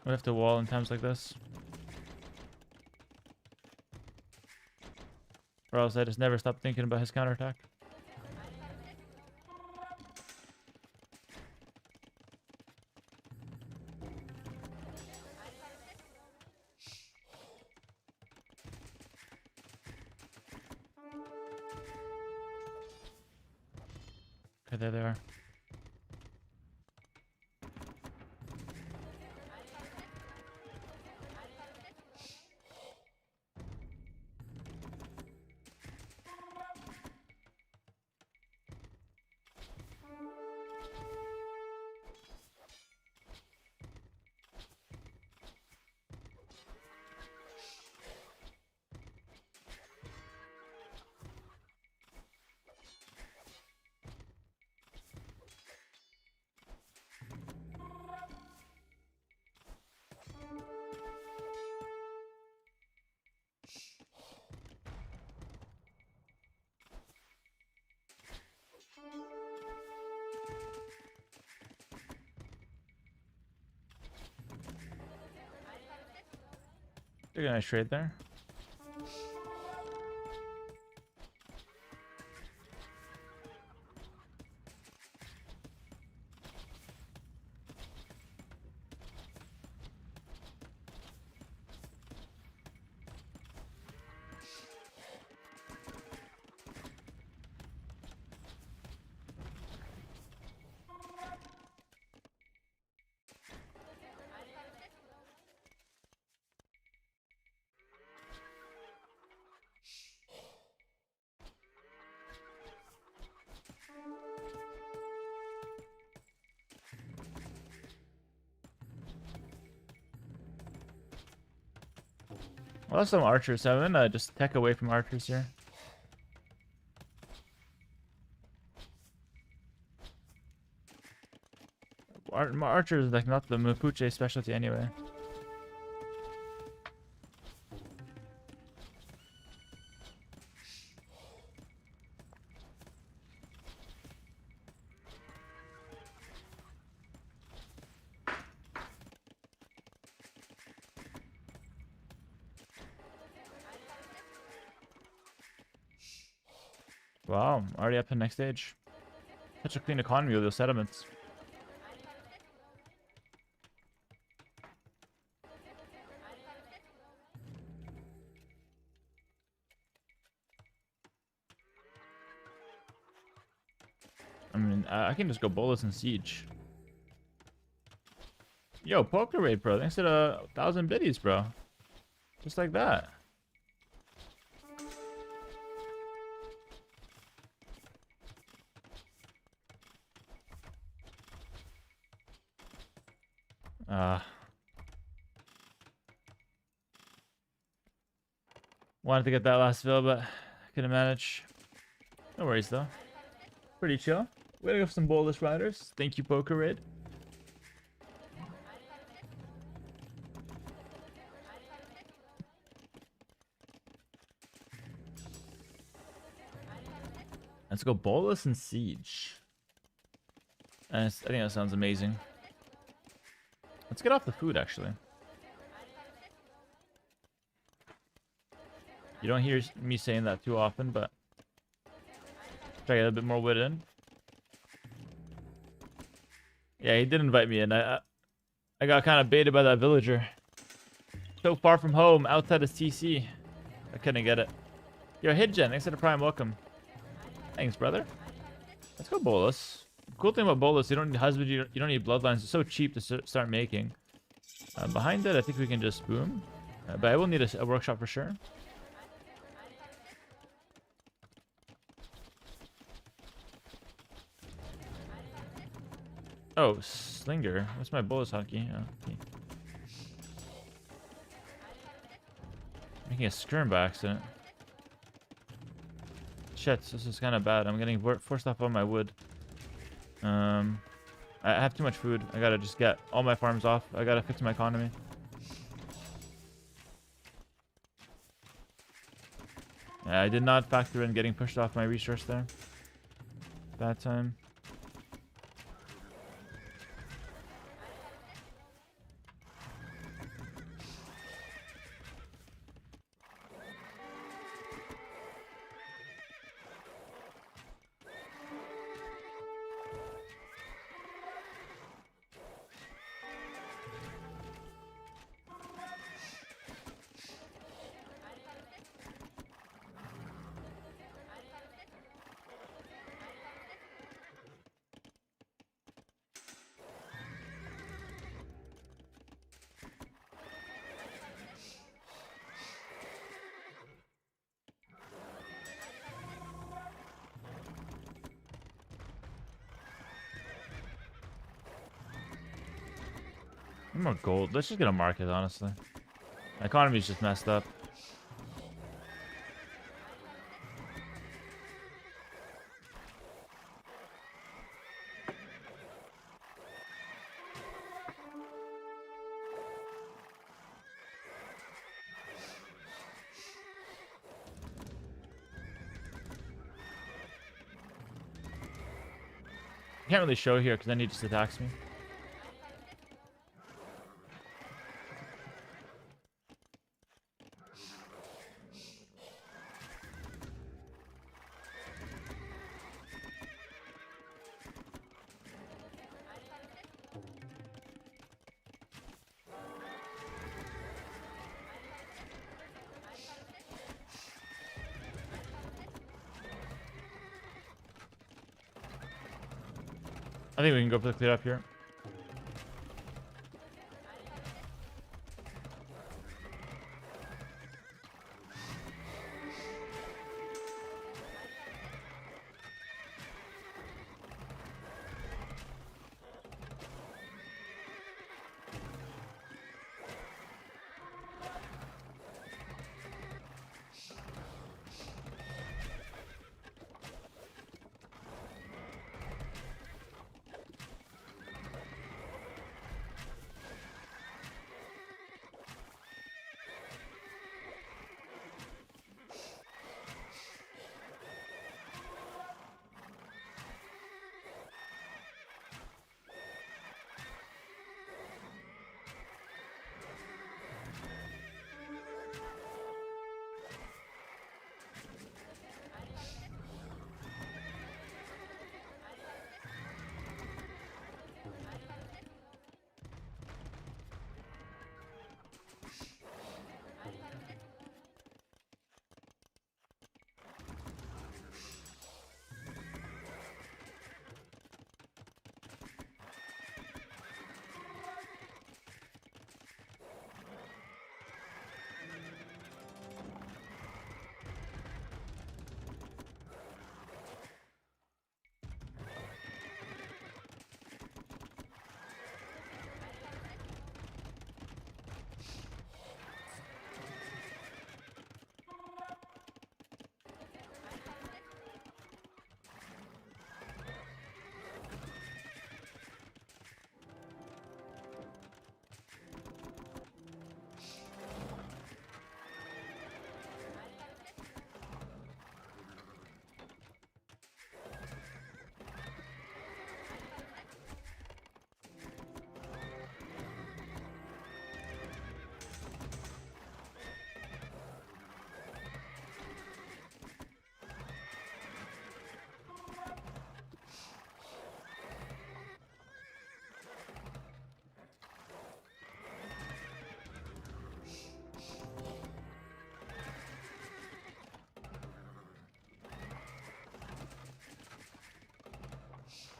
We have to wall in times like this. Or else I just never stop thinking about his counterattack. Okay, there they are. They're gonna trade there. Well, some archers. So I'm gonna just tech away from archers here. Archer is like not the Mapuche specialty anyway. Wow, already up to next stage. Such a clean economy with those settlements. I mean, I can just go bolus and siege. Yo, poker raid, bro. Thanks to the 1,000 biddies, bro. Just like that. Wanted to get that last fill, but couldn't manage. No worries though. Pretty chill. Way to go for some bolus riders. Thank you, poker raid. Let's go bolus and siege. I think that sounds amazing. Let's get off the food, actually. You don't hear me saying that too often, but try to get a bit more wit in. Yeah, he did invite me in. I got kind of baited by that villager. So far from home, outside of CC. I couldn't get it. Yo, Hidgen, thanks for the prime welcome. Thanks, brother. Let's go bolus. Cool thing about bolus, you don't need husband, you don't need bloodlines. It's so cheap to start making. Behind it, I think we can just boom. But I will need a workshop for sure. Oh, Slinger. What's my bolus hockey? Oh, okay. Making a skirm by accident. Shit, this is kind of bad. I'm getting forced off on my wood. I have too much food. I gotta just get all my farms off. I gotta fix my economy. Yeah, I did not factor in getting pushed off my resource there. Bad time. More gold. Let's just get a market, honestly. My economy's just messed up. Can't really show here because then he just attacks me. I think we can go for the clear up here.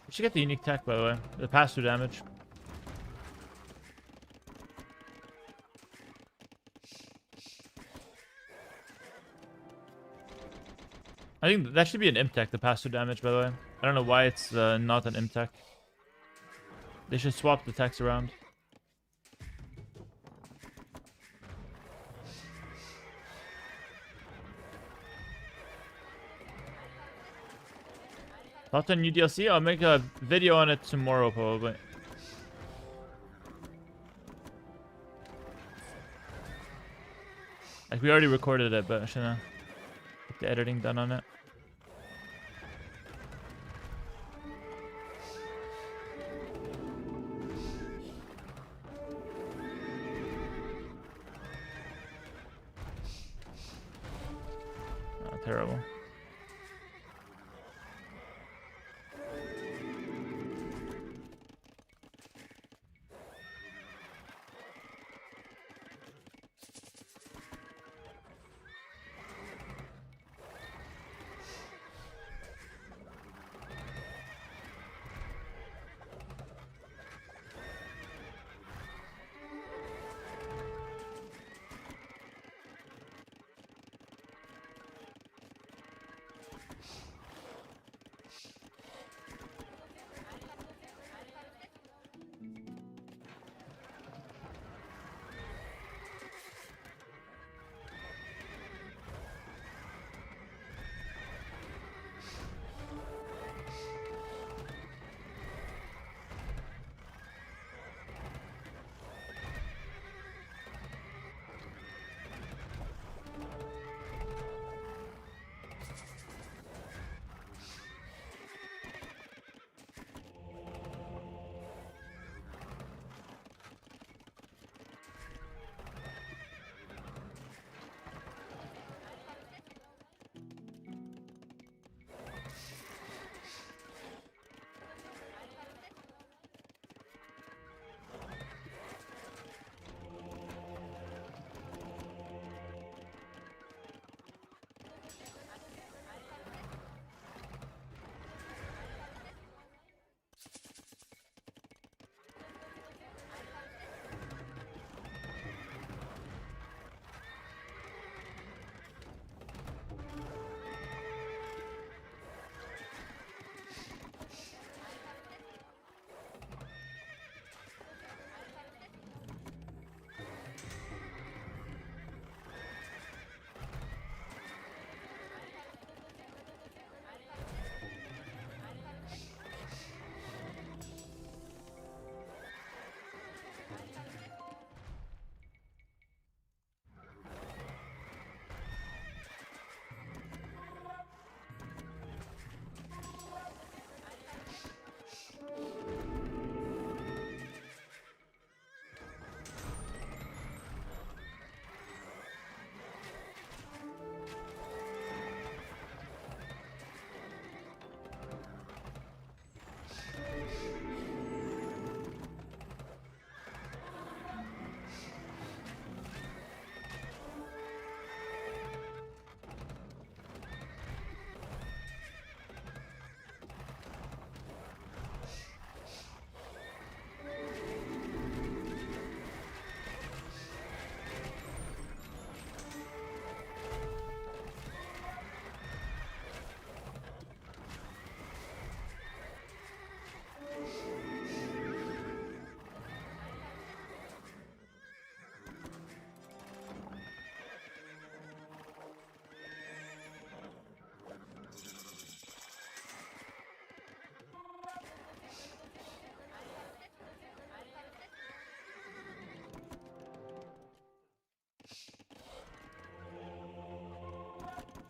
We should get the unique tech, by the way. The pass-through damage. I think that should be an imp tech, the pass-through damage, by the way. I don't know why it's not an imp tech. They should swap the techs around. Thoughts on new DLC? I'll make a video on it tomorrow, probably. Like, we already recorded it, but I should get the editing done on it. Oh, terrible.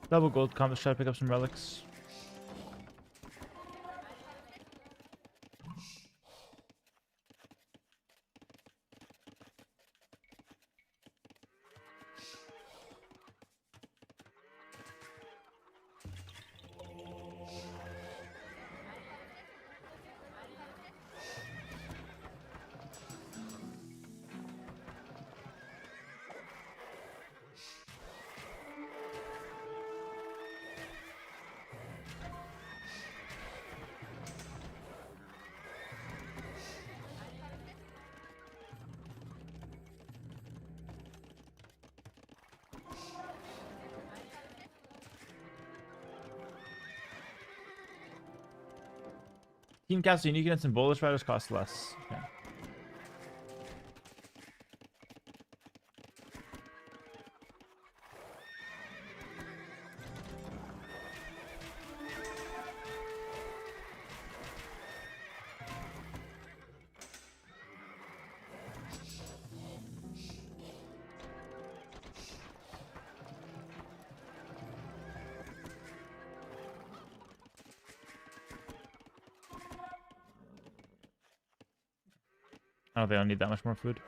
Double gold comp. Let's try to pick up some relics. Team Castle unique units and Bolus Riders cost less. Okay. Oh, they don't need that much more food.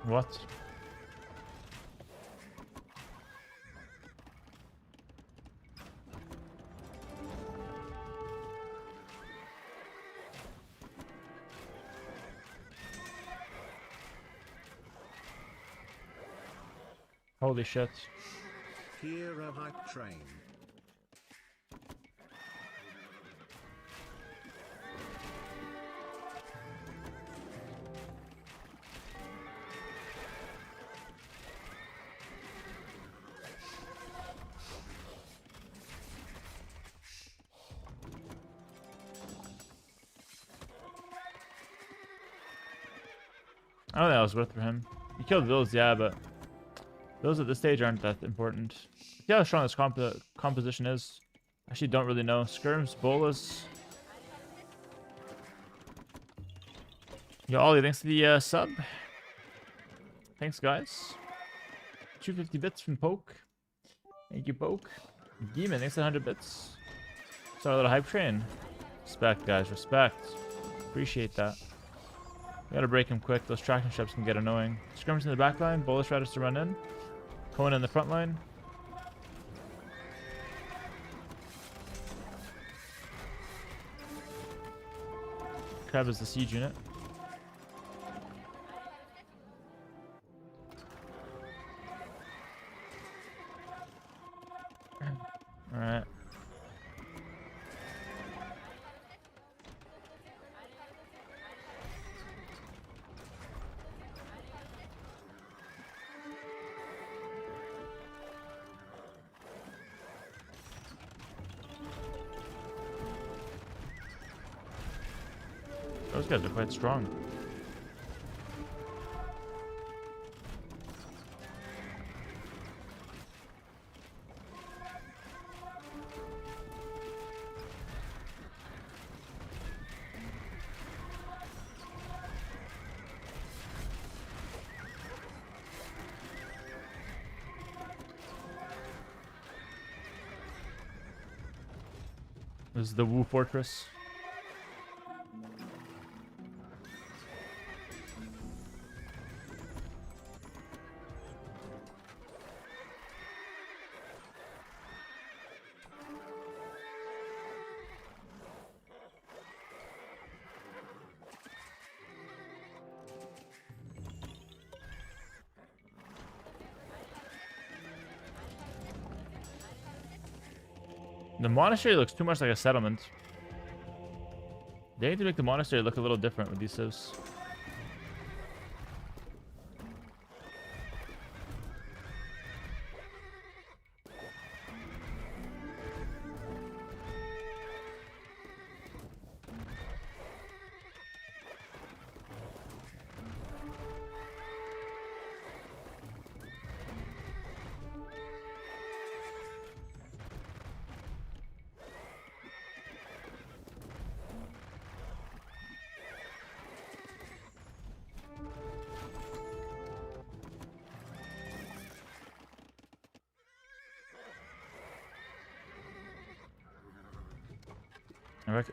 What? Holy shit. Hera hype train. I don't think that was worth for him. He killed those, yeah, but those at this stage aren't that important. See how strong this composition is. Actually, don't really know. Skirms, Bolas. Yo, Ollie, thanks for the sub. Thanks, guys. 250 bits from Poke. Thank you, Poke. Demon, thanks for 100 bits. Start a little hype train. Respect, guys, respect. Appreciate that. We gotta break him quick. Those traction ships can get annoying. Skirms in the back line. Bolus Riders to run in. Cohen in the front line. Crab is the siege unit. Alright. Those guys are quite strong. This is the Wu Fortress. The monastery looks too much like a settlement. They need to make the monastery look a little different with these civs.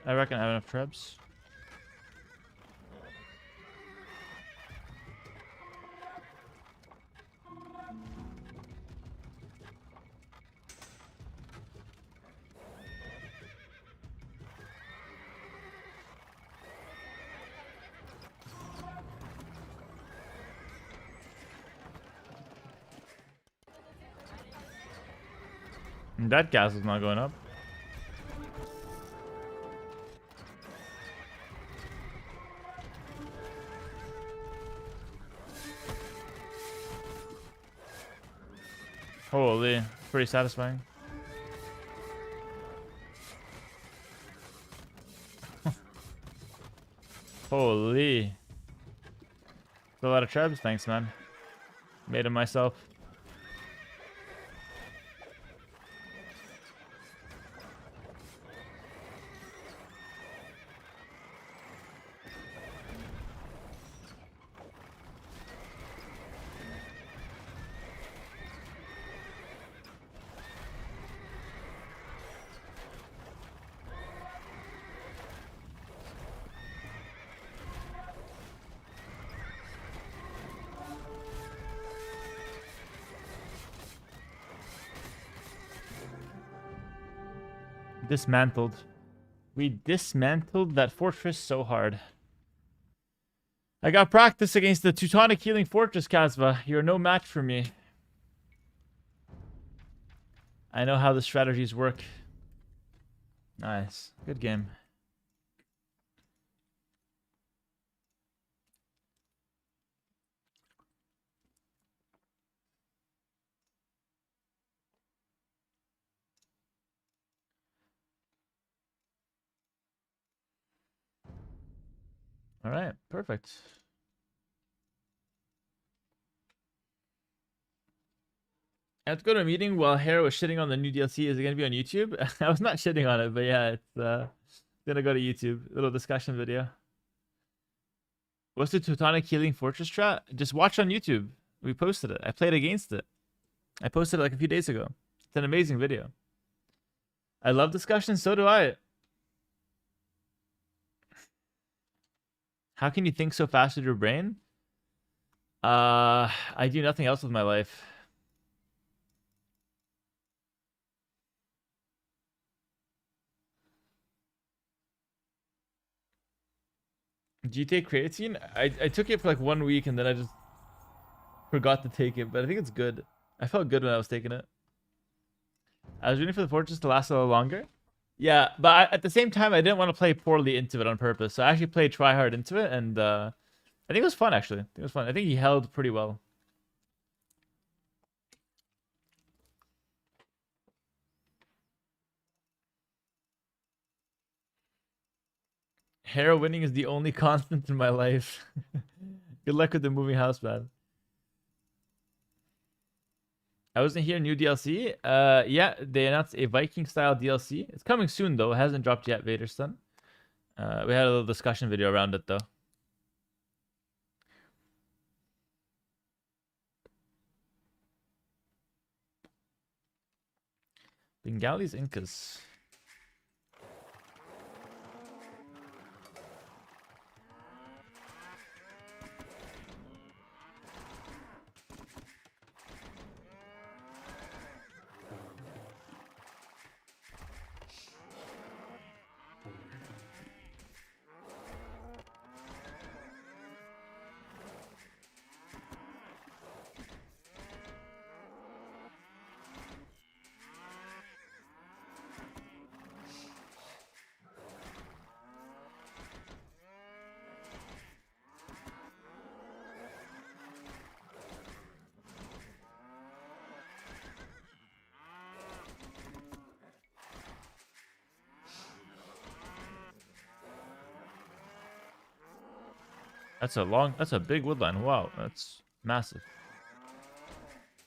I reckon I have enough trebs. And that castle's not going up. Holy, pretty satisfying. Holy. A lot of trebs, thanks man. Made them myself. Dismantled. We dismantled that fortress so hard. I got practice against the Teutonic Healing Fortress, Kazva. You're no match for me. I know how the strategies work. Nice. Good game. All right. Perfect. I have to go to a meeting while Hera was shitting on the new DLC. Is it going to be on YouTube? I was not shitting on it, but yeah, it's going to go to YouTube. Little discussion video. What's the Teutonic Healing Fortress strat? Just watch on YouTube. We posted it. I played against it. I posted it like a few days ago. It's an amazing video. I love discussion. So do I. How can you think so fast with your brain? I do nothing else with my life. Do you take creatine? I took it for like 1 week and then I just forgot to take it, but I think it's good. I felt good when I was taking it. I was rooting for the fortress to last a little longer. Yeah, but at the same time, I didn't want to play poorly into it on purpose. So I actually played try hard into it, and I think it was fun, actually. I think it was fun. I think he held pretty well. Hera winning is the only constant in my life. Good luck with the moving house, man. I wasn't here. New DLC. Yeah, they announced a Viking style DLC. It's coming soon though. It hasn't dropped yet. Vader's done. We had a little discussion video around it though. Bengalis, Incas. That's a big woodline. Wow, that's massive.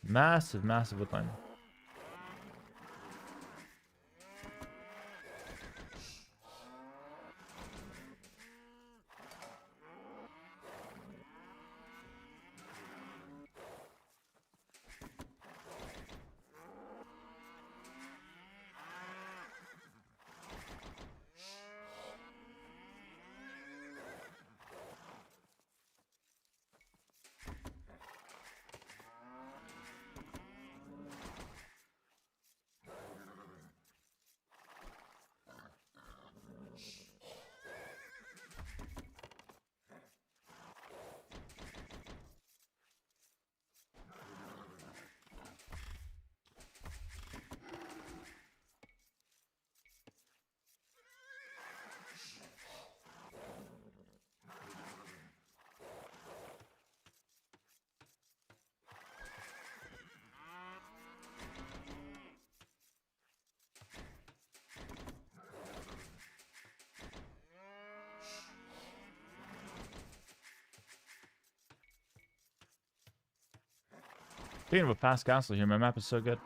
Massive, massive woodline. Speaking of a past castle here, my map is so good.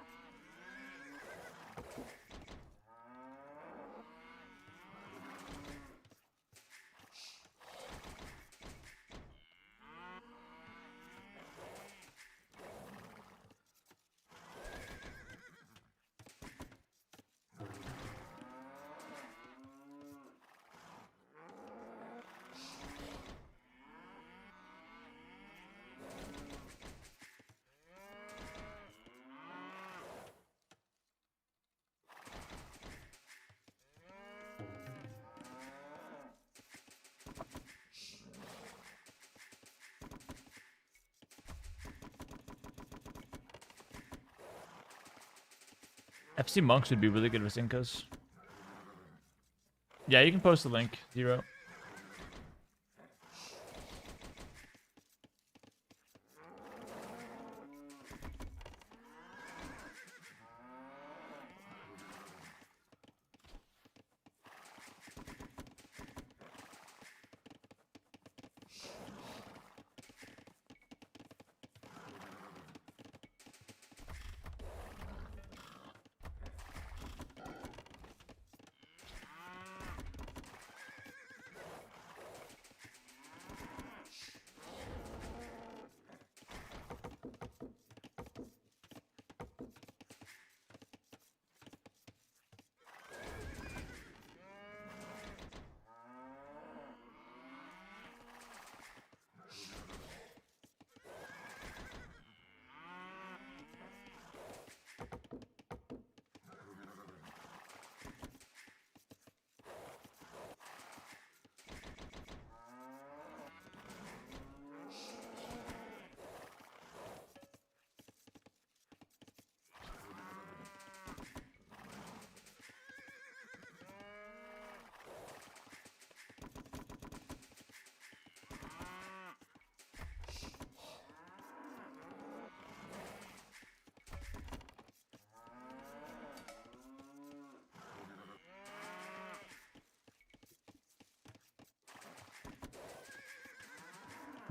FC Monks would be really good with Incas. Yeah, you can post the link, Zero.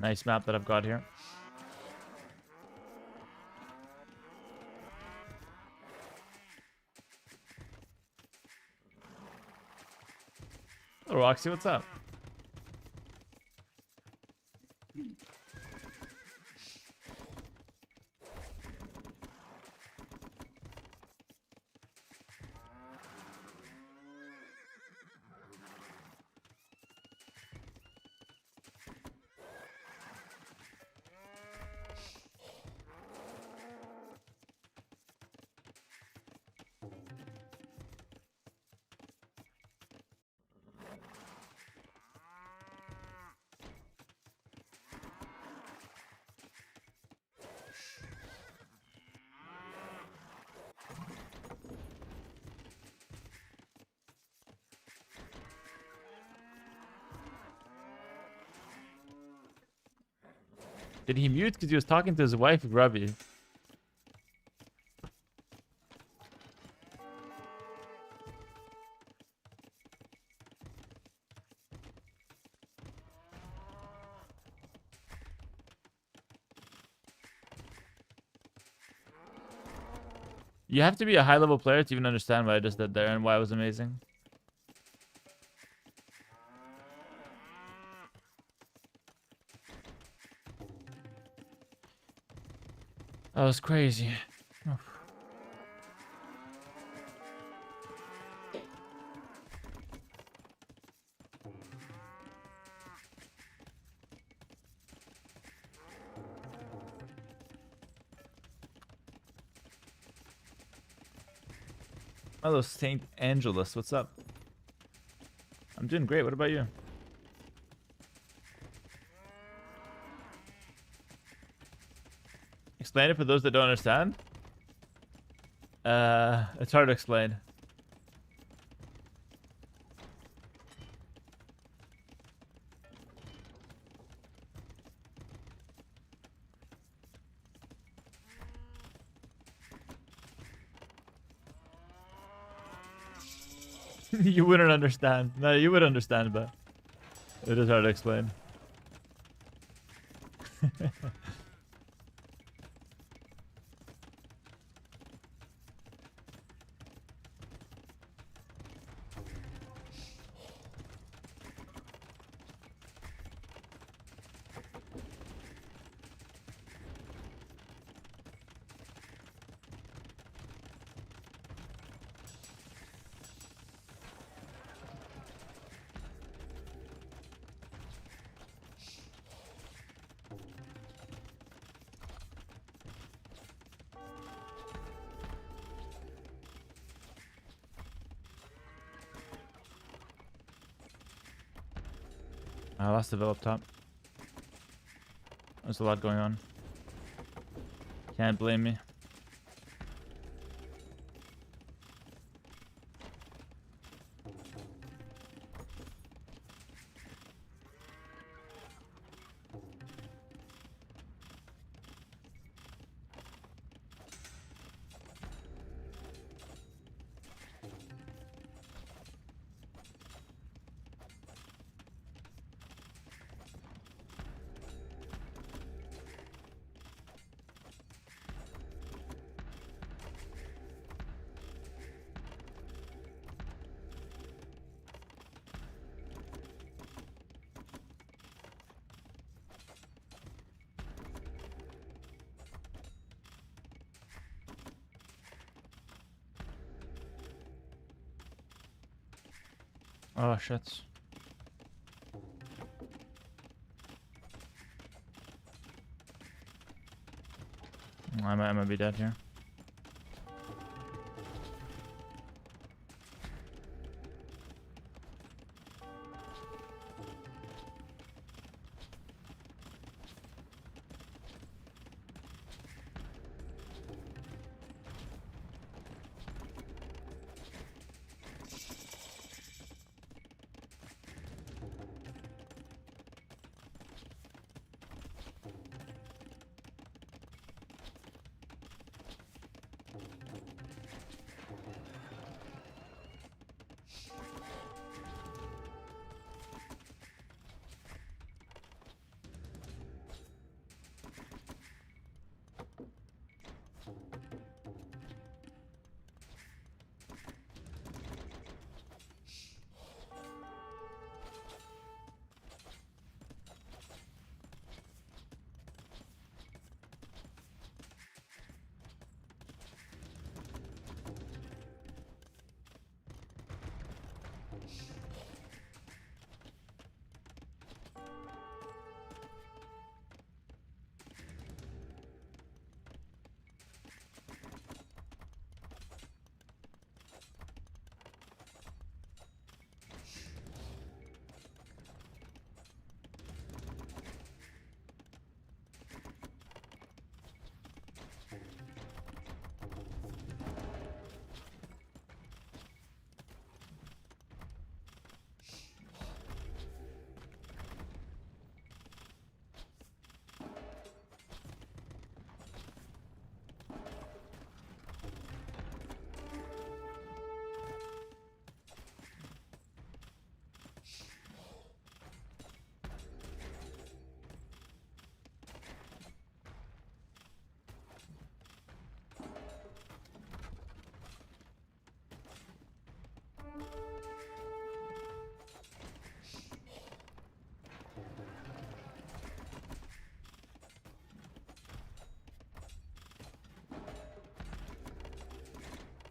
Nice map that I've got here. Oh, Roxy, what's up? Did he mute because he was talking to his wife, Grubby? You have to be a high level player to even understand what I just did there and why it was amazing. That was crazy. Hello, Saint Angelus. What's up? I'm doing great. What about you? Explain it for those that don't understand. It's hard to explain. You wouldn't understand. No, you would understand, but it is hard to explain. I lost the veil up top. There's a lot going on. Can't blame me. Oh shit. I might be dead here.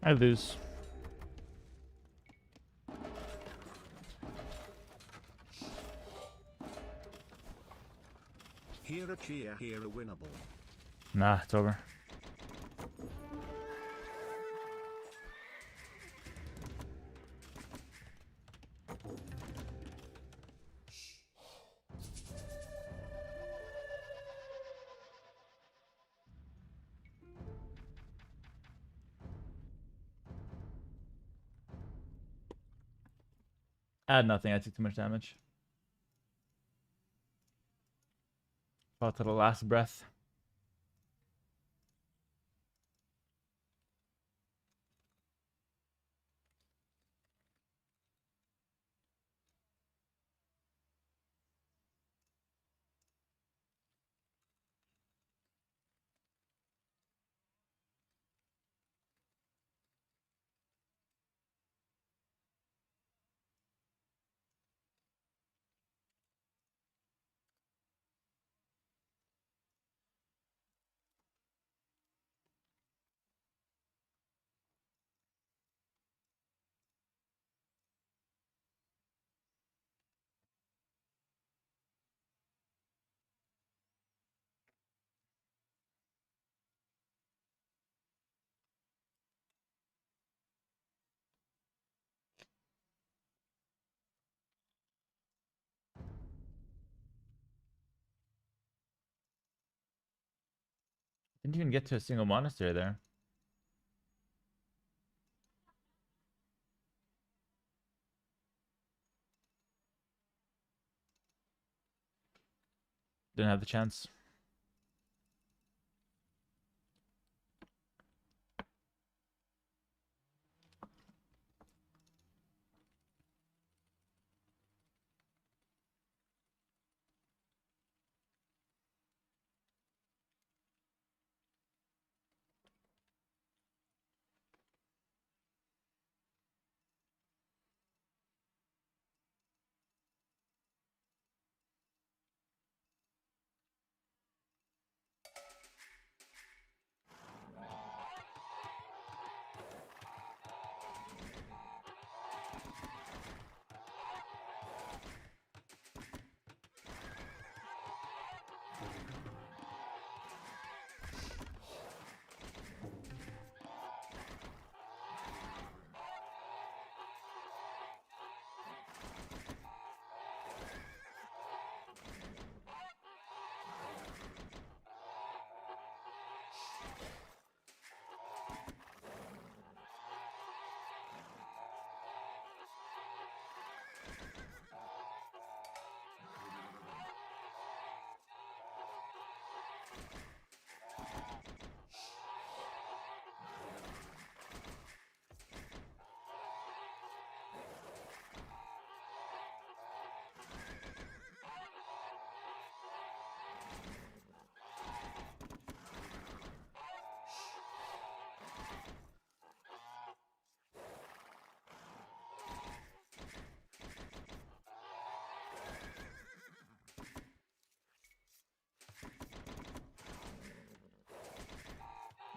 I lose. Hera cheer, Hera winnable. Nah, it's over. I had nothing. I took too much damage. Fought to the last breath. Didn't even get to a single monastery there. Didn't have the chance.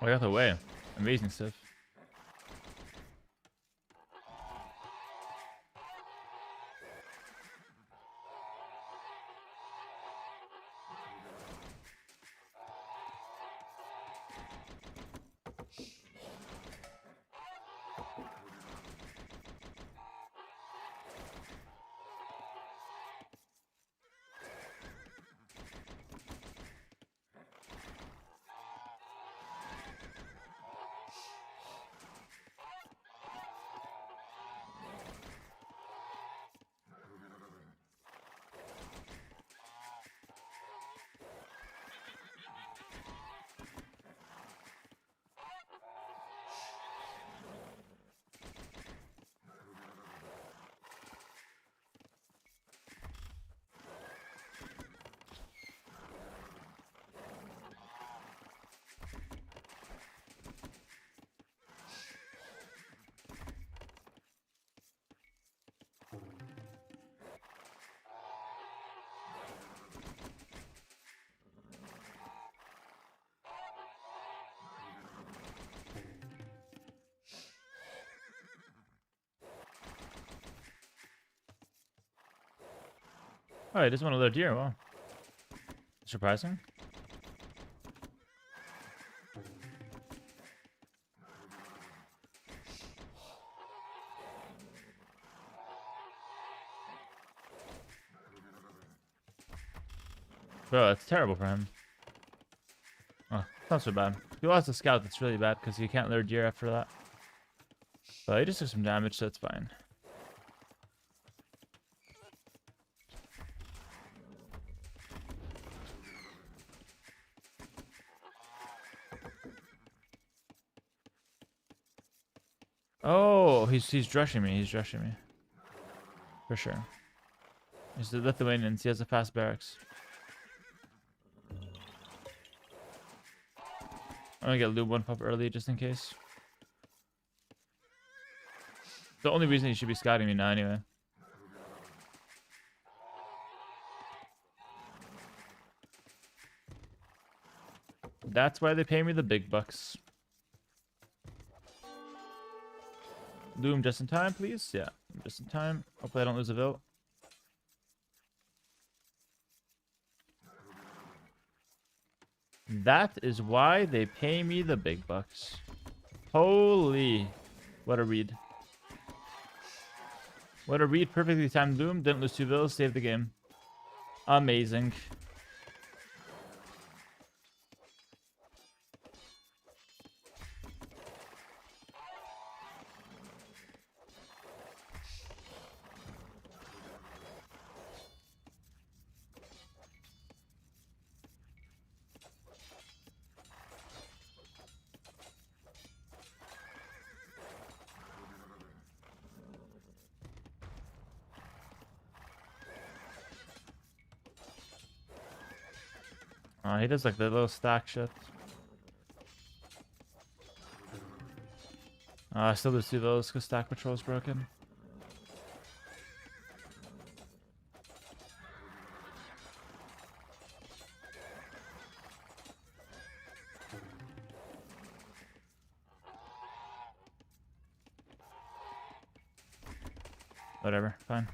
Oh, I got away. Amazing stuff. Oh, he doesn't want another deer. Wow. Surprising. Bro, it's terrible for him. Oh, not so bad. If he lost a scout, that's really bad because he can't lure deer after that. But he just took some damage, so it's fine. Oh, he's rushing me. He's rushing me. For sure. He's the Lithuanians. He has a fast barracks. I'm gonna get lube one pop early just in case. The only reason he should be scouting me now anyway. That's why they pay me the big bucks. Loom just in time, please. Yeah, just in time. Hopefully I don't lose a vote. That is why they pay me the big bucks. Holy. What a read. What a read. Perfectly timed loom. Didn't lose 2 bills. Saved the game. Amazing. He does like the little stack shit. I still lose 2 bills because stack patrol's broken. Whatever, fine.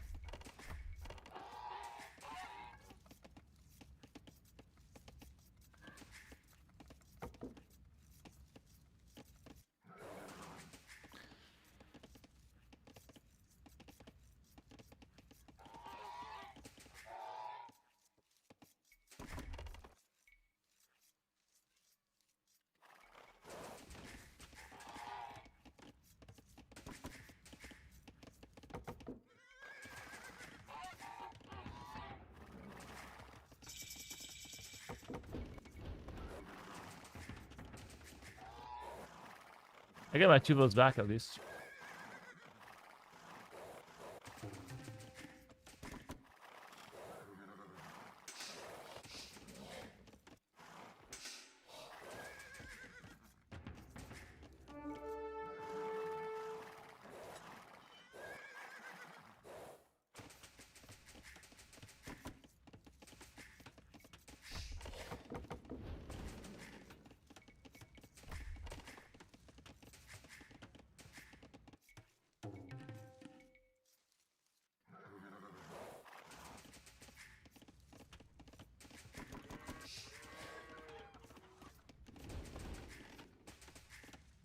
I get my 2 bills back at least.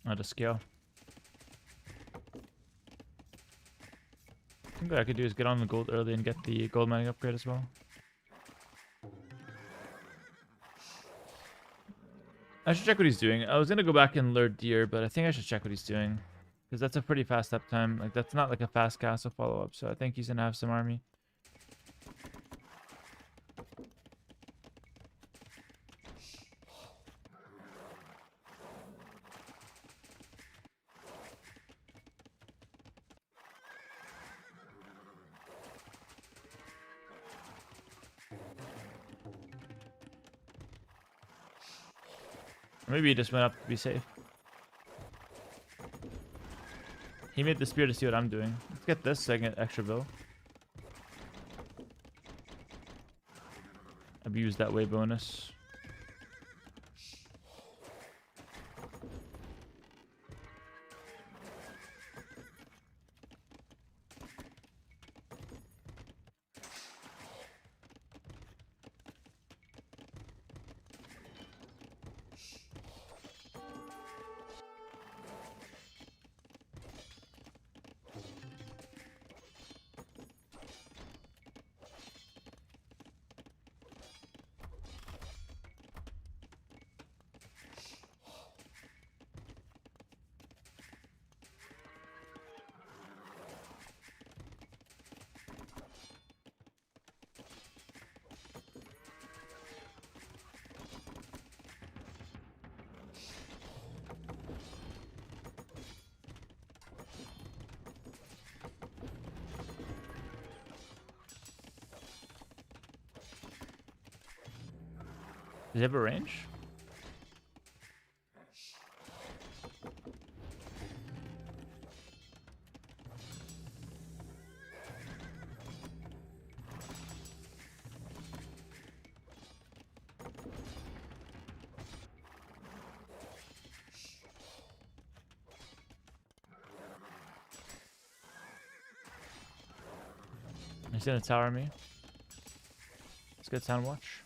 Not a scale. I think what I could do is get on the gold early and get the gold mining upgrade as well. I should check what he's doing. I was gonna go back and lure deer, but I think I should check what he's doing. Because that's a pretty fast uptime. Like, that's not like a fast castle follow-up, so I think he's gonna have some army. Or maybe he just went up to be safe. He made the spear to see what I'm doing. Let's get this so I can get extra bill. Abuse that way bonus. he have a range? He's gonna tower me. Let's get sound watch.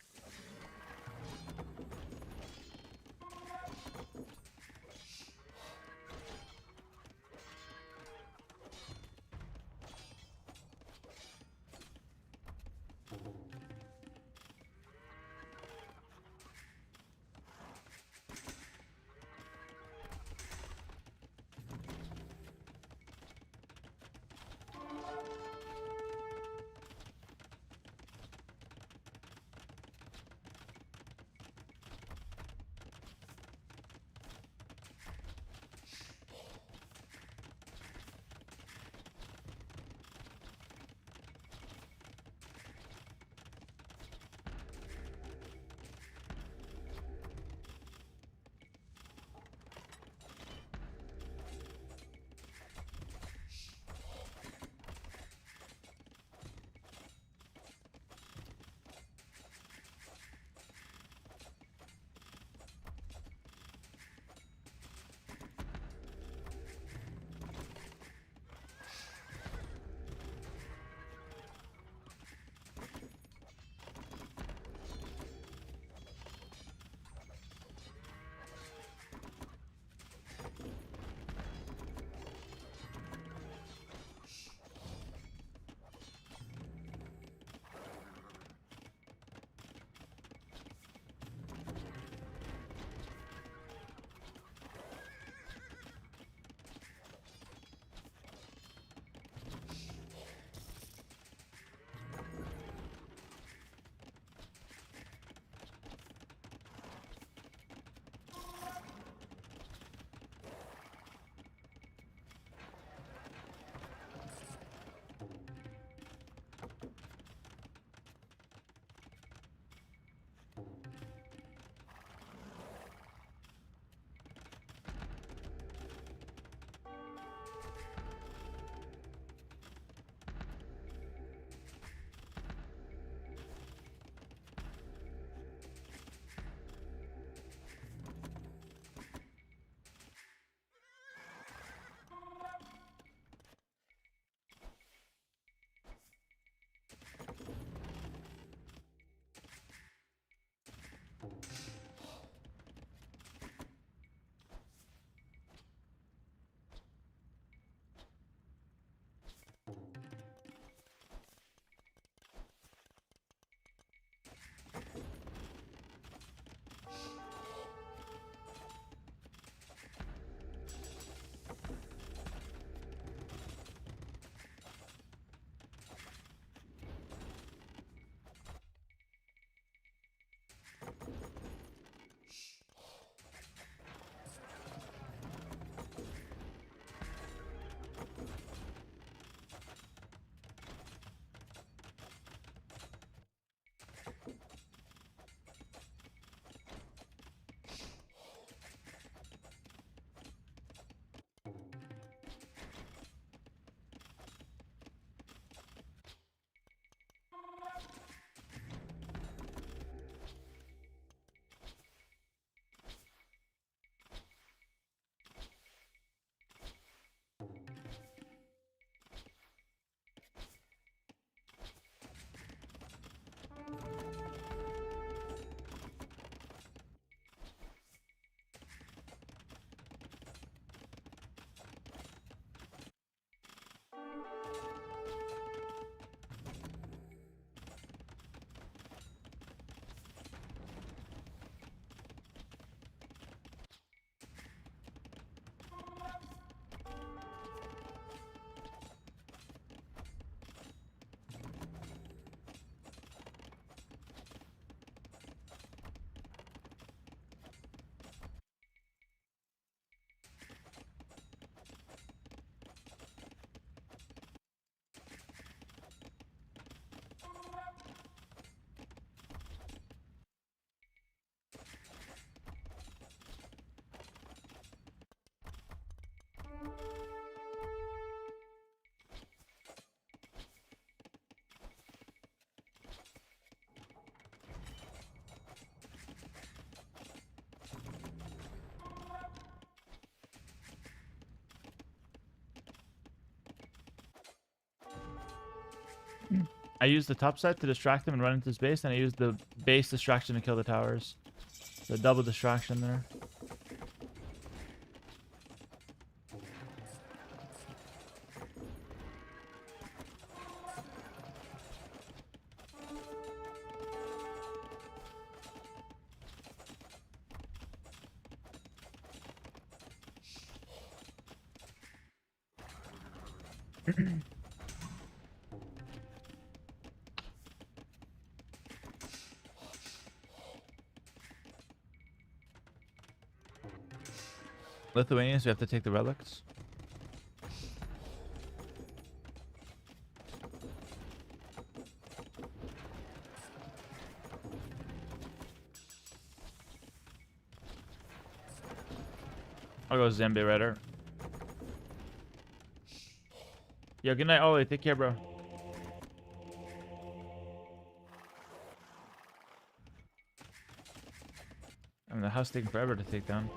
I used the top side to distract him and run into his base, and I used the base distraction to kill the towers. So double distraction there. Lithuanians, we have to take the relics. I'll go Zambi Rider. Yo, good night, Ollie. Take care, bro. I mean, the house taking forever to take down.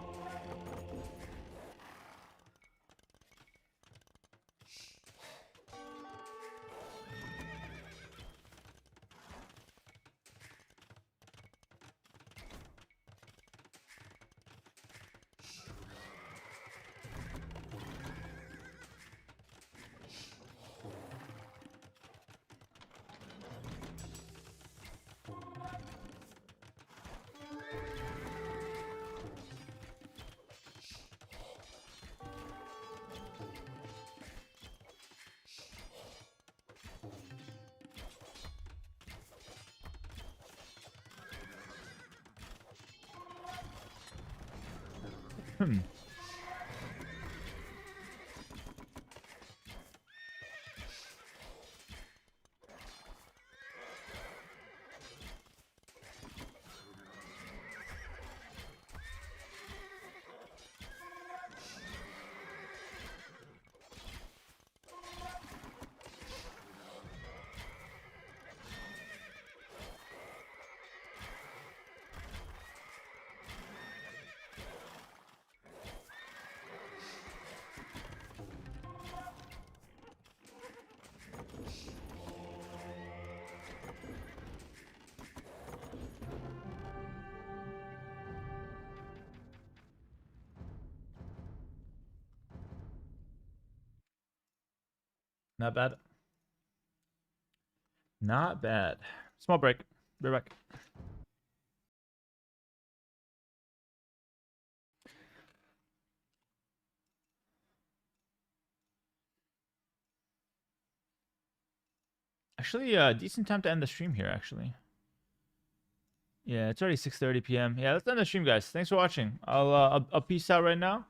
Not bad. Not bad. Small break. Be right back. Actually, decent time to end the stream here, actually. Yeah, it's already 6:30 p.m. Yeah, let's end the stream, guys. Thanks for watching. I'll peace out right now.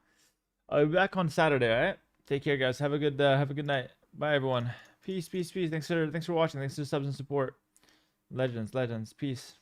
I'll be back on Saturday, all right? Take care, guys. Have a good night. Bye, everyone. Peace, peace, peace. Thanks for watching. Thanks for the subs and support. Legends. Peace.